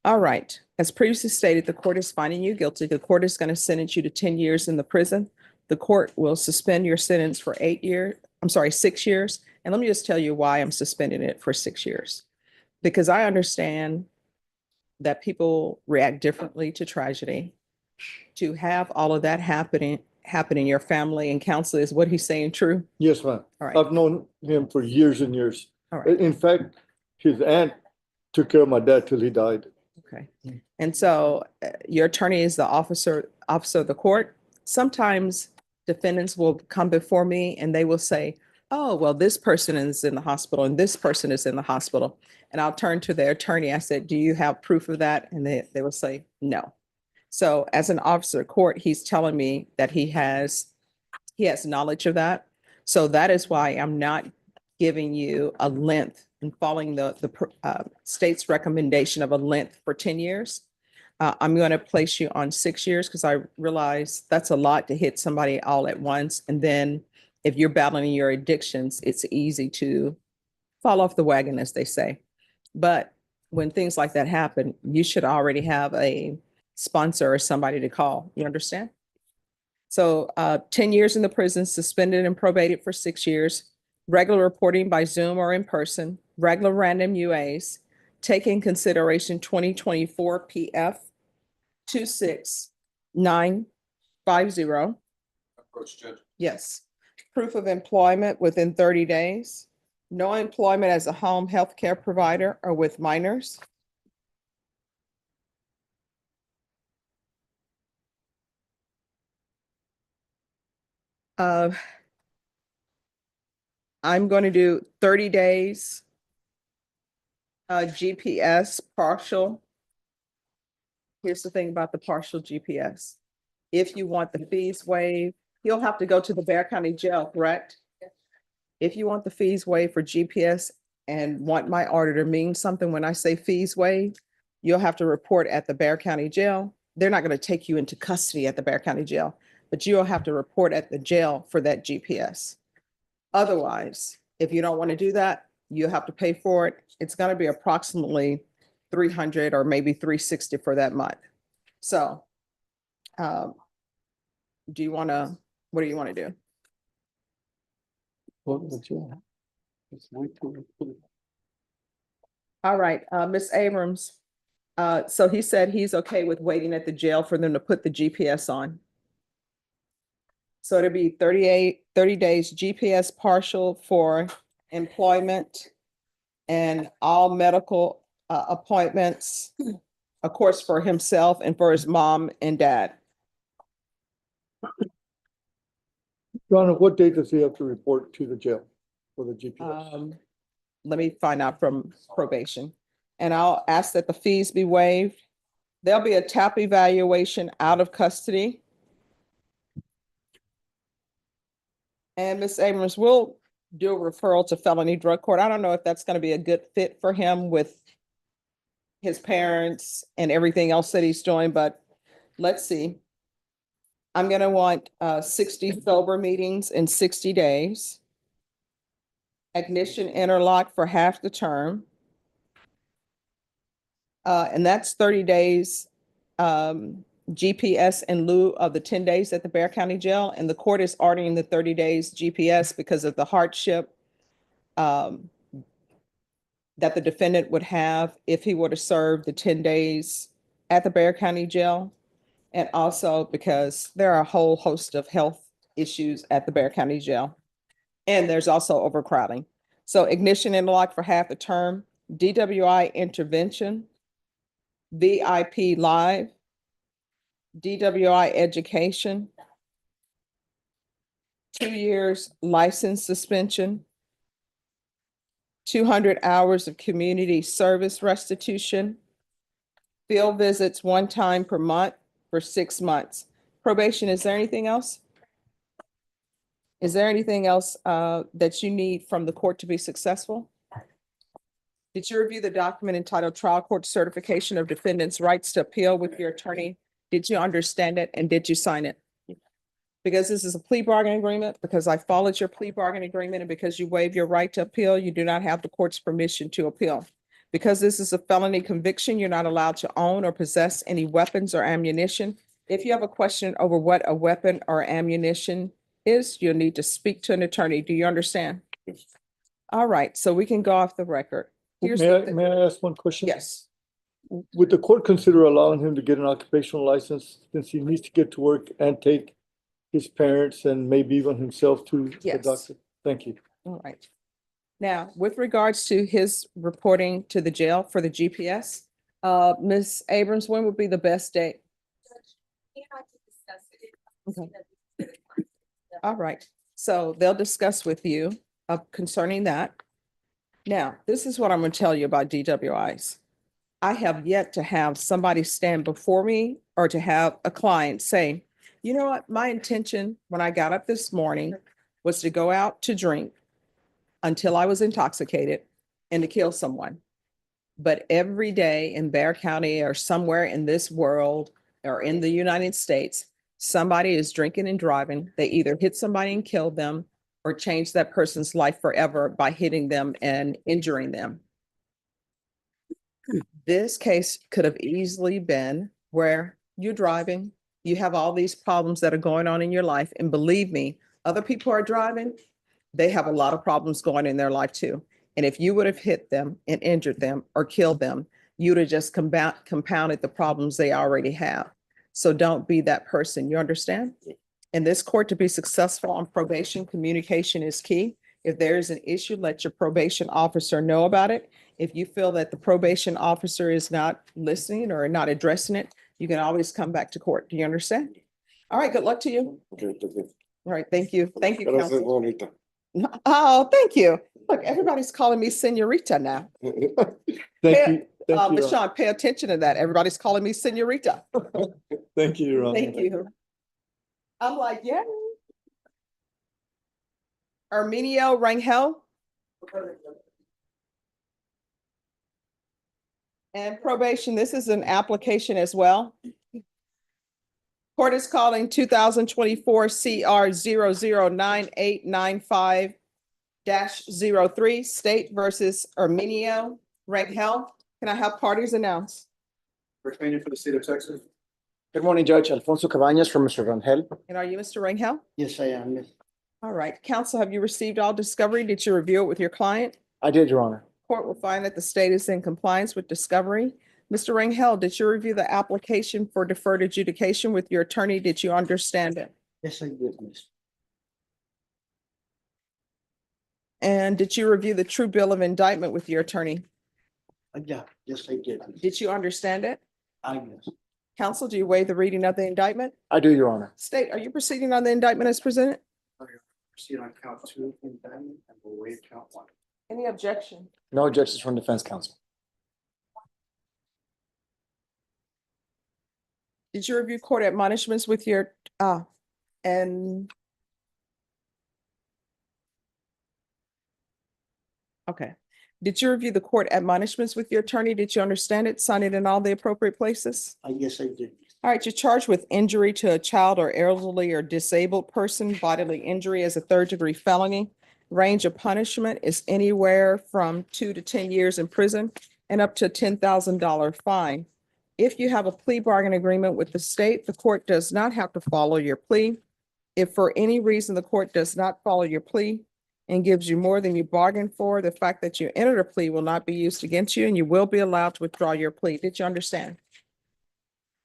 All right. As previously stated, the court is finding you guilty. The court is going to sentence you to 10 years in the prison. The court will suspend your sentence for 6 years. And let me just tell you why I'm suspending it for 6 years. Because I understand that people react differently to tragedy. To have all of that happen in your family and counsel, is what he's saying true? Yes, ma'am. All right. I've known him for years and years. All right. In fact, his aunt took care of my dad till he died. Okay. And so your attorney is the officer of the court. Sometimes defendants will come before me and they will say, oh, well, this person is in the hospital and this person is in the hospital. And I'll turn to their attorney. I said, do you have proof of that? And they will say, no. So as an officer of court, he's telling me that he has knowledge of that. So that is why I'm not giving you a length and following the state's recommendation of a length for 10 years. I'm going to place you on 6 years because I realize that's a lot to hit somebody all at once. And then if you're battling your addictions, it's easy to fall off the wagon, as they say. But when things like that happen, you should already have a sponsor or somebody to call. You understand? So 10 years in the prison, suspended and probated for 6 years, regular reporting by Zoom or in person, regular random UAs, take in consideration 2024 PF 26950. Approach judge. Yes. Proof of employment within 30 days. No employment as a home health care provider or with minors. I'm going to do 30 days. GPS partial. Here's the thing about the partial GPS. If you want the fees waived, you'll have to go to the Bexar County Jail, correct? If you want the fees waived for GPS and want my order to mean something when I say fees waived, you'll have to report at the Bexar County Jail. They're not going to take you into custody at the Bexar County Jail, but you'll have to report at the jail for that GPS. Otherwise, if you don't want to do that, you have to pay for it. It's going to be approximately 300 or maybe 360 for that month. So, what do you want to do? All right, Ms. Abrams. So he said he's okay with waiting at the jail for them to put the GPS on. So it'll be 30 days GPS partial for employment and all medical appointments, of course, for himself and for his mom and dad. Donna, what date does he have to report to the jail for the GPS? Let me find out from probation. And I'll ask that the fees be waived. There'll be a TAP evaluation out of custody. And Ms. Abrams, we'll do a referral to felony drug court. I don't know if that's going to be a good fit for him with his parents and everything else that he's doing, but let's see. I'm going to want 60 sober meetings in 60 days. Ignition interlock for half the term. And that's 30 days GPS in lieu of the 10 days at the Bexar County Jail. And the court is ordering the 30 days GPS because of the hardship that the defendant would have if he were to serve the 10 days at the Bexar County Jail. And also because there are a whole host of health issues at the Bexar County Jail. And there's also overcrowding. So ignition interlock for half the term, DWI intervention, VIP live, DWI education, 2 years license suspension, 200 hours of community service restitution, field visits 1 time per month for 6 months. Probation, is there anything else? Is there anything else that you need from the court to be successful? Did you review the document entitled Trial Court Certification of Defendant's Rights to Appeal with your attorney? Did you understand it and did you sign it? Because this is a plea bargaining agreement, because I followed your plea bargaining agreement, and because you waive your right to appeal, you do not have the court's permission to appeal. Because this is a felony conviction, you're not allowed to own or possess any weapons or ammunition. If you have a question over what a weapon or ammunition is, you'll need to speak to an attorney. Do you understand? All right, so we can go off the record. Here's May I ask one question? Yes. Would the court consider allowing him to get an occupational license since he needs to get to work and take his parents and maybe even himself to the Yes. doctor? Thank you. All right. Now, with regards to his reporting to the jail for the GPS, Ms. Abrams, when would be the best date? Okay. All right. So they'll discuss with you concerning that. Now, this is what I'm going to tell you about DWIs. I have yet to have somebody stand before me or to have a client say, you know what, my intention when I got up this morning was to go out to drink until I was intoxicated and to kill someone. But every day in Bexar County or somewhere in this world or in the United States, somebody is drinking and driving. They either hit somebody and kill them or change that person's life forever by hitting them and injuring them. This case could have easily been where you're driving, you have all these problems that are going on in your life. And believe me, other people are driving, they have a lot of problems going in their life too. And if you would have hit them and injured them or killed them, you'd have just compounded the problems they already have. So don't be that person. You understand? In this court, to be successful on probation, communication is key. If there is an issue, let your probation officer know about it. If you feel that the probation officer is not listening or not addressing it, you can always come back to court. Do you understand? All right, good luck to you. Okay, thank you. All right, thank you. Thank you, Gracias, counsel. Juanita. Oh, thank you. Look, everybody's calling me señorita now. Thank you. LaShawn, pay attention to that. Everybody's calling me señorita. Thank you, Your Honor. Thank you. I'm like, yeah. Armenio Rangel. And probation, this is an application as well. Court is calling 2024 CR 009895-03, State versus Armenio Rangel. Can I have parties announce? Recommended for the state of Texas. Good morning, Judge Alfonso Cabañas from Mr. Rangel. And are you Mr. Rangel? Yes, I am. Yes. All right. Counsel, have you received all discovery? Did you review it with your client? I did, Your Honor. Court will find that the state is in compliance with discovery. Mr. Rangel, did you review the application for deferred adjudication with your attorney? Did you understand it? Yes, I did, Miss. And did you review the true bill of indictment with your attorney? Yeah, yes, I did. Did you understand it? Yes. Counsel, do you waive the reading of the indictment? I do, Your Honor. State, are you proceeding on the indictment as presented? Proceed on count 2 indictment and we'll waive count 1. Any objection? No objections from defense counsel. Did you review court admonishments with your, and? Okay. Did you review the court admonishments with your attorney? Did you understand it, sign it in all the appropriate places? Yes, I did. All right, you're charged with injury to a child or elderly or disabled person, bodily injury as a third-degree felony. Range of punishment is anywhere from 2 to 10 years in prison and up to a $10,000 fine. If you have a plea bargain agreement with the state, the court does not have to follow your plea. If for any reason the court does not follow your plea and gives you more than you bargained for, the fact that you entered a plea will not be used against you and you will be allowed to withdraw your plea. Did you understand?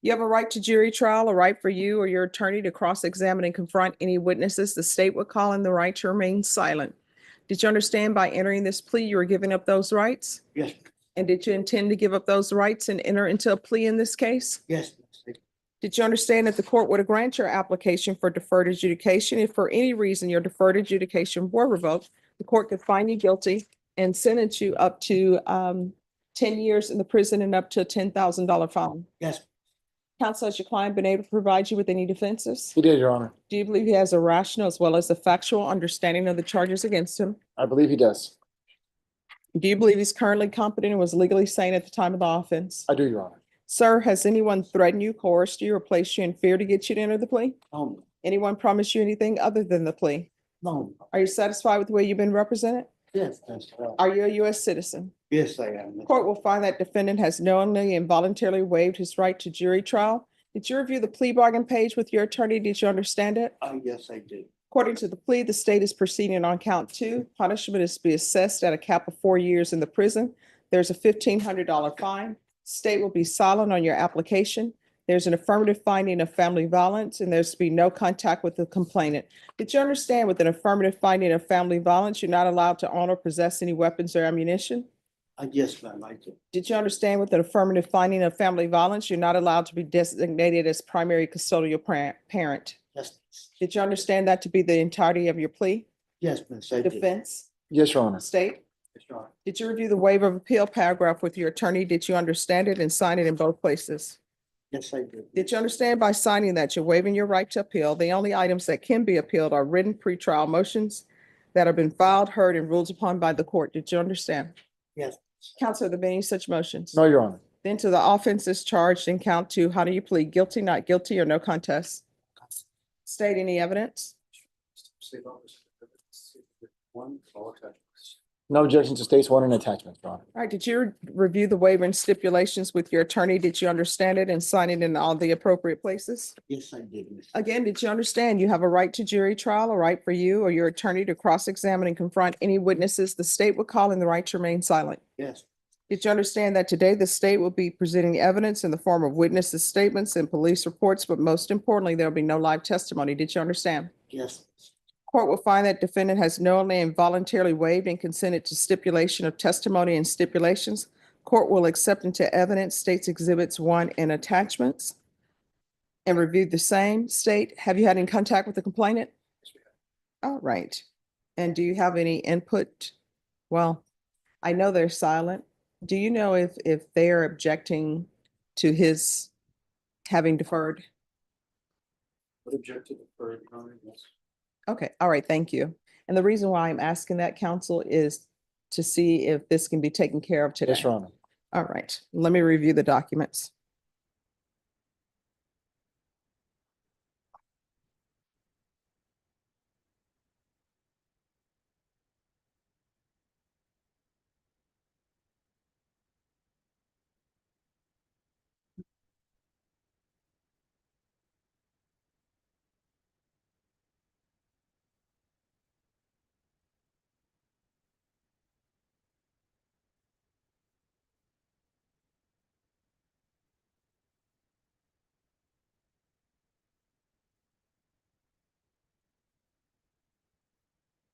You have a right to jury trial, a right for you or your attorney to cross-examine and confront any witnesses. The state would call in the right to remain silent. Did you understand by entering this plea, you were giving up those rights? Yes. And did you intend to give up those rights and enter into a plea in this case? Yes. Did you understand that the court would grant your application for deferred adjudication? If for any reason your deferred adjudication were revoked, the court could find you guilty and sentence you up to 10 years in the prison and up to a $10,000 fine. Yes. Counsel, has your client been able to provide you with any defenses? He did, Your Honor. Do you believe he has a rational as well as a factual understanding of the charges against him? I believe he does. Do you believe he's currently competent and was legally sane at the time of the offense? I do, Your Honor. Sir, has anyone threatened you, coerced you, or placed you in fear to get you to enter the plea? No. Anyone promised you anything other than the plea? No. Are you satisfied with the way you've been represented? Yes, that's right. Are you a U.S. citizen? Yes, I am. Court will find that defendant has knowingly and voluntarily waived his right to jury trial. Did you review the plea bargain page with your attorney? Did you understand it? Yes, I did. According to the plea, the state is proceeding on count 2. Punishment is to be assessed at a cap of 4 years in the prison. There's a $1,500 fine. State will be silent on your application. There's an affirmative finding of family violence, and there's to be no contact with the complainant. Did you understand with an affirmative finding of family violence, you're not allowed to own or possess any weapons or ammunition? Yes, ma'am, I do. Did you understand with an affirmative finding of family violence, you're not allowed to be designated as primary custodial parent? Yes. Did you understand that to be the entirety of your plea? Yes, Miss. I did. Defense? Yes, Your Honor. State? Did you review the waiver of appeal paragraph with your attorney? Did you understand it and sign it in both places? Yes, I did. Did you understand by signing that you're waiving your right to appeal? The only items that can be appealed are written pretrial motions that have been filed, heard, and ruled upon by the court. Did you understand? Yes. Counsel, are there been any such motions? No, Your Honor. Then to the offenses charged in count two, how do you plead? Guilty, not guilty, or no contest? State any evidence? No objection to states one and attachments, Your Honor. All right, did you review the waiver and stipulations with your attorney? Did you understand it and sign it in all the appropriate places? Yes, I did. Again, did you understand you have a right to jury trial, a right for you or your attorney to cross-examine and confront any witnesses the state would call in the right to remain silent? Yes. Did you understand that today the state will be presenting evidence in the form of witnesses' statements and police reports, but most importantly, there'll be no live testimony? Did you understand? Yes. Court will find that defendant has knowingly and voluntarily waived and consented to stipulation of testimony and stipulations. Court will accept into evidence states exhibits 1 and attachments and review the same. State, have you had any contact with the complainant? All right. And do you have any input? Well, I know they're silent. Do you know if they are objecting to his having deferred? Would object to deferred, Your Honor, yes. Okay, all right, thank you. And the reason why I'm asking that, counsel, is to see if this can be taken care of today. Yes, Your Honor. All right, let me review the documents.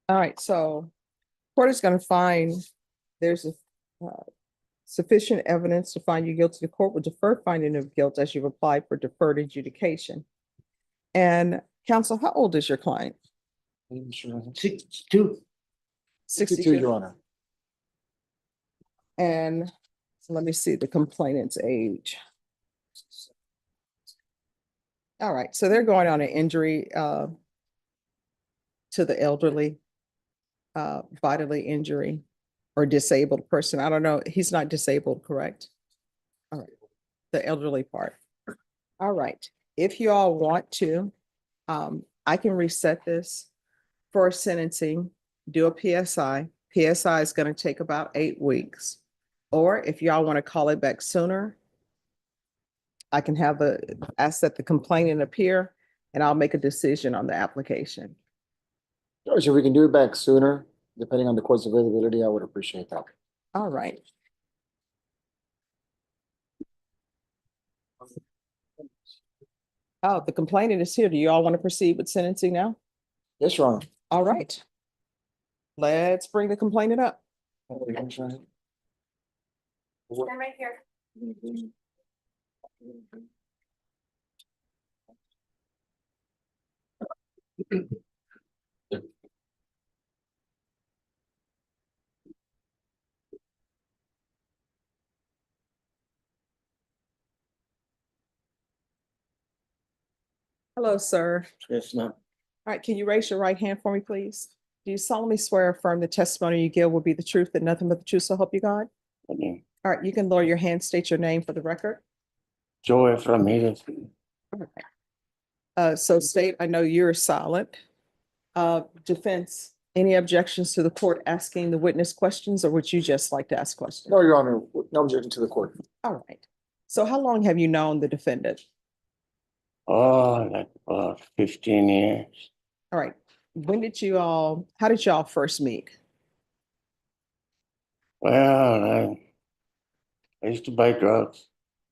All right, so court is going to find there's sufficient evidence to find you guilty. The court will defer finding of guilt as you've applied for deferred adjudication. And counsel, how old is your client? 62. 62, Your Honor. And let me see the complainant's age. All right, so they're going on an injury to the elderly, bodily injury or disabled person. I don't know. He's not disabled, correct? All right, the elderly part. All right, if you all want to, I can reset this for sentencing, do a PSI. PSI is going to take about 8 weeks. Or if y'all want to call it back sooner, I can ask that the complainant appear and I'll make a decision on the application. If we can do it back sooner, depending on the court's availability, I would appreciate that. All right. Oh, the complainant is here. Do you all want to proceed with sentencing now? Yes, Your Honor. All right. Let's bring the complainant up. I'm right here. Hello, sir. Yes, ma'am. All right, can you raise your right hand for me, please? Do you solemnly swear or affirm the testimony you give will be the truth and nothing but the truth, so help you God? Okay. All right, you can lower your hand, state your name for the record. Joey Ramirez. So state, I know you're silent. Defense, any objections to the court asking the witness questions, or would you just like to ask questions? No, Your Honor, no objection to the court. All right. So how long have you known the defendant? Oh, like about 15 years. All right. How did y'all first meet? Well, I used to buy drugs.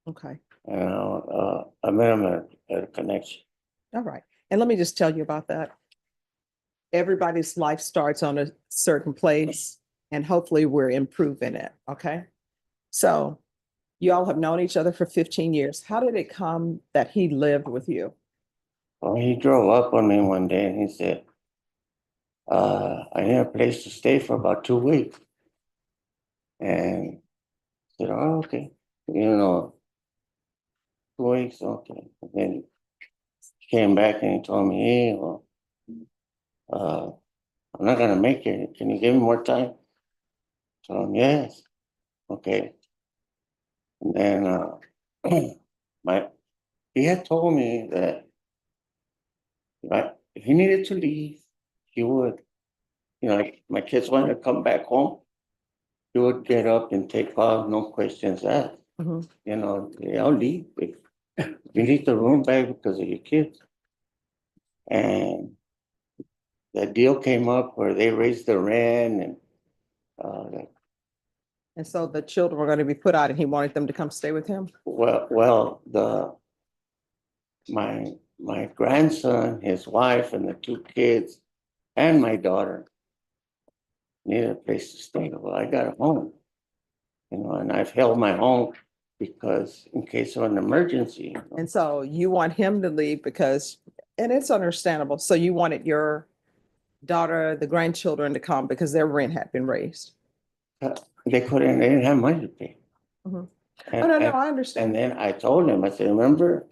Okay. I met him at a connection. All right. And let me just tell you about that. Everybody's life starts on a certain place, and hopefully we're improving it. Okay. So you all have known each other for 15 years. How did it come that he lived with you? Well, he drove up on me one day and he said, I need a place to stay for about 2 weeks. And said, oh, okay, you know, 2 weeks, okay. And then he came back and he told me, hey, well, I'm not gonna make it. Can you give me more time? So yes, okay. And then he had told me that if he needed to leave, he would. You know, like my kids wanted to come back home, he would get up and take off, no questions asked. Mhm. You know, I'll leave. If you need the room back because of your kids. And the deal came up where they raised the rent and And so the children were going to be put out and he wanted them to come stay with him? my grandson, his wife, and the 2 kids, and my daughter needed a place to stay. Well, I got a home, you know, and I've held my home because in case of an emergency. You know. And so you want him to leave because, and it's understandable. So you wanted your daughter, the grandchildren to come because their rent had been raised. They didn't have money to pay. Mhm. Oh, no, I understand. And then I told him, I said, remember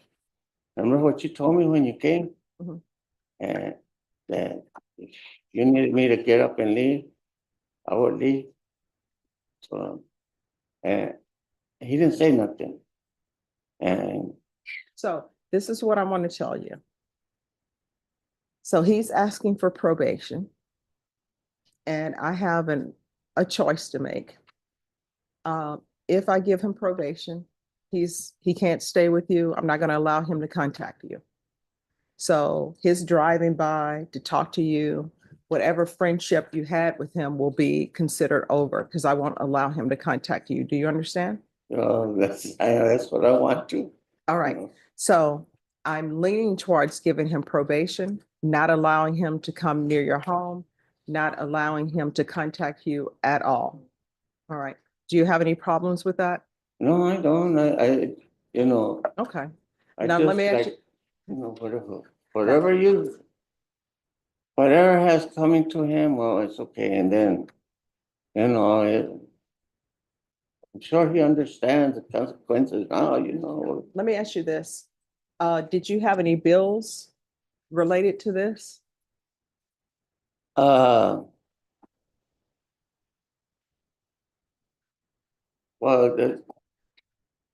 what you told me when you came? Mhm. And that if you needed me to get up and leave, I would leave. So, and he didn't say nothing. And So this is what I want to tell you. So he's asking for probation. And I have a choice to make. If I give him probation, he can't stay with you. I'm not going to allow him to contact you. So his driving by to talk to you, whatever friendship you had with him will be considered over because I won't allow him to contact you. Do you understand? that's what I want to. All right. So I'm leaning towards giving him probation, not allowing him to come near your home, not allowing him to contact you at all. All right. Do you have any problems with that? No, I don't. I you know. Okay. I Now, just let me ask like, you. you know, whatever has coming to him, well, it's okay. And then, you know, I'm sure he understands the consequences now, you know. Let me ask you this. Did you have any bills related to this? Well,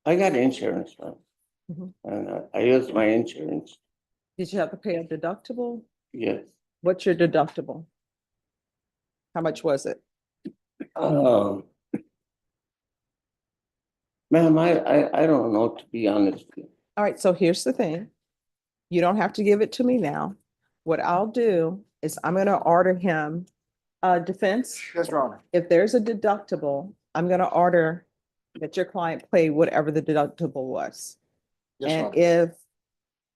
I got insurance, right? Mhm. And I use my insurance. Did you have to pay a deductible? Yes. What's your deductible? How much was it? Ma'am, I don't know, to be honest with you. All right, so here's the thing. You don't have to give it to me now. What I'll do is I'm going to order him a defense. Yes, Your Honor. If there's a deductible, I'm going to order that your client pay whatever the deductible was. Yes, Your And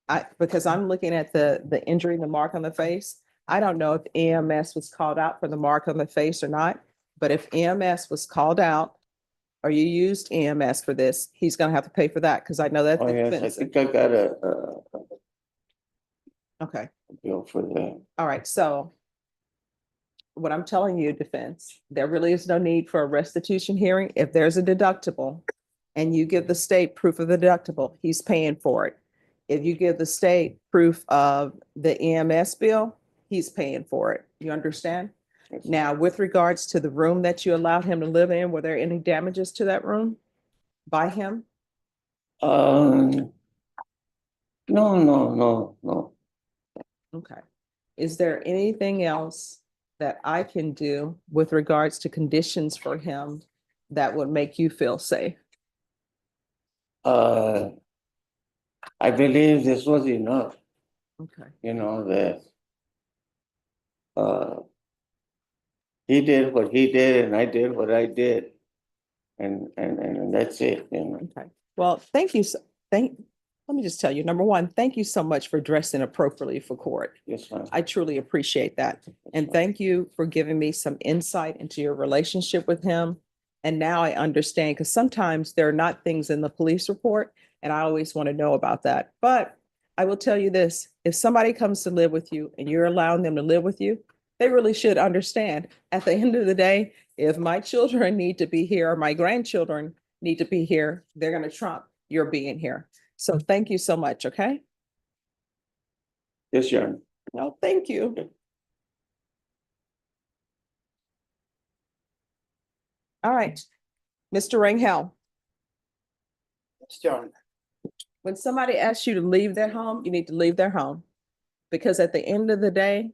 Honor. because I'm looking at the injury, the mark on the face, I don't know if EMS was called out for the mark on the face or not, but if EMS was called out or you used EMS for this, he's gonna have to pay for that, because I know that's Oh, yes, I expensive. think I got a Okay, bill for that. all right, so what I'm telling you, defense, there really is no need for a restitution hearing. If there's a deductible and you give the state proof of the deductible, he's paying for it. If you give the state proof of the EMS bill, he's paying for it. You understand? Now, with regards to the room that you allowed him to live in, were there any damages to that room by him? No. Okay. Is there anything else that I can do with regards to conditions for him that would make you feel safe? I believe this was enough. Okay. You know, that he did what he did and I did what I did. And that's it, you know. Okay. Well, thank you. Let me just tell you, number one, thank you so much for dressing appropriately for court. Yes, ma'am. I truly appreciate that. And thank you for giving me some insight into your relationship with him. And now I understand, because sometimes there are not things in the police report, and I always want to know about that. But I will tell you this, if somebody comes to live with you and you're allowing them to live with you, they really should understand. At the end of the day, If my children need to be here, or my grandchildren need to be here, they're gonna trump your being here. So thank you so much, okay? Yes, Your Honor. No, thank you. All right, Mr. Rangel, Yes, Your Honor. when somebody asks you to leave their home, you need to leave their home. Because at the end of the day,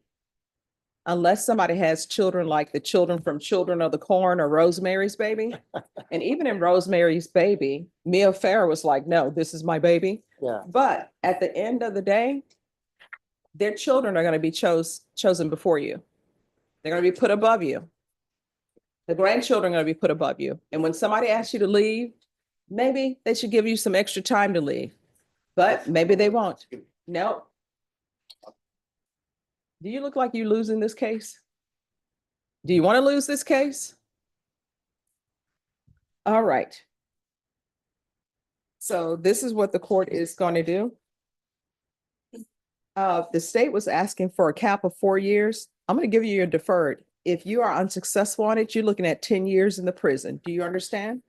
unless somebody has children like the children from Children of the Corn or Rosemary's Baby, and even in Rosemary's Baby, Mia Farrow was like, no, this is my baby. Yeah. But at the end of the day, their children are going to be chosen before you. They're going to be put above you. The grandchildren are going to be put above you. And when somebody asks you to leave, maybe they should give you some extra time to leave, but maybe they won't. No. Do you look like you're losing this case? Do you want to lose this case? All right. So this is what the court is going to do. The state was asking for a cap of 4 years. I'm going to give you your deferred. If you are unsuccessful on it, you're looking at 10 years in the prison. Do you understand?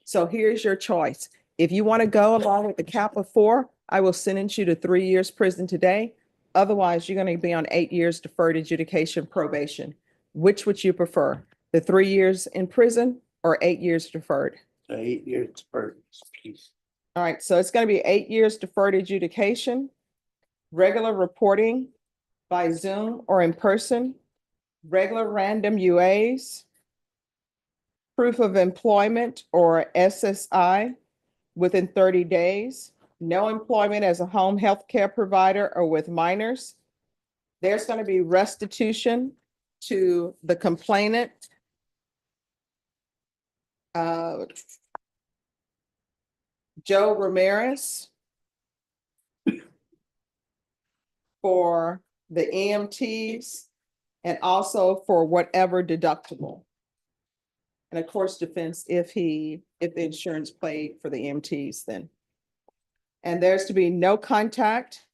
So here's your choice. If you want to go along with the cap of 4, I will sentence you to 3 years prison today. Otherwise, you're going to be on 8 years deferred adjudication probation. Which would you prefer? The 3 years in prison or 8 years deferred? 8 years deferred, please. All right, so it's going to be 8 years deferred adjudication, regular reporting by Zoom or in person, regular random UAs, proof of employment or SSI within 30 days, no employment as a home health care provider or with minors. There's going to be restitution to the complainant. Joe Ramirez for the EMTs and also for whatever deductible. And of course, defense if the insurance paid for the EMTs then. And there's to be no contact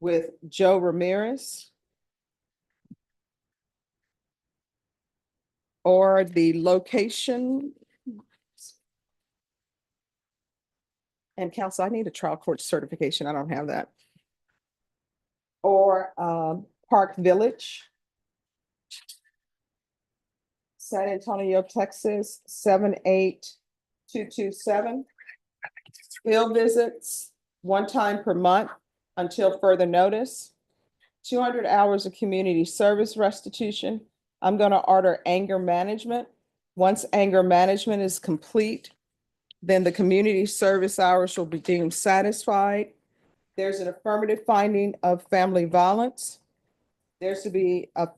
with Joe Ramirez or the location. And counsel, I need a trial court certification. I don't have that. Or Park Village, San Antonio, Texas, 78227. Field visits, 1 time per month until further notice. 200 hours of community service restitution. I'm going to order anger management. Once anger management is complete, then the community service hours will be deemed satisfied. There's an affirmative finding of family violence. There's to be a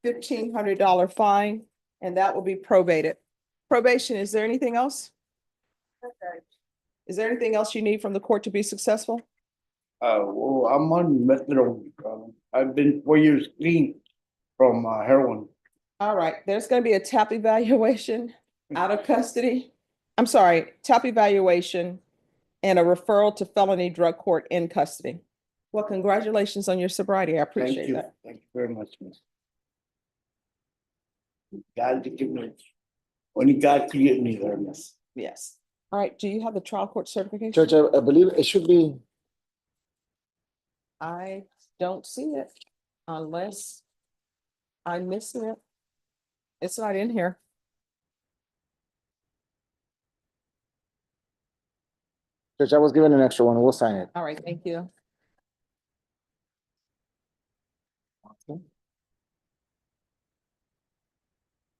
$1,500 fine, and that will be probated. Probation, is there anything else? Is there anything else you need from the court to be successful? Well, I'm on methadone. I've been 4 years clean from heroin. All right, there's going to be a TAP evaluation out of custody. I'm sorry, TAP evaluation and a referral to felony drug court in custody. Well, congratulations on your sobriety. I appreciate that. Thank you very much, miss. God to give me, only God can get me there, miss. Yes. All right, do you have the trial court certification? Judge, I believe it should be, I don't see it unless I'm missing it. It's not in here. Judge, I was given an extra one. We'll sign it. All right, thank you.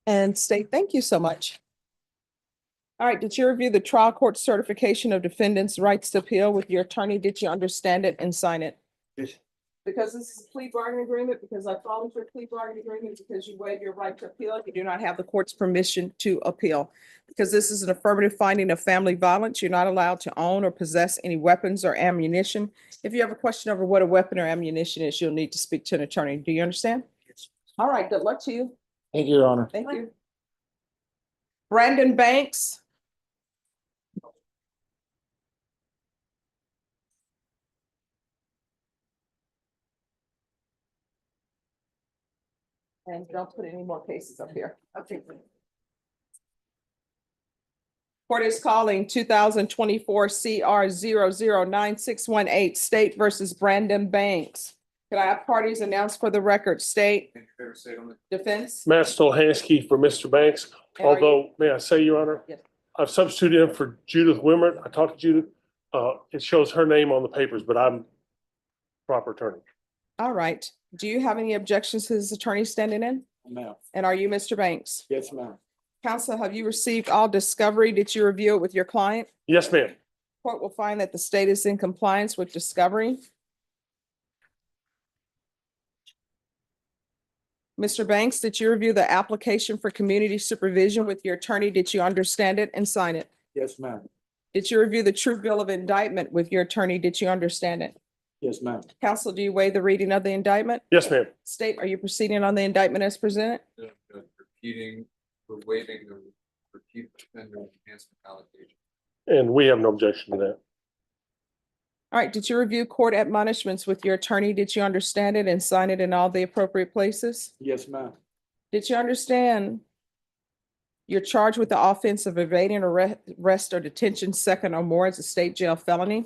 And state, thank you so much. All right, did you review the trial court certification of defendants' rights to appeal with your attorney? Did you understand it and sign it? Yes. Because this is a plea bargaining agreement, because I followed your plea bargaining agreement, because you waive your right to appeal, you do not have the court's permission to appeal. Because this is an affirmative finding of family violence, you're not allowed to own or possess any weapons or ammunition. If you have a question over what a weapon or ammunition is, you'll need to speak to an attorney. Do you understand? Yes. All right, good luck to you. Thank you, Your Honor. Thank you. Brandon Banks. And don't put any more cases up here. Okay. Court is calling 2024 CR 009618 State versus Brandon Banks. Could I have parties announced for the record? State, defense? Matt Stolhansky for Mr. Banks, And are you- although, may I say, Your Honor? Yes. I've substituted in for Judith Wimmert. I talked to Judith. It shows her name on the papers, but I'm proper attorney. All right. Do you have any objections to this attorney standing in? Ma'am. And are you Mr. Banks? Yes, ma'am. Counsel, have you received all discovery? Did you review it with your client? Yes, ma'am. Court will find that the state is in compliance with discovery. Mr. Banks, did you review the application for community supervision with your attorney? Did you understand it and sign it? Yes, ma'am. Did you review the true bill of indictment with your attorney? Did you understand it? Yes, ma'am. Counsel, do you waive the reading of the indictment? Yes, ma'am. State, are you proceeding on the indictment as presented? Repeating, we're waiving the repeat offender enhancement allocation. And we have no objection to that. All right, did you review court admonishments with your attorney? Did you understand it and sign it in all the appropriate places? Yes, ma'am. Did you understand you're charged with the offense of evading arrest or detention second or more as a state jail felony?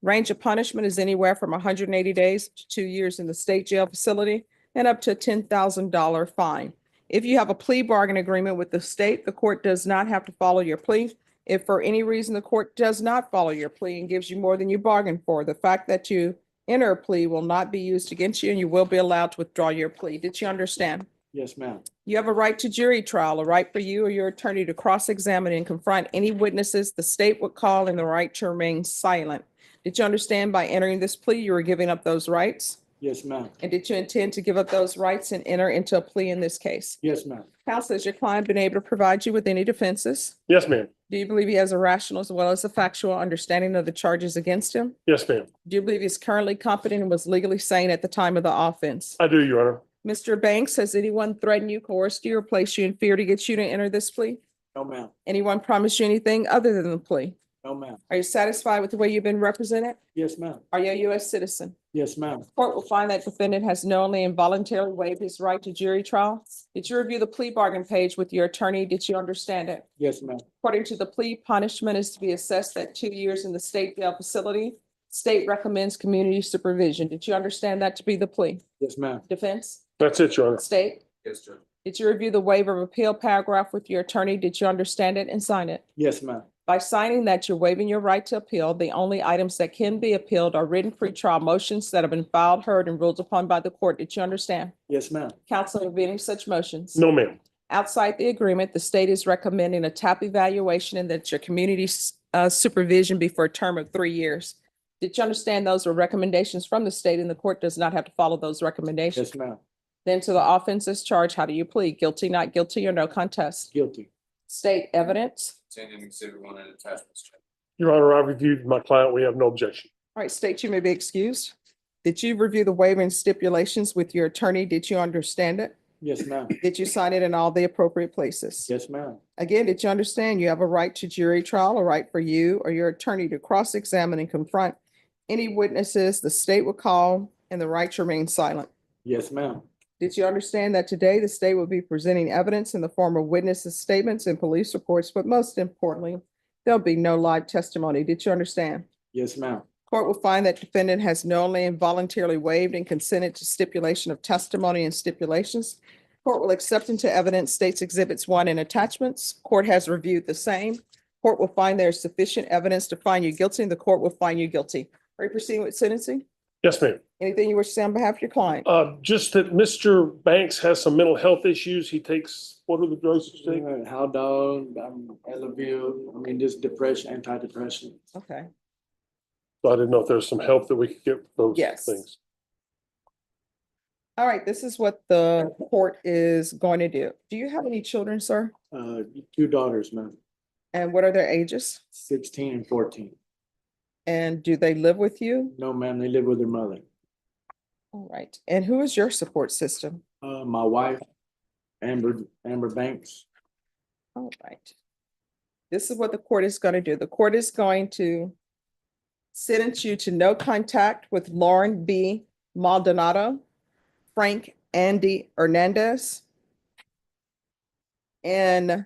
Range of punishment is anywhere from 180 days to 2 years in the state jail facility and up to a $10,000 fine. If you have a plea bargain agreement with the state, the court does not have to follow your plea. If for any reason the court does not follow your plea and gives you more than you bargained for, the fact that you enter a plea will not be used against you and you will be allowed to withdraw your plea. Did you understand? Yes, ma'am. You have a right to jury trial, a right for you or your attorney to cross-examine and confront any witnesses the state would call, and the right to remain silent. Did you understand by entering this plea, you were giving up those rights? Yes, ma'am. And did you intend to give up those rights and enter into a plea in this case? Yes, ma'am. Counsel, has your client been able to provide you with any defenses? Yes, ma'am. Do you believe he has a rational as well as a factual understanding of the charges against him? Yes, ma'am. Do you believe he's currently competent and was legally sane at the time of the offense? I do, Your Honor. Mr. Banks, has anyone threatened you, coerced you, or placed you in fear to get you to enter this plea? No, ma'am. Anyone promised you anything other than the plea? No, ma'am. Are you satisfied with the way you've been represented? Yes, ma'am. Are you a U.S. citizen? Yes, ma'am. Court will find that defendant has knowingly and voluntarily waived his right to jury trial. Did you review the plea bargain page with your attorney? Did you understand it? Yes, ma'am. According to the plea, punishment is to be assessed at 2 years in the state jail facility. State recommends community supervision. Did you understand that to be the plea? Yes, ma'am. Defense? That's it, Your Honor. State? Yes, Judge. Did you review the waiver of appeal paragraph with your attorney? Did you understand it and sign it? Yes, ma'am. By signing that, you're waiving your right to appeal. The only items that can be appealed are written pretrial motions that have been filed, heard, and ruled upon by the court. Did you understand? Yes, ma'am. Counsel, have any such motions? No, ma'am. Outside the agreement, the state is recommending a TAP evaluation and that your community supervision be for a term of 3 years. Did you understand those were recommendations from the state and the court does not have to follow those recommendations? Yes, ma'am. Then to the offenses charged, how do you plead? Guilty, not guilty, or no contest? Guilty. State evidence. Containing exhibit 1 and attachments, Judge. Your Honor, I reviewed my client. We have no objection. All right, state, you may be excused. Did you review the waiver and stipulations with your attorney? Did you understand it? Yes, ma'am. Did you sign it in all the appropriate places? Yes, ma'am. Again, did you understand you have a right to jury trial, a right for you or your attorney to cross-examine and confront any witnesses the state would call, and the right to remain silent? Yes, ma'am. Did you understand that today the state will be presenting evidence in the form of witnesses' statements and police reports, but most importantly, there'll be no live testimony? Did you understand? Yes, ma'am. Court will find that defendant has knowingly and voluntarily waived and consented to stipulation of testimony and stipulations. Court will accept into evidence states exhibits 1 and attachments. Court has reviewed the same. Court will find there is sufficient evidence to find you guilty, and the court will find you guilty. Are you proceeding with sentencing? Yes, ma'am. Anything you wish to say on behalf of your client? Just that Mr. Banks has some mental health issues. He takes, what are the drugs he's taking? Haldol, Elavil, just depression, antidepressant. Okay. So I didn't know if there's some help that we could get for those Yes. things. All right, this is what the court is going to do. Do you have any children, sir? 2 daughters, ma'am. And what are their ages? 16 and 14. And do they live with you? No, ma'am, they live with their mother. All right. And who is your support system? My wife, Amber Banks. All right. This is what the court is going to do. The court is going to sentence you to no contact with Lauren B. Maldonado, Frank Andy Hernandez. And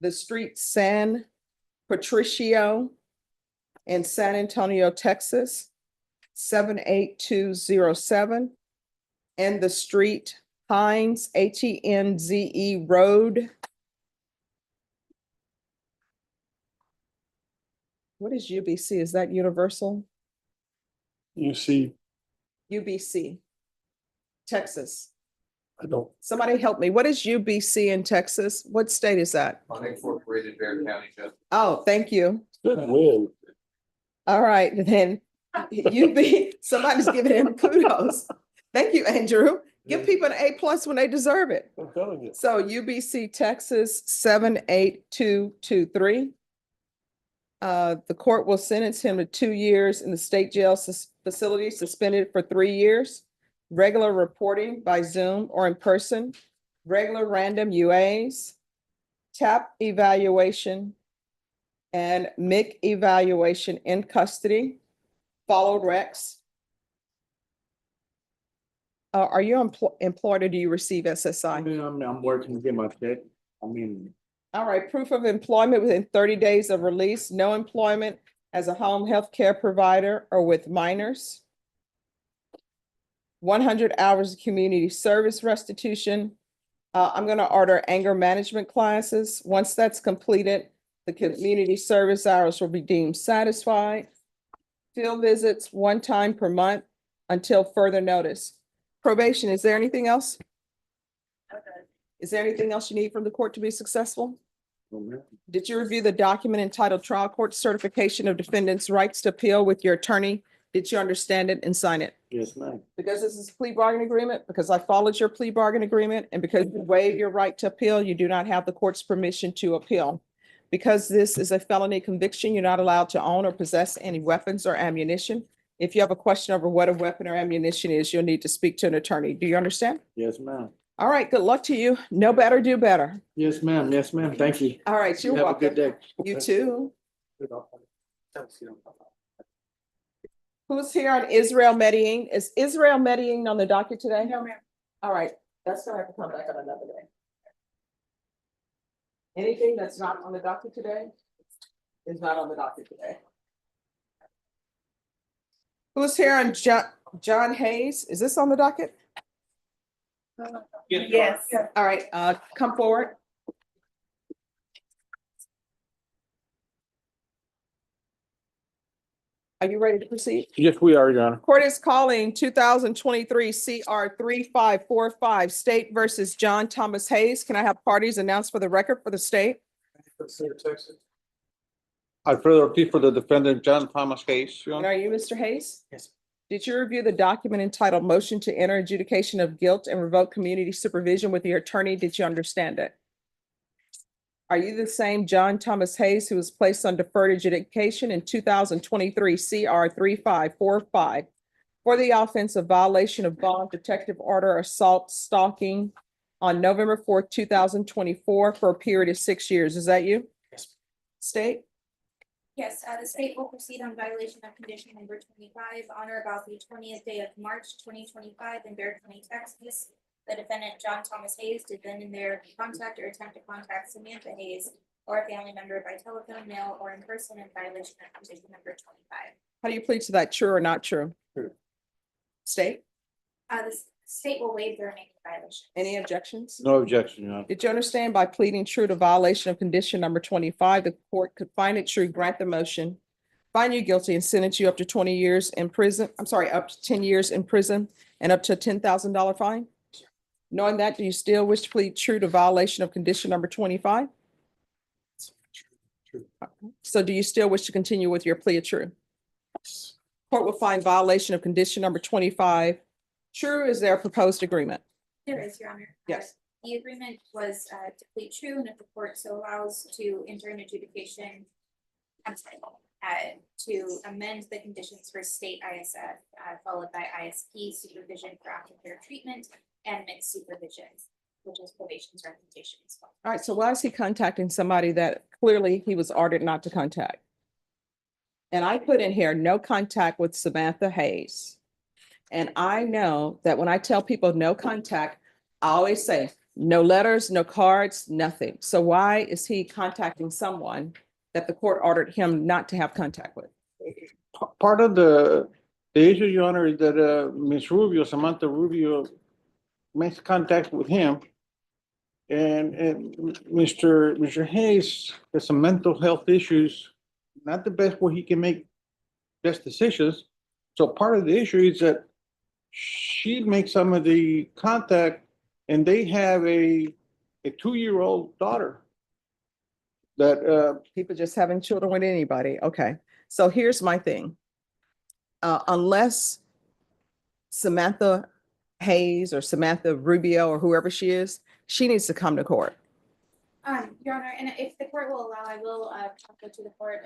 the street San Patricio in San Antonio, Texas, 78207. And the street Heinz, Henze Road. What is UBC? Is that universal? You see, UBC, Texas. I don't. Somebody help me. What is UBC in Texas? What state is that? Unincorporated Bear County, Judge. Oh, thank you. Good win. All right, then somebody's giving him kudos. Thank you, Andrew. Give people an A+ when they deserve it. I'm telling you. So UBC, Texas, 78223. The court will sentence him to 2 years in the state jail facility, suspended for 3 years. Regular reporting by Zoom or in person, regular random UAs, TAP evaluation, and MIC evaluation in custody, followed Rex. Are you employed or do you receive SSI? I'm working to get my check. I mean, All right, proof of employment within 30 days of release, no employment as a home health care provider or with minors. 100 hours of community service restitution. I'm going to order anger management classes. Once that's completed, the community service hours will be deemed satisfied. Field visits 1 time per month until further notice. Probation, is there anything else? Is there anything else you need from the court to be successful? Did you review the document entitled Trial Court Certification of Defendant's Rights to Appeal with your attorney? Did you understand it and sign it? yes, ma'am. Because this is a plea bargain agreement, because I followed your plea bargain agreement, and because you waive your right to appeal, you do not have the court's permission to appeal. Because this is a felony conviction, you're not allowed to own or possess any weapons or ammunition. If you have a question over what a weapon or ammunition is, you'll need to speak to an attorney. Do you understand? Yes, ma'am. All right, good luck to you. Know better, do better. Yes, ma'am. Yes, ma'am. Thank you. All right, you're Have a welcome. good day. You too. Who's here on Israel Medellin? Is Israel Medellin on the docket today? No, ma'am. All right, that's gonna have to come back on another day. Anything that's not on the docket today is not on the docket today. Who's here on John Hayes? Is this on the docket? Yes. All right, come forward. Are you ready to proceed? Yes, we are, Your Honor. Court is calling 2023 CR 3545 State versus John Thomas Hayes. Can I have parties announced for the record for the state? I further appeal for the defendant, John Thomas Hayes, Your And Honor. are you Mr. Hayes? Yes. Did you review the document entitled Motion to Enter Adjudication of Guilt and Revoke Community Supervision with your attorney? Did you understand it? Are you the same John Thomas Hayes who was placed on deferred adjudication in 2023 CR 3545 for the offense of violation of bond protective order assault stalking on November 4th, 2024 for a period of 6 years? Is that you? Yes. State? Yes, the state will proceed on violation of condition number 25 on or about the 20th day of March 2025 in Bear County, Texas. The defendant, John Thomas Hayes, did then and there contact or attempt to contact Samantha Hayes or a family member by telephone, mail, or in person in violation of condition number 25. How do you plead to that? True or not true? True. State? The state will waive the remaining violations. Any objections? No objection, Your Honor. Did you understand by pleading true to violation of condition number 25, the court could find it true, grant the motion, find you guilty and sentence you up to 20 years in prison, up to 10 years in prison and up to a $10,000 fine? Knowing that, do you still wish to plead true to violation of condition number 25? True. So do you still wish to continue with your plea of true? Court will find violation of condition number 25 true. Is there a proposed agreement? There is, Your Honor. Yes. The agreement was to plead true, and if the court so allows, to enter an adjudication. I'm sorry, to amend the conditions for state ISF, followed by ISP supervision for aftercare treatment and mixed supervision, which is probation's reputation as well. All right, so why is he contacting somebody that clearly he was ordered not to contact? And I put in here, no contact with Samantha Hayes. And I know that when I tell people no contact, I always say, no letters, no cards, nothing. So why is he contacting someone that the court ordered him not to have contact with? Part of the issue, Your Honor, is that Ms. Rubio, Samantha Rubio, makes contact with him. And Mr. Hayes has some mental health issues, not the best where he can make best decisions. So part of the issue is that she makes some of the contact, and they have a 2-year-old daughter that People just having children with anybody. Okay. So here's my thing. Unless Samantha Hayes or Samantha Rubio or whoever she is, she needs to come to court. Your Honor, and if the court will allow, I will go to the court.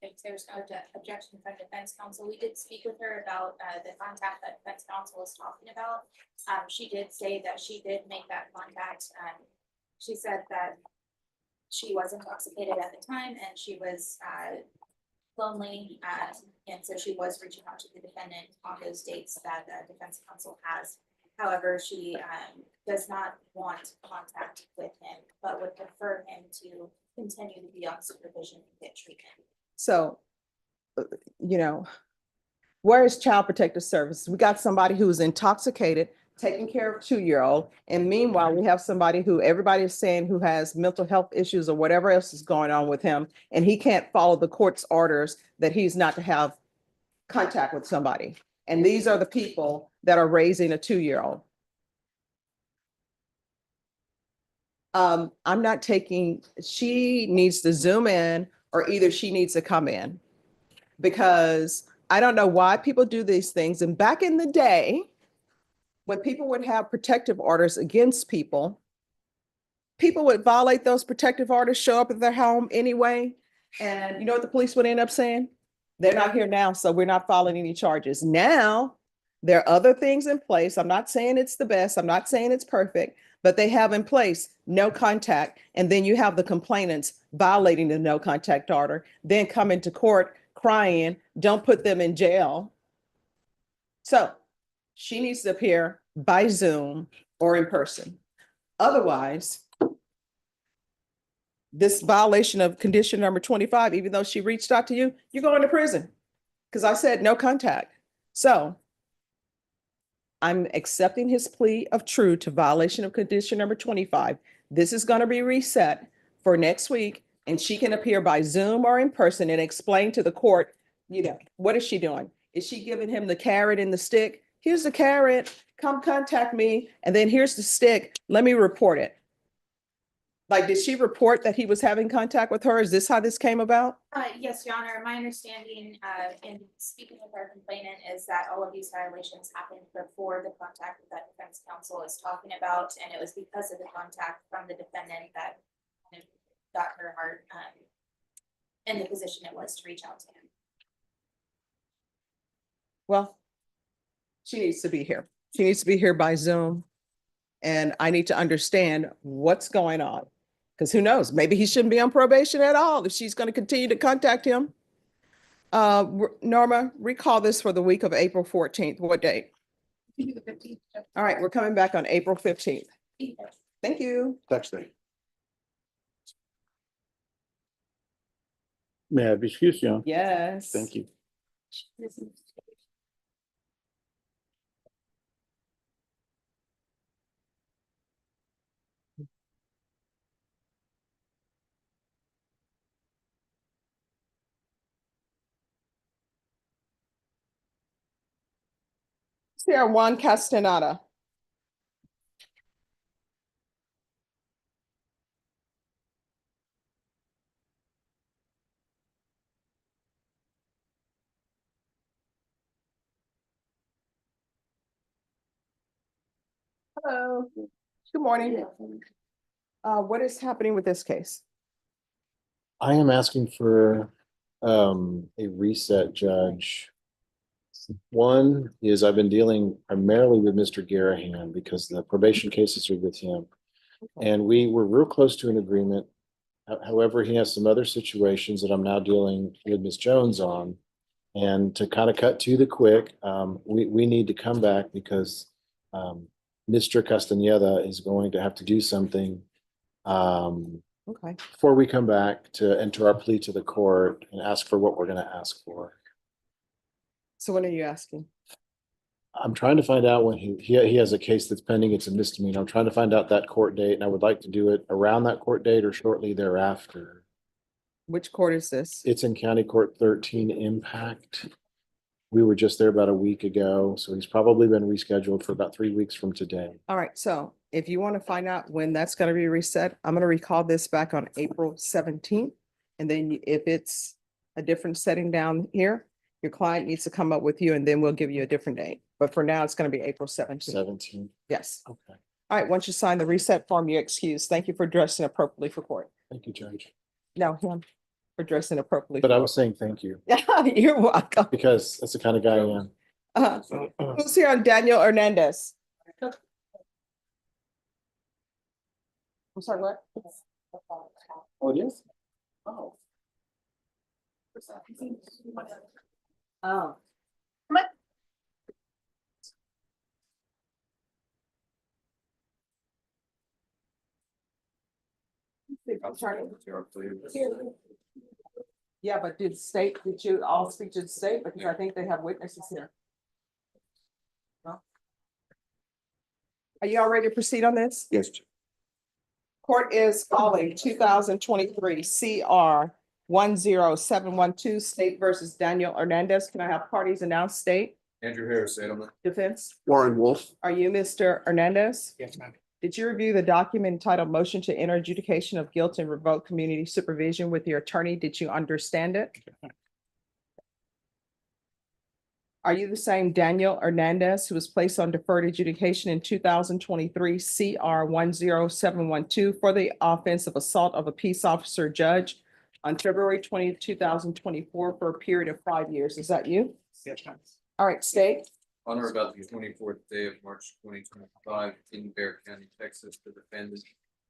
If there's no objection from defense counsel, we did speak with her about the contact that defense counsel was talking about. She did say that she did make that contact. She said that she was intoxicated at the time and she was lonely, and so she was reaching out to the defendant on those dates that defense counsel has. However, she does not want contact with him, but would prefer him to continue to be on supervision and get treatment. So, where is Child Protective Services? We got somebody who is intoxicated, taking care of a 2-year-old. And meanwhile, we have somebody who everybody is saying who has mental health issues or whatever else is going on with him. And he can't follow the court's orders that he's not to have contact with somebody. And these are the people that are raising a 2-year-old. I'm not taking, she needs to zoom in or either she needs to come in, because I don't know why people do these things. And back in the day, when people would have protective orders against people, people would violate those protective orders, show up at their home anyway. And you know what the police would end up saying? They're not here now, so we're not filing any charges. Now, there are other things in place. I'm not saying it's the best. I'm not saying it's perfect, but they have in place no contact. And then you have the complainants violating the no contact order, then come into court crying, don't put them in jail. So she needs to appear by Zoom or in person. Otherwise, this violation of condition number 25, even though she reached out to you, you're going to prison. Because I said no contact. So I'm accepting his plea of true to violation of condition number 25. This is going to be reset for next week, and she can appear by Zoom or in person and explain to the court, what is she doing? Is she giving him the carrot and the stick? Here's the carrot, come contact me. And then here's the stick, let me report it. Like, did she report that he was having contact with her? Is this how this came about? Yes, Your Honor. My understanding in speaking with our complainant is that all of these violations happened before the contact that defense counsel is talking about. And it was because of the contact from the defendant that kind of got her heart in the position it was to reach out to him. Well, she needs to be here. She needs to be here by Zoom. And I need to understand what's going on. Because who knows, maybe he shouldn't be on probation at all if she's going to continue to contact him. Norma, recall this for the week of April 14th. What date? All right, we're coming back on April 15th. Thank you. Tax day. may I be excused, Your Honor? Yes. Thank you. Sarah Juan Castaneda. Hello. Good morning. What is happening with this case? I am asking for a reset, Judge. One is I've been dealing primarily with Mr. Garahan because the probation cases are with him. And we were real close to an agreement. However, he has some other situations that I'm now dealing with Ms. Jones on. And to kind of cut to the quick, we need to come back because Mr. Castaneda is going to have to do something Okay. before we come back to enter our plea to the court and ask for what we're going to ask for. So what are you asking? I'm trying to find out when he has a case that's pending. It's a misdemeanor. I'm trying to find out that court date, and I would like to do it around that court date or shortly thereafter. Which court is this? It's in County Court 13 Impact. We were just there about a week ago, so he's probably been rescheduled for about 3 weeks from today. All right, so if you want to find out when that's going to be reset, I'm going to recall this back on April 17th. And then if it's a different setting down here, your client needs to come up with you and then we'll give you a different date. But for now, it's going to be April 17th. 17. Yes. Okay. All right, once you sign the reset form, you're excused. Thank you for dressing appropriately for court. Thank you, Judge. No, him for dressing appropriately. But for I court. was saying thank you You're welcome. because that's the kind of guy I am. Who's here on Daniel Hernandez? I'm sorry, what? Oh, it is? Oh. Yeah, but did you all speak to the state? Because I think they have witnesses here. No? Are you all ready to proceed on this? Yes. Court is calling 2023 CR 10712 State versus Daniel Hernandez. Can I have parties announce state? Andrew Harris, Edelman. Defense? Warren Wolf. Are you Mr. Hernandez? Yes, ma'am. Did you review the document entitled Motion to Enter Adjudication of Guilt and Revoke Community Supervision with your attorney? Did you understand it? Are you the same Daniel Hernandez who was placed on deferred adjudication in 2023 CR 10712 for the offense of assault of a peace officer judge on February 20th, 2024 for a period of 5 years? Is that you? Yes, ma'am. All right, state. On or about the 24th day of March 2025 in Bear County, Texas, the defendant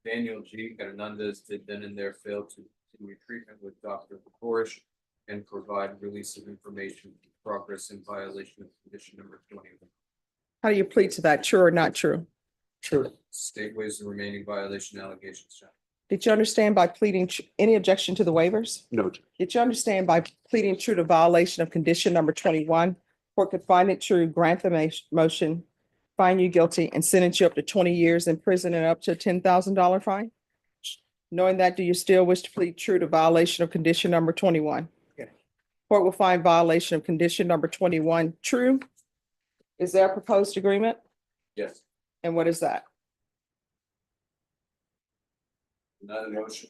Daniel G. Hernandez did then and there fail to continue treatment with Dr. Borish and provide release of information in progress in violation of condition number 21. How do you plead to that? True or not true? True. State weighs the remaining violation allegations. John. Did you understand by pleading, any objection to the waivers? No. Did you understand by pleading true to violation of condition number 21? Court could find it true, grant the motion, find you guilty, and sentence you up to 20 years in prison and up to a $10,000 fine? Knowing that, do you still wish to plead true to violation of condition number 21? Yeah. Court will find violation of condition number 21 true. Is there a proposed agreement? Yes. And what is that? Not an ocean.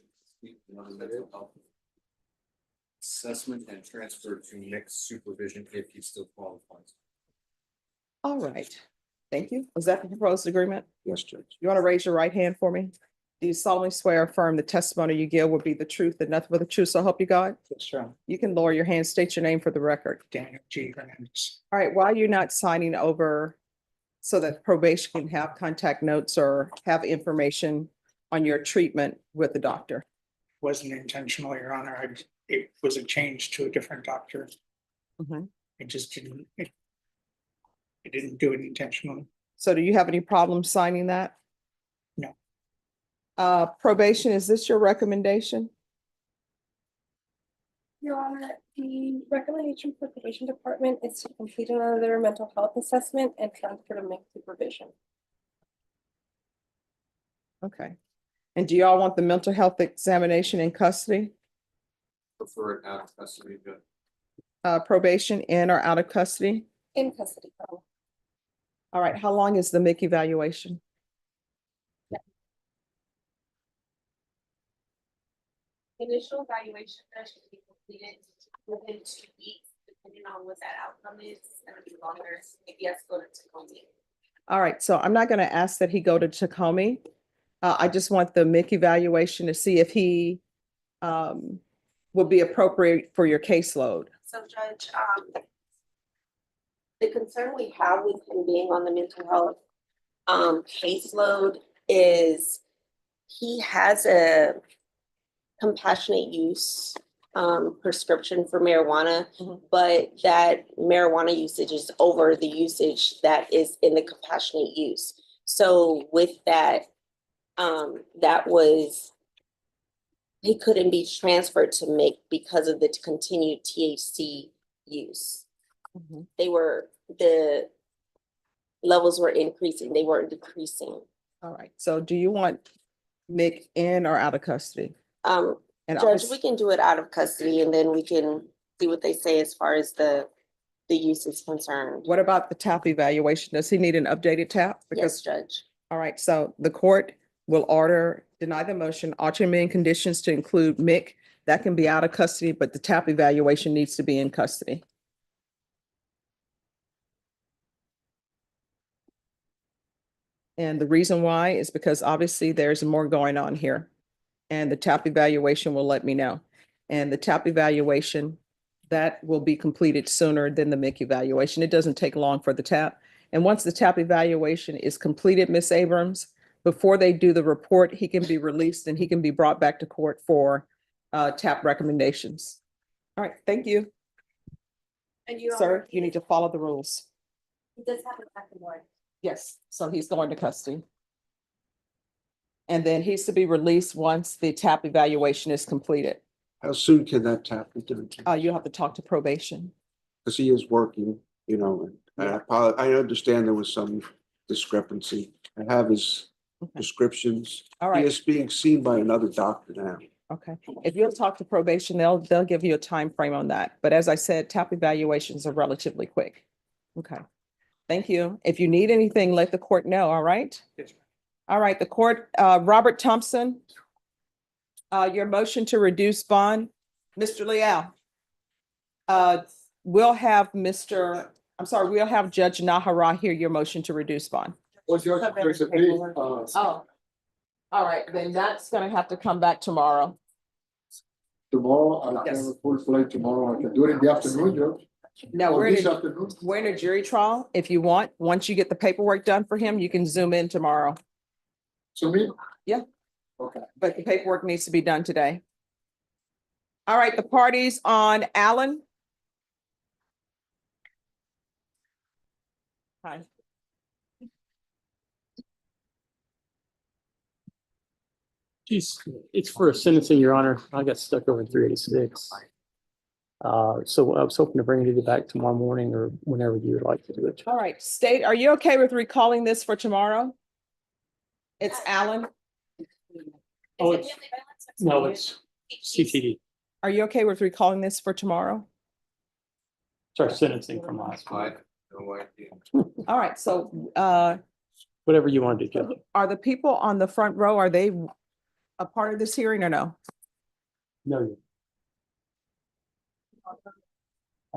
Not a mental health assessment and transfer to mixed supervision if he still qualifies. All right. Thank you. Was that the proposed agreement? Yes, Judge. You want to raise your right hand for me? Do you solemnly swear or affirm the testimony you give will be the truth and nothing but the truth, so help you God? Yes, sir. You can lower your hand, state your name for the record. Daniel G. Hernandez. All right, why are you not signing over so that probation can have contact notes or have information on your treatment with the doctor? Wasn't intentional, Your Honor. It was a change to a different doctor. Mhm. It just didn't, it didn't do it intentionally. So do you have any problem signing that? No. Probation, is this your recommendation? Your Honor, the recommendation for probation department is to complete another mental health assessment and transfer to mixed supervision. Okay. And do y'all want the mental health examination in custody? Prefer it out of custody, but Probation in or out of custody? In custody. All right, how long is the MIC evaluation? Initial evaluation should be completed within 2 weeks, depending on what that outcome is. It's gonna be longer, maybe yes, go to Tacoma. All right, so I'm not gonna ask that he go to Tacoma. I just want the MIC evaluation to see if he would be appropriate for your caseload. So Judge, the concern we have with him being on the mental health caseload is he has a compassionate use prescription for marijuana, Mhm. but that marijuana usage is over the usage that is in the compassionate use. So with that, that was, he couldn't be transferred to MIC because of the continued THC use. Mhm. The levels were increasing, they weren't decreasing. All right, so do you want Mick in or out of custody? And Judge, we can do it out of custody and then we can see what they say as far as the use is concerned. What about the TAP evaluation? Does he need an updated TAP? Yes, Judge. All right, so the court will deny the motion, alter main conditions to include Mick. That can be out of custody, but the TAP evaluation needs to be in custody. And the reason why is because obviously there's more going on here. And the TAP evaluation will let me know. And the TAP evaluation, that will be completed sooner than the MIC evaluation. It doesn't take long for the TAP. And once the TAP evaluation is completed, Ms. Abrams, before they do the report, he can be released and he can be brought back to court for TAP recommendations. All right, thank you. And you. Sir, you need to follow the rules. He does have a second one. Yes, so he's going to custody. And then he's to be released once the TAP evaluation is completed. How soon can that tap be done? You'll have to talk to probation. Because he is working, you know, and I understand there was some discrepancy. I have his prescriptions. All He right. is being seen by another doctor now. Okay, if you'll talk to probation, they'll give you a time frame on that. But as I said, TAP evaluations are relatively quick. Okay, thank you. If you need anything, let the court know, all right? Yes, ma'am. All right, the court, Robert Thompson, your motion to reduce bond, Mr. Leal. We'll have we'll have Judge Nahara hear your motion to reduce bond. Oh, all right, then that's gonna have to come back tomorrow. Tomorrow, I Yes. have a full flight tomorrow. I can do it in the afternoon, Judge. No, Or we're this in afternoon. we're in a jury trial. If you want, once you get the paperwork done for him, you can zoom in tomorrow. So me? Yeah. Okay. But the paperwork needs to be done today. All right, the parties on Allen. Hi. Geez, it's for sentencing, Your Honor. I got stuck over in 386. So I was hoping to bring it back tomorrow morning or whenever you would like to do it. All right, State, are you okay with recalling this for tomorrow? It's Allen. Oh, it's CTD. Are you okay with recalling this for tomorrow? Sorry, sentencing from last I week. have no idea. All right, so Whatever you want to do, Judge. are the people on the front row, are they a part of this hearing or no? No.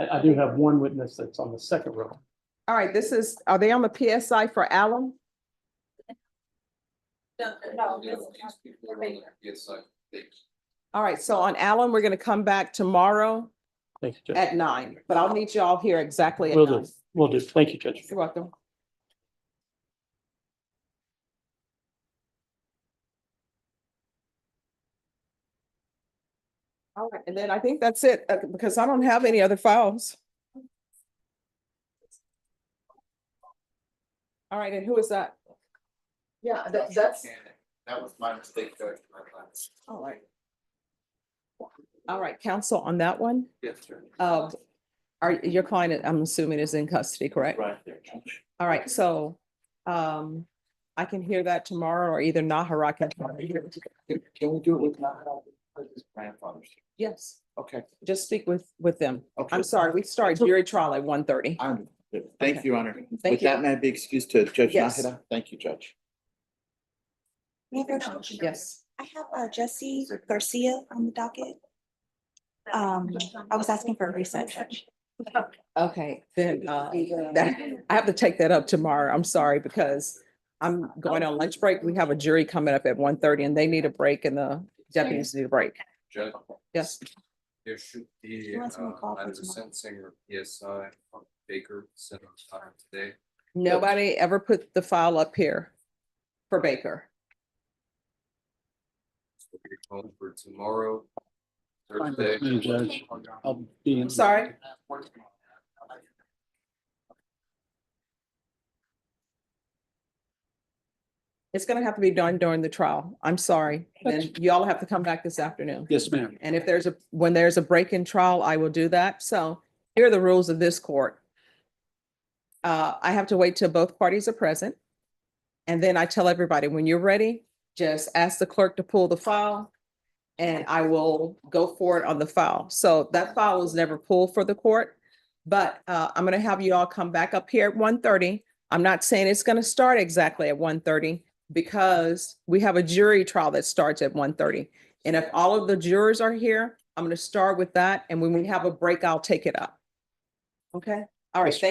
I do have one witness that's on the second row. All right, are they on the PSI for Allen? No. Yes, I think. All right, so on Allen, we're gonna come back tomorrow Thanks, Judge. at 9, but I'll meet you all here exactly at Will 9. do. Will do. Thank you, Judge. You're welcome. All right, and then I think that's it, because I don't have any other files. All right, and who is that? Yeah, that's, That was my mistake, Judge. all right. All right, counsel on that one, Yes, sir. your client, I'm assuming, is in custody, correct? Right there, Judge. All right, so, I can hear that tomorrow, or either Nahara can. Can we do it with his grandfather's? Yes, Okay. just speak with them. Okay. I'm sorry, we start jury trial at 1:30. I'm good. Thank you, Your Honor. Thank With you. that, may I be excused to Judge Yes. Nahida? Thank you, Judge. Yes. I have Jesse Garcia on the docket. I was asking for a reset, Judge. Okay, then, I have to take that up tomorrow. I'm sorry, because I'm going on lunch break. We have a jury coming up at 1:30 and they need a break and the deputies need a break. Judge, Yes. there should be, He wants me to call for either tomorrow. sentencing or PSI from Baker sent on time today. Nobody ever put the file up here for Baker. So we're calling for tomorrow Thursday. Madam Judge, I'll be in. Sorry? It's gonna have to be done during the trial. I'm sorry. Then y'all have to come back this afternoon. Yes, ma'am. And if when there's a break in trial, I will do that. So here are the rules of this court. I have to wait till both parties are present. And then I tell everybody, when you're ready, just ask the clerk to pull the file and I will go for it on the file. So that file was never pulled for the court, but I'm gonna have you all come back up here at 1:30. I'm not saying it's gonna start exactly at 1:30 because we have a jury trial that starts at 1:30. And if all of the jurors are here, I'm gonna start with that. And when we have a break, I'll take it up. Okay, all right, thank